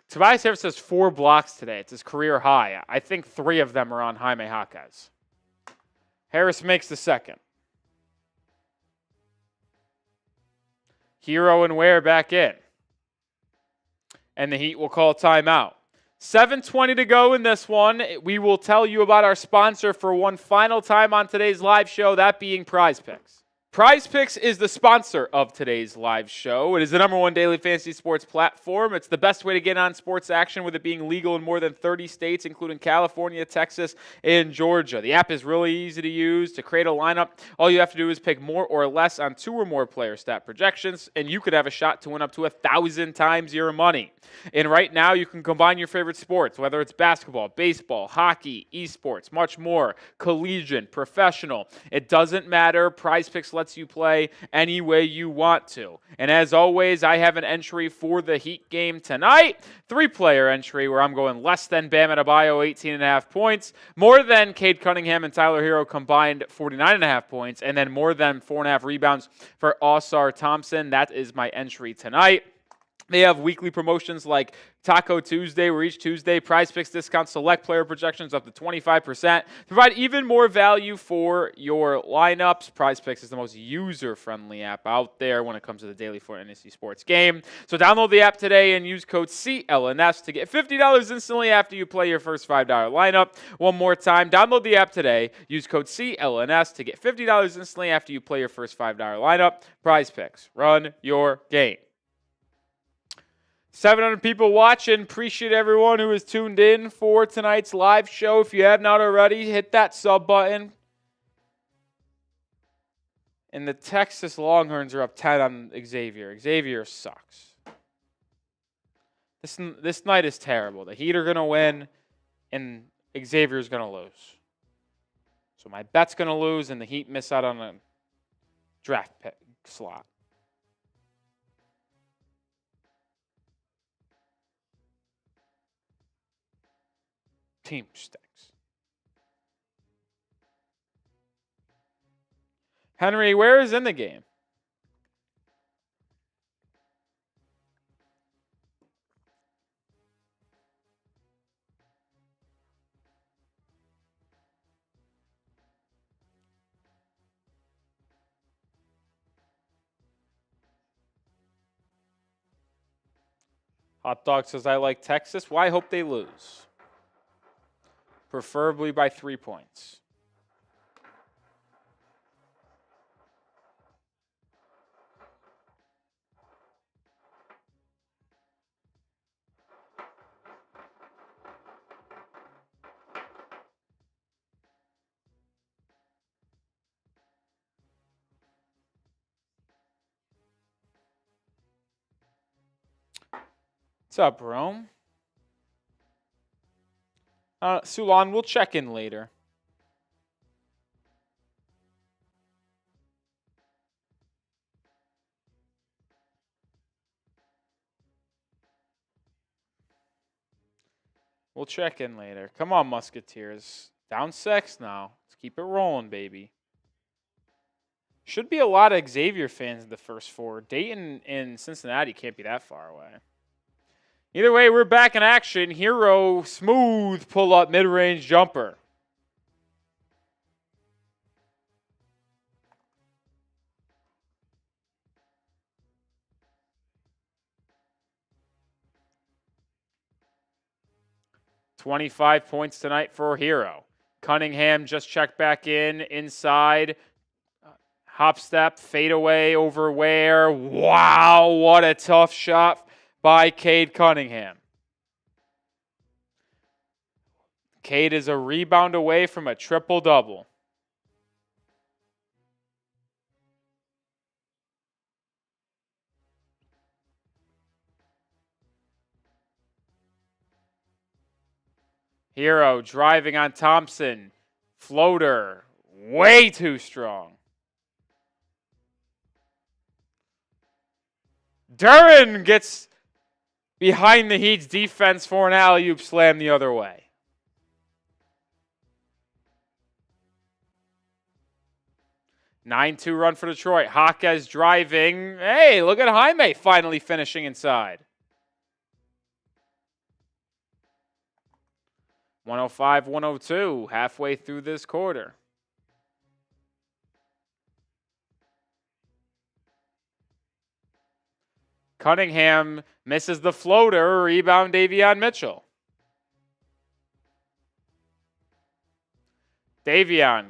[SPEAKER 1] Tobias Harris has 4 blocks today. It's his career high. I think 3 of them are on Jaime Jaquez. Harris makes the second. Hero and Ware back in. And the Heat will call timeout. 7:20 to go in this one. We will tell you about our sponsor for one final time on today's live show, that being Prize Picks. Prize Picks is the sponsor of today's live show. It is the #1 daily fantasy sports platform. It's the best way to get on sports action, with it being legal in more than 30 states, including California, Texas, and Georgia. The app is really easy to use. To create a lineup, all you have to do is pick more or less on 2 or more player stat projections, and you could have a shot to win up to 1,000 times your money. And right now, you can combine your favorite sports, whether it's basketball, baseball, hockey, esports, much more, collegiate, professional. It doesn't matter. Prize Picks lets you play any way you want to. And as always, I have an entry for the Heat game tonight. 3-player entry where I'm going less than Bam Adebayo, 18.5 points, more than Cade Cunningham and Tyler Hero combined, 49.5 points, and then more than 4.5 rebounds for Ausar Thompson. That is my entry tonight. They have weekly promotions like Taco Tuesday, where each Tuesday Prize Picks discounts select player projections up to 25%. Provide even more value for your lineups. Prize Picks is the most user-friendly app out there when it comes to the daily fantasy sports game. So download the app today and use code CLNS to get $50 instantly after you play your first $5 lineup. One more time, download the app today. Use code CLNS to get $50 instantly after you play your first $5 lineup. Prize Picks. Run your game. 700 people watching. Appreciate everyone who is tuned in for tonight's live show. If you have not already, hit that sub button. And the Texas Longhorns are up 10 on Xavier. Xavier sucks. This night is terrible. The Heat are going to win, and Xavier's going to lose. So my bet's going to lose, and the Heat miss out on a draft pick slot. Team stinks. Henry, where is in the game? Hot Dog says, I like Texas. Why hope they lose? Preferably by 3 points. What's up, Rome? Sulan, we'll check in later. We'll check in later. Come on, Musketeers. Down 6 now. Let's keep it rolling, baby. Should be a lot of Xavier fans in the first 4. Dayton and Cincinnati can't be that far away. Either way, we're back in action. Hero, smooth pull-up mid-range jumper. $25 points tonight for Hero. Cunningham just checked back in, inside. Hop step, fade away over Ware. Wow, what a tough shot by Cade Cunningham. Cade is a rebound away from a triple-double. Hero driving on Thompson. Floater, way too strong. Duren gets behind the Heat's defense for an alley-oop slam the other way. A 9-2 run for Detroit. Jaquez driving. Hey, look at Jaime finally finishing inside. 105-102, halfway through this quarter. Cunningham misses the floater. Rebound Davion Mitchell. Davion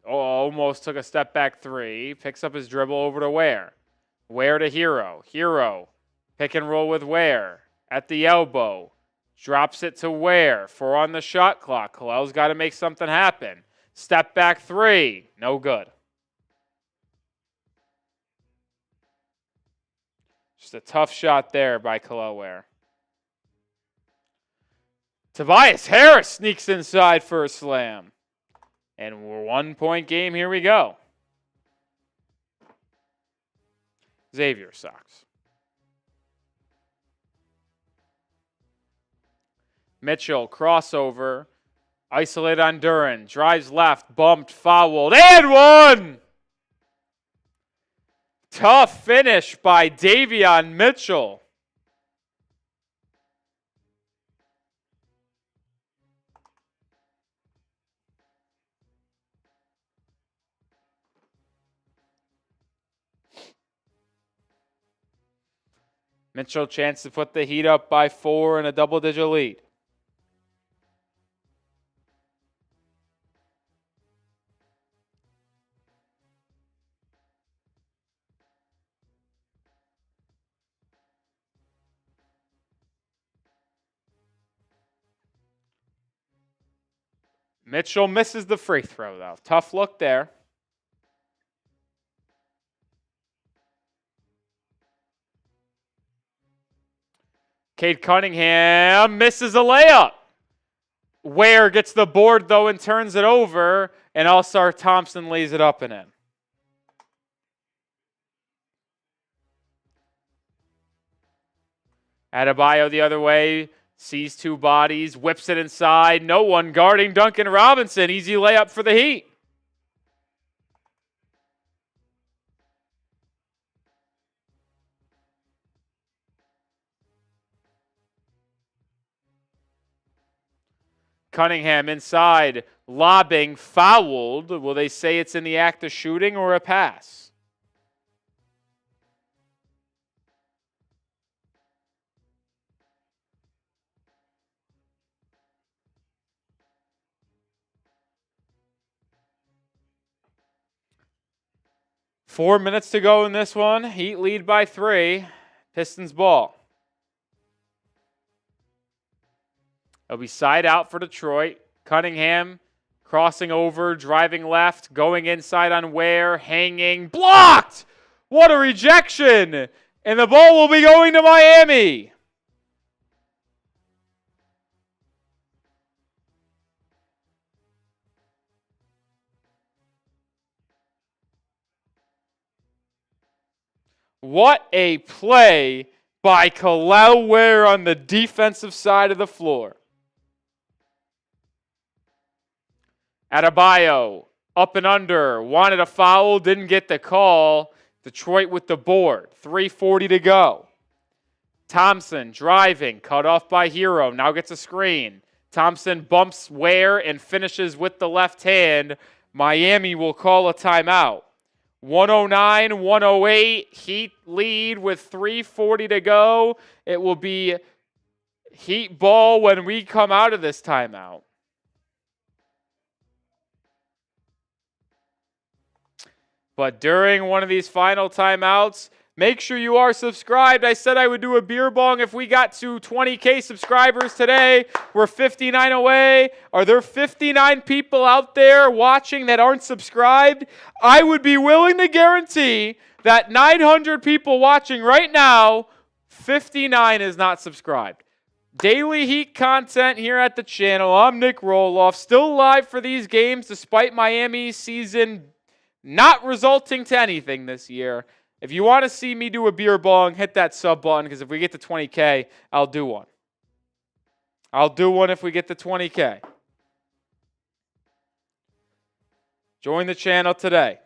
[SPEAKER 1] almost took a step back 3. Picks up his dribble over to Ware. Ware to Hero. Hero. Pick and roll with Ware. At the elbow. Drops it to Ware. 4 on the shot clock. Kalel's got to make something happen. Step back 3. No good. Just a tough shot there by Kalel Ware. Tobias Harris sneaks inside for a slam. And we're 1-point game. Here we go. Xavier Sox. Mitchell, crossover. Isolated on Duren. Drives left. Bumped. Fouled. And one! Tough finish by Davion Mitchell. Mitchell chance to put the Heat up by 4 in a double-digit lead. Mitchell misses the free throw, though. Tough look there. Cade Cunningham misses a layup. Ware gets the board, though, and turns it over. And All-Star Thompson lays it up and in. Adebayo the other way. Sees 2 bodies, whips it inside. No one guarding Duncan Robinson. Easy layup for the Heat. Cunningham inside, lobbing, fouled. Will they say it's in the act of shooting or a pass? Four minutes to go in this one. Heat lead by 3. Pistons ball. It'll be side out for Detroit. Cunningham crossing over, driving left, going inside on Ware, hanging, blocked! What a rejection! And the ball will be going to Miami. What a play by Kel'el Ware on the defensive side of the floor. Adebayo, up and under, wanted a foul, didn't get the call. Detroit with the board, 3:40 to go. Thompson driving, cut off by Hero, now gets a screen. Thompson bumps Ware and finishes with the left hand. Miami will call a timeout. 109-108, Heat lead with 3:40 to go. It will be Heat ball when we come out of this timeout. But during one of these final timeouts, make sure you are subscribed. I said I would do a beer bong if we got to 20K subscribers today. We're 59 away. Are there 59 people out there watching that aren't subscribed? I would be willing to guarantee that 900 people watching right now, 59 is not subscribed. Daily Heat content here at the channel. I'm Nic Rohloff, still live for these games despite Miami's season not resulting to anything this year. If you want to see me do a beer bong, hit that sub button, because if we get to 20K, I'll do one. I'll do one if we get to 20K. Join the channel today.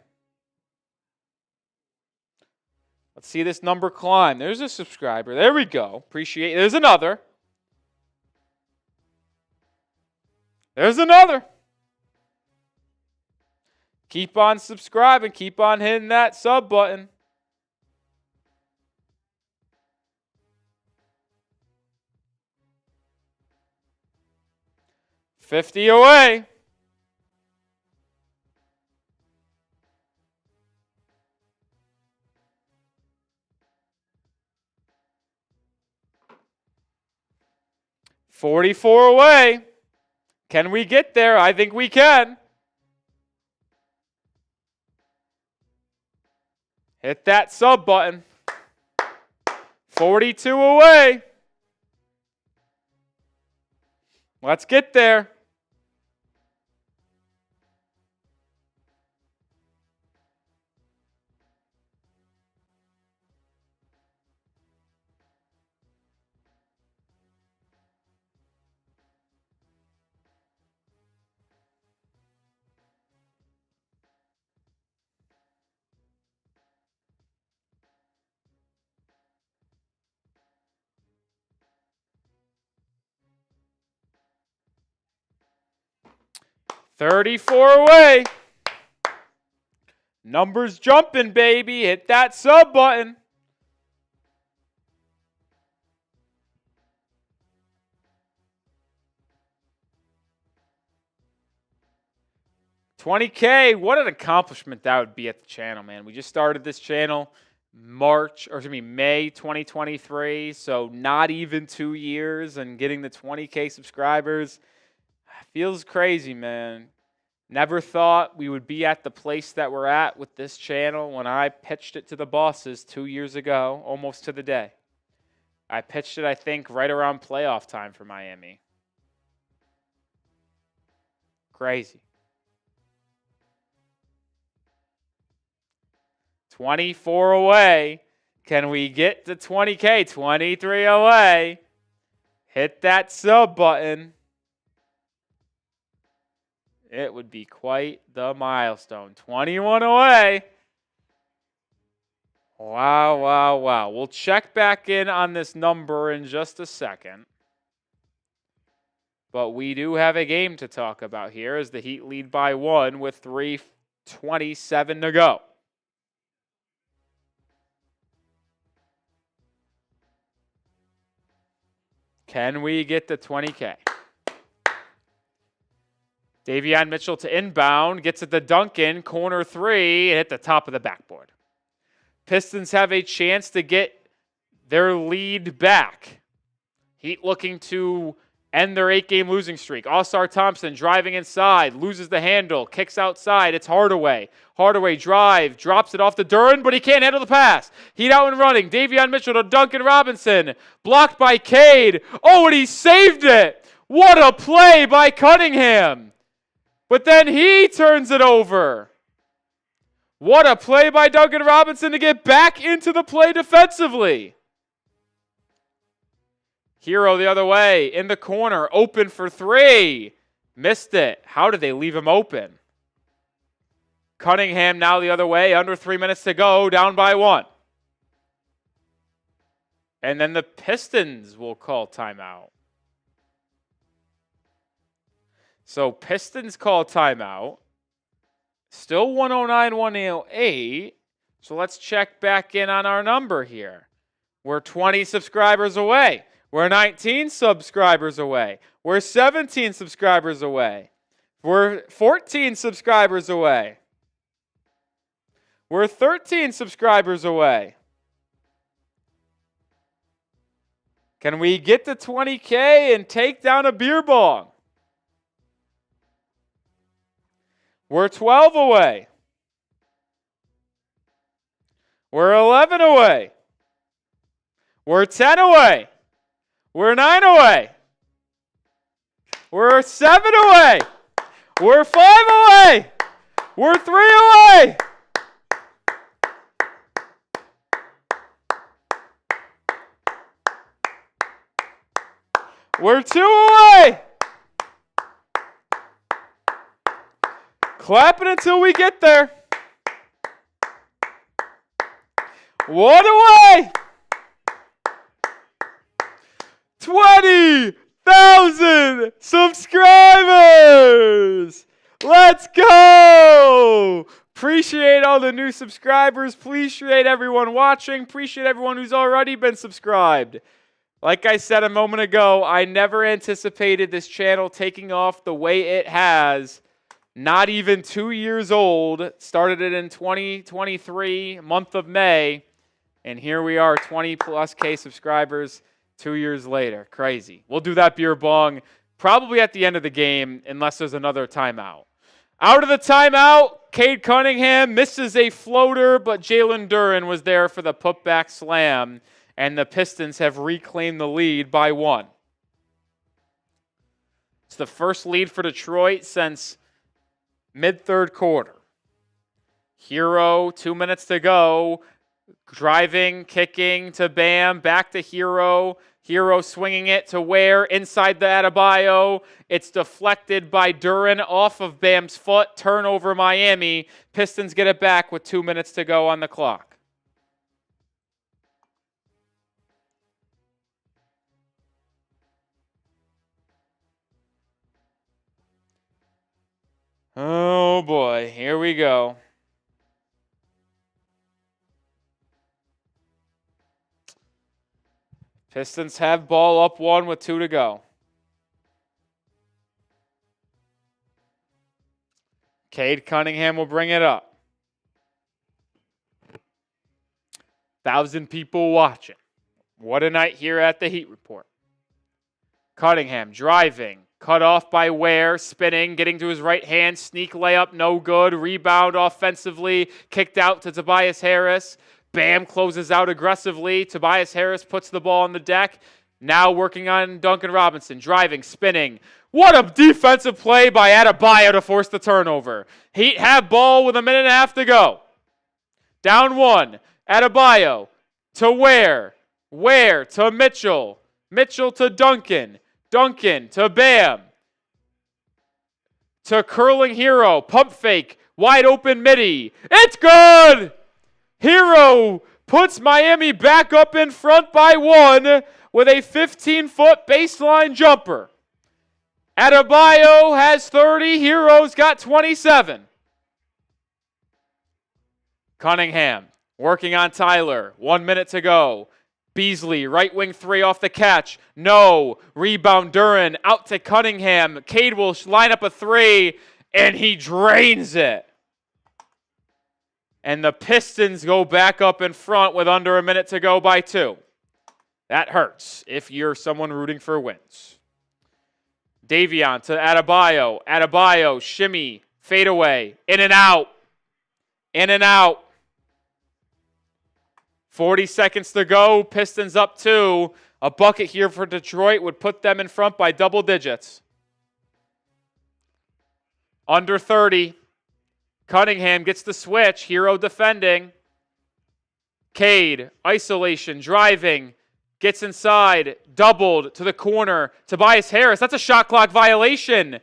[SPEAKER 1] Let's see this number climb. There's a subscriber. There we go. Appreciate it. There's another. There's another. Keep on subscribing. Keep on hitting that sub button. $50 away. $44 away. Can we get there? I think we can. Hit that sub button. 42 away. Let's get there. $34 away. Numbers jumping, baby. Hit that sub button. $20K. What an accomplishment that would be at the channel, man. We just started this channel May 2023, so not even 2 years, and getting the 20K subscribers feels crazy, man. Never thought we would be at the place that we're at with this channel when I pitched it to the bosses 2 years ago, almost to the day. I pitched it, I think, right around playoff time for Miami. Crazy. 24 away. Can we get to 20K? 23 away. Hit that sub button. It would be quite the milestone. 21 away. Wow, wow, wow. We'll check back in on this number in just a second. But we do have a game to talk about here as the Heat lead by 1 with 3:27 to go. Can we get to 20K? Davion Mitchell to inbound, gets it to Duncan, corner 3, and hit the top of the backboard. Pistons have a chance to get their lead back. Heat looking to end their 8-game losing streak. All-Star Thompson driving inside, loses the handle, kicks outside. It's Hardaway. Hardaway drive, drops it off to Duren, but he can't handle the pass. Heat out and running. Davion Mitchell to Duncan Robinson. Blocked by Cade. Oh, and he saved it. What a play by Cunningham. But then he turns it over. What a play by Duncan Robinson to get back into the play defensively. Hero the other way, in the corner, open for 3. Missed it. How did they leave him open? Cunningham now the other way, under 3 minutes to go, down by 1. And then the Pistons will call timeout. So Pistons call timeout. Still 109, 108. So let's check back in on our number here. We're 20 subscribers away. We're 19 subscribers away. We're 17 subscribers away. We're 14 subscribers away. We're 13 subscribers away. Can we get to 20K and take down a beer bong? We're 12 away. We're 11 away. We're 10 away. We're 9 away. We're 7 away. We're 5 away. We're 3 away. We're 2 away. Clap it until we get there. 1 away. 20,000 subscribers. Let's go. Appreciate all the new subscribers. Appreciate everyone watching. Appreciate everyone who's already been subscribed. Like I said a moment ago, I never anticipated this channel taking off the way it has. Not even 2 years old. Started it in 2023, month of May. And here we are, 20 plus K subscribers 2 years later. Crazy. We'll do that beer bong probably at the end of the game unless there's another timeout. Out of the timeout, Cade Cunningham misses a floater, but Jalen Duren was there for the putback slam. And the Pistons have reclaimed the lead by 1. It's the first lead for Detroit since mid-third quarter. Hero, 2 minutes to go. Driving, kicking to Bam, back to Hero. Hero swinging it to Ware inside the Adebayo. It's deflected by Duren off of Bam's foot. Turnover Miami. Pistons get it back with 2 minutes to go on the clock. Oh boy, here we go. Pistons have ball up 1 with 2 to go. Cade Cunningham will bring it up. 1,000 people watching. What a night here at the Heat Report. Cunningham driving. Cut off by Ware, spinning, getting to his right hand, sneak layup, no good. Rebound offensively, kicked out to Tobias Harris. Bam closes out aggressively. Tobias Harris puts the ball on the deck. Now working on Duncan Robinson, driving, spinning. What a defensive play by Adebayo to force the turnover. Heat have ball with a minute and a half to go. Down 1, Adebayo to Ware. Ware to Mitchell. Mitchell to Duncan. Duncan to Bam. To curling Hero. Pump fake. Wide open midi. It's good! Hero puts Miami back up in front by 1 with a 15-foot baseline jumper. Adebayo has 30. Hero's got 27. Cunningham working on Tyler. 1 minute to go. Beasley, right wing three off the catch. No. Rebound Duran out to Cunningham. Cade will line up a three, and he drains it. And the Pistons go back up in front with under a minute to go by 2. That hurts if you're someone rooting for wins. Davion to Adebayo. Adebayo, shimmy, fade away, in and out. In and out. 40 seconds to go. Pistons up 2. A bucket here for Detroit would put them in front by double digits. Under 30. Cunningham gets the switch. Hero defending. Cade, isolation, driving. Gets inside. Doubled to the corner. Tobias Harris. That's a shot clock violation.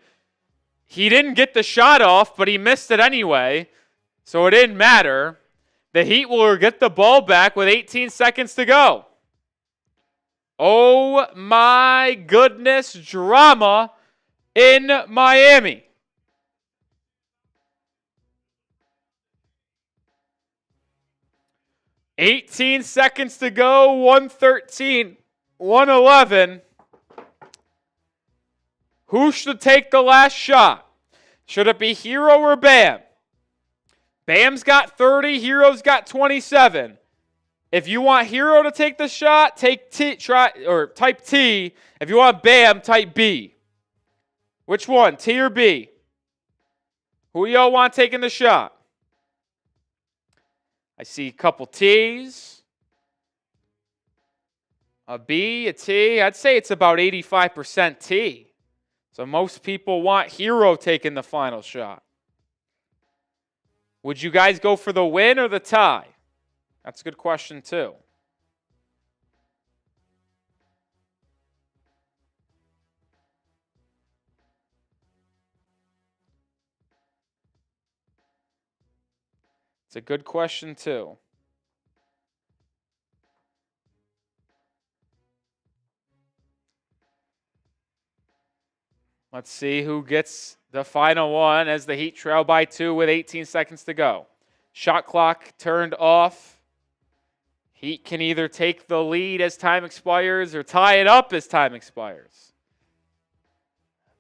[SPEAKER 1] He didn't get the shot off, but he missed it anyway. So it didn't matter. The Heat will get the ball back with 18 seconds to go. Oh my goodness, drama in Miami. $18 seconds to go, 113, 111. Who should take the last shot? Should it be Hero or Bam? Bam's got 30, Hero's got 27. If you want Hero to take the shot, type T. If you want Bam, type B. Which one, T or B? Who y'all want taking the shot? I see a couple T's. A B, a T. I'd say it's about 85% T. So most people want Hero taking the final shot. Would you guys go for the win or the tie? That's a good question, too. It's a good question, too. Let's see who gets the final one as the Heat trail by 2 with 18 seconds to go. Shot clock turned off. Heat can either take the lead as time expires or tie it up as time expires.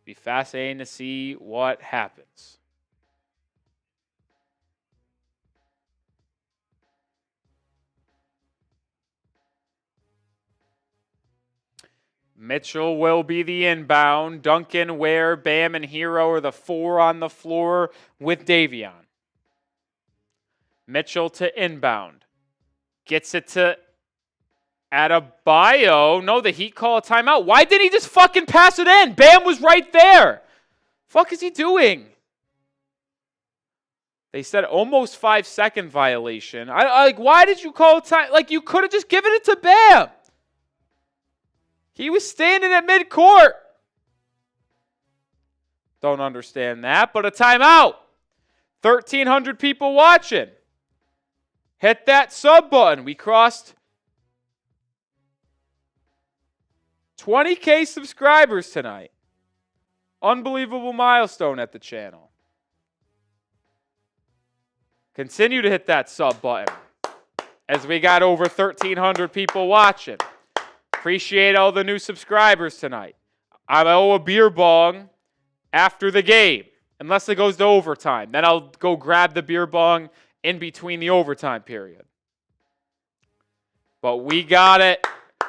[SPEAKER 1] Be fascinating to see what happens. Mitchell will be the inbound. Duncan, Ware, Bam, and Hero are the 4 on the floor with Davion. Mitchell to inbound. Gets it to Adebayo. No, the Heat call a timeout. Why didn't he just fucking pass it in? Bam was right there. Fuck is he doing? They said almost 5-second violation. Why did you call a time? Like, you could have just given it to Bam. He was standing at midcourt. Don't understand that, but a timeout. 1,300 people watching. Hit that sub button. We crossed 20K subscribers tonight. Unbelievable milestone at the channel. Continue to hit that sub button as we got over 1,300 people watching. Appreciate all the new subscribers tonight. I owe a beer bong after the game, unless it goes to overtime. Then I'll go grab the beer bong in between the overtime period. But we got it.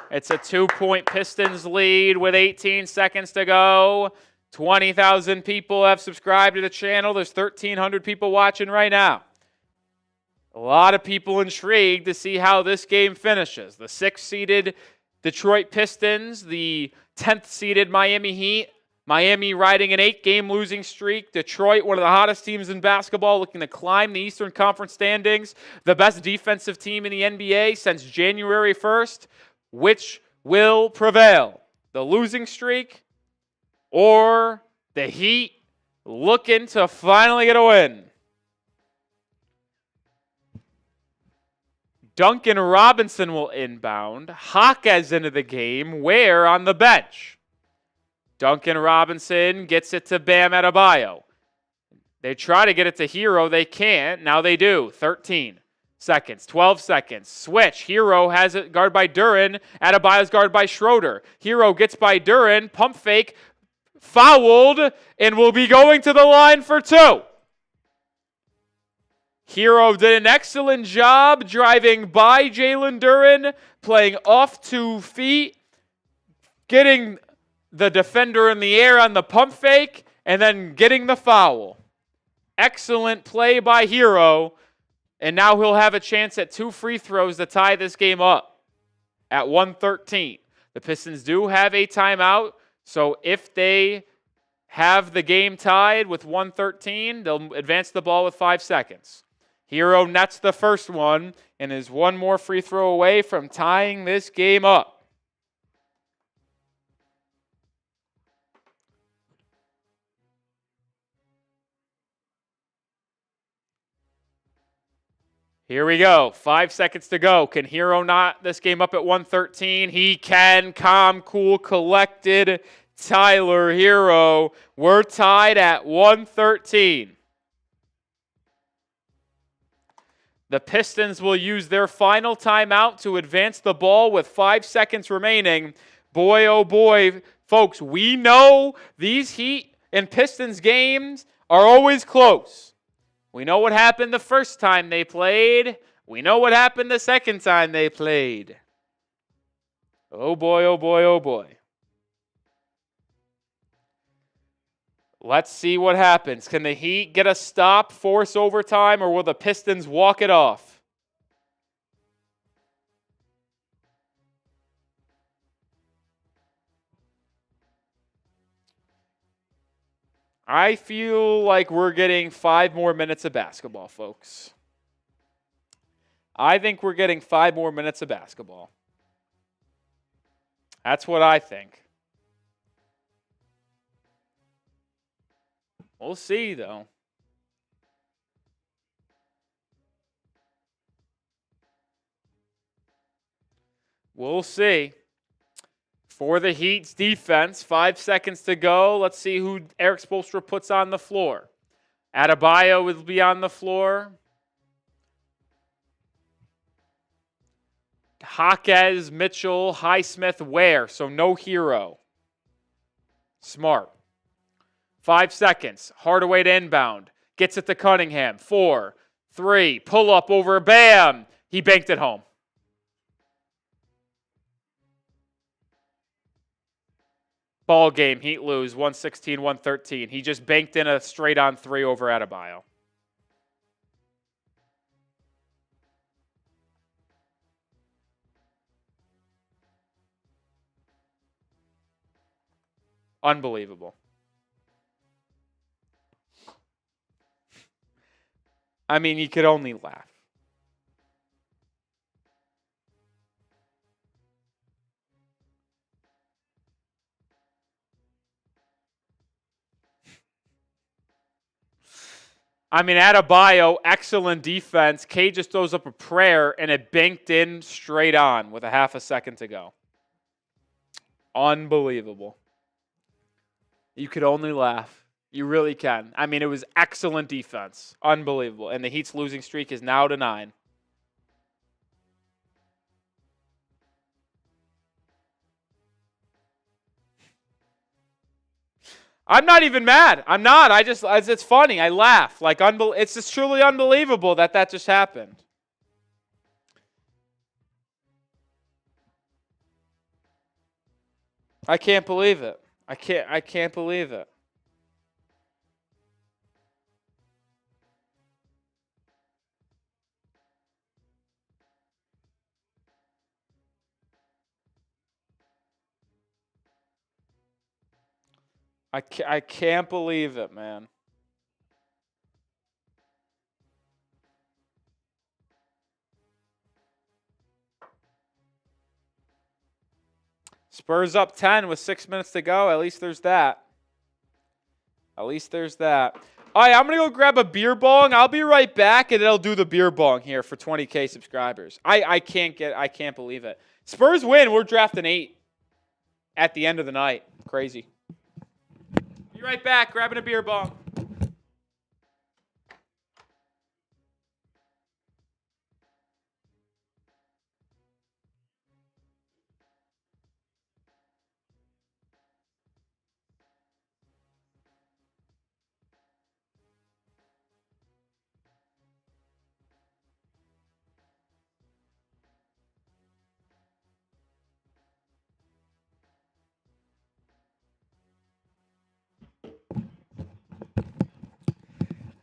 [SPEAKER 1] It's a 2-point Pistons lead with 18 seconds to go. 20,000 people have subscribed to the channel. There's 1,300 people watching right now. A lot of people intrigued to see how this game finishes. The 6th-seeded Detroit Pistons, the 10th-seeded Miami Heat. Miami riding an 8-game losing streak. Detroit, one of the hottest teams in basketball, looking to climb the Eastern Conference standings. The best defensive team in the NBA since January 1st. Which will prevail? The losing streak or the Heat looking to finally get a win? Duncan Robinson will inbound. Jaquez into the game. Ware on the bench. Duncan Robinson gets it to Bam Adebayo. They try to get it to Hero. They can't. Now they do. 13 seconds. 12 seconds. Switch. Hero has it guarded by Duren. Adebayo's guarded by Schroeder. Hero gets by Duren. Pump fake. Fouled. And will be going to the line for 2. Hero did an excellent job driving by Jalen Duren, playing off 2 feet, getting the defender in the air on the pump fake, and then getting the foul. Excellent play by Hero, and now he'll have a chance at 2 free throws to tie this game up at 1:13. The Pistons do have a timeout, so if they have the game tied with 1:13, they'll advance the ball with 5 seconds. Hero nets the first one and is 1 more free throw away from tying this game up. Here we go. 5 seconds to go. Can Hero knot this game up at 1:13? He can. Calm, cool, collected. Tyler Hero. We're tied at 1:13. The Pistons will use their final timeout to advance the ball with 5 seconds remaining. Boy, oh boy, folks, we know these Heat and Pistons games are always close. We know what happened the first time they played. We know what happened the second time they played. Oh boy, oh boy, oh boy. Let's see what happens. Can the Heat get a stop, force overtime, or will the Pistons walk it off? I feel like we're getting 5 more minutes of basketball, folks. I think we're getting 5 more minutes of basketball. That's what I think. We'll see, though. We'll see. For the Heat's defense, 5 seconds to go. Let's see who Eric Spoelstra puts on the floor. Adebayo will be on the floor. Jaquez, Mitchell, Highsmith, Ware. So no Hero. Smart. 5 seconds. Hardaway to inbound. Gets it to Cunningham. 4, 3. Pull up over Bam. He banked it home. Ball game. Heat lose. 116-113. He just banked in a straight on 3 over Adebayo. Unbelievable. I mean, you could only laugh. I mean, Adebayo, excellent defense. K just throws up a prayer, and it banked in straight on with a half a second to go. Unbelievable. You could only laugh. You really can. I mean, it was excellent defense. Unbelievable. And the Heat's losing streak is now to 9. I'm not even mad. I'm not. It's funny. I laugh. Like, it's just truly unbelievable that just happened. I can't believe it. I can't believe it. I can't believe it, man. Spurs up 10 with 6 minutes to go. At least there's that. At least there's that. All right, I'm going to go grab a beer bong. I'll be right back, and it'll do the beer bong here for 20K subscribers. I can't believe it. Spurs win. We're drafting 8 at the end of the night. Crazy. Be right back. Grabbing a beer bong.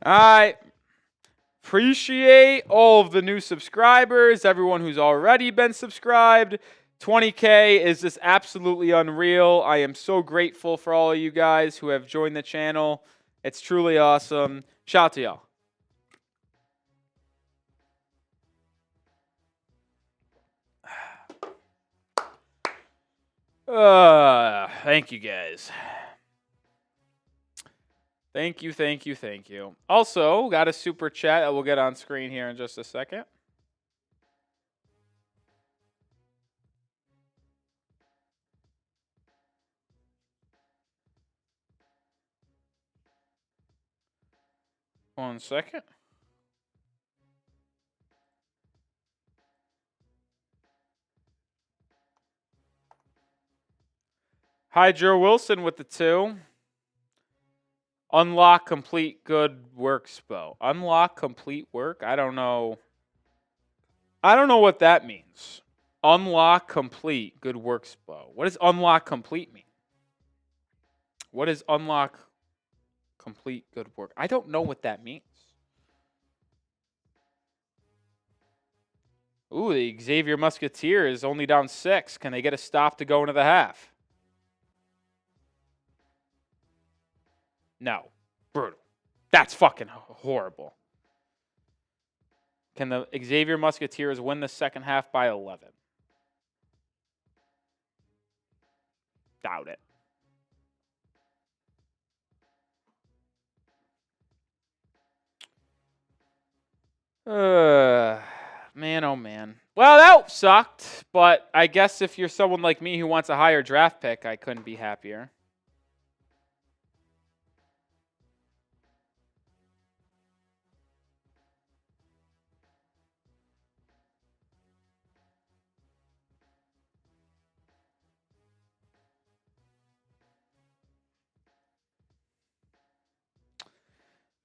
[SPEAKER 1] All right. Appreciate all of the new subscribers, everyone who's already been subscribed. 20K is just absolutely unreal. I am so grateful for all of you guys who have joined the channel. It's truly awesome. Shout out to y'all. Thank you guys. Thank you, thank you, thank you. Also, got a super chat that we'll get on screen here in just a second. One second. Hi, Joe Wilson with the 2. Unlock complete good work Spo. Unlock complete work? I don't know. I don't know what that means. Unlock complete good work Spo. What does unlock complete mean? What is unlock complete good work? I don't know what that means. Ooh, the Xavier Musketeer is only down 6. Can they get a stop to go into the half? No. Brutal. That's fucking horrible. Can the Xavier Musketeers win the second half by 11? Doubt it. Man, oh man. Well, that sucked, but I guess if you're someone like me who wants a higher draft pick, I couldn't be happier.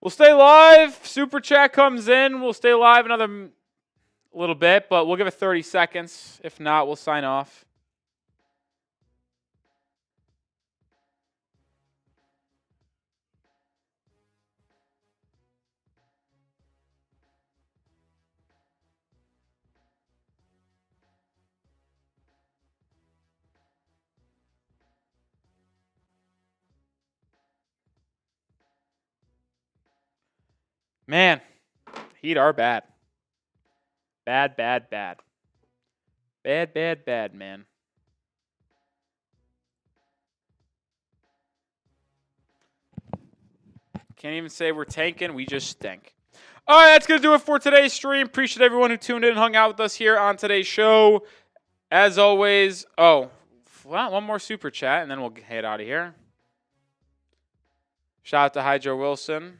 [SPEAKER 1] We'll stay live. Super chat comes in. We'll stay live another little bit, but we'll give it 30 seconds. If not, we'll sign off. Man, Heat are bad. Bad, bad, bad. Bad, bad, bad, man. Can't even say we're tanking. We just stink. All right, that's going to do it for today's stream. Appreciate everyone who tuned in and hung out with us here on today's show. As always, well, one more super chat, and then we'll head out of here. Shout out to Hydro Wilson.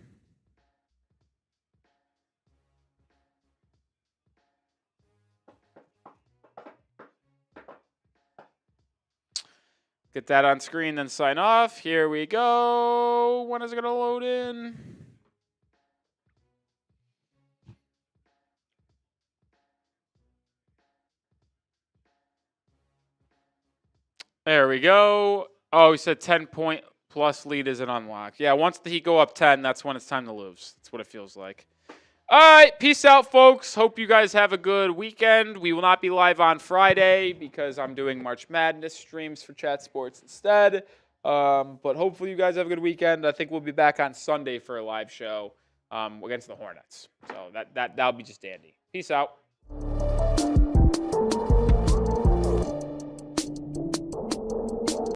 [SPEAKER 1] Get that on screen, then sign off. Here we go. When is it going to load in? There we go. Oh, he said 10-point plus lead isn't unlocked. Yeah, once the Heat go up 10, that's when it's time to lose. That's what it feels like. All right, peace out, folks. Hope you guys have a good weekend. We will not be live on Friday because I'm doing March Madness streams for Chat Sports instead. But hopefully you guys have a good weekend. I think we'll be back on Sunday for a live show against the Hornets. So that'll be just dandy. Peace out.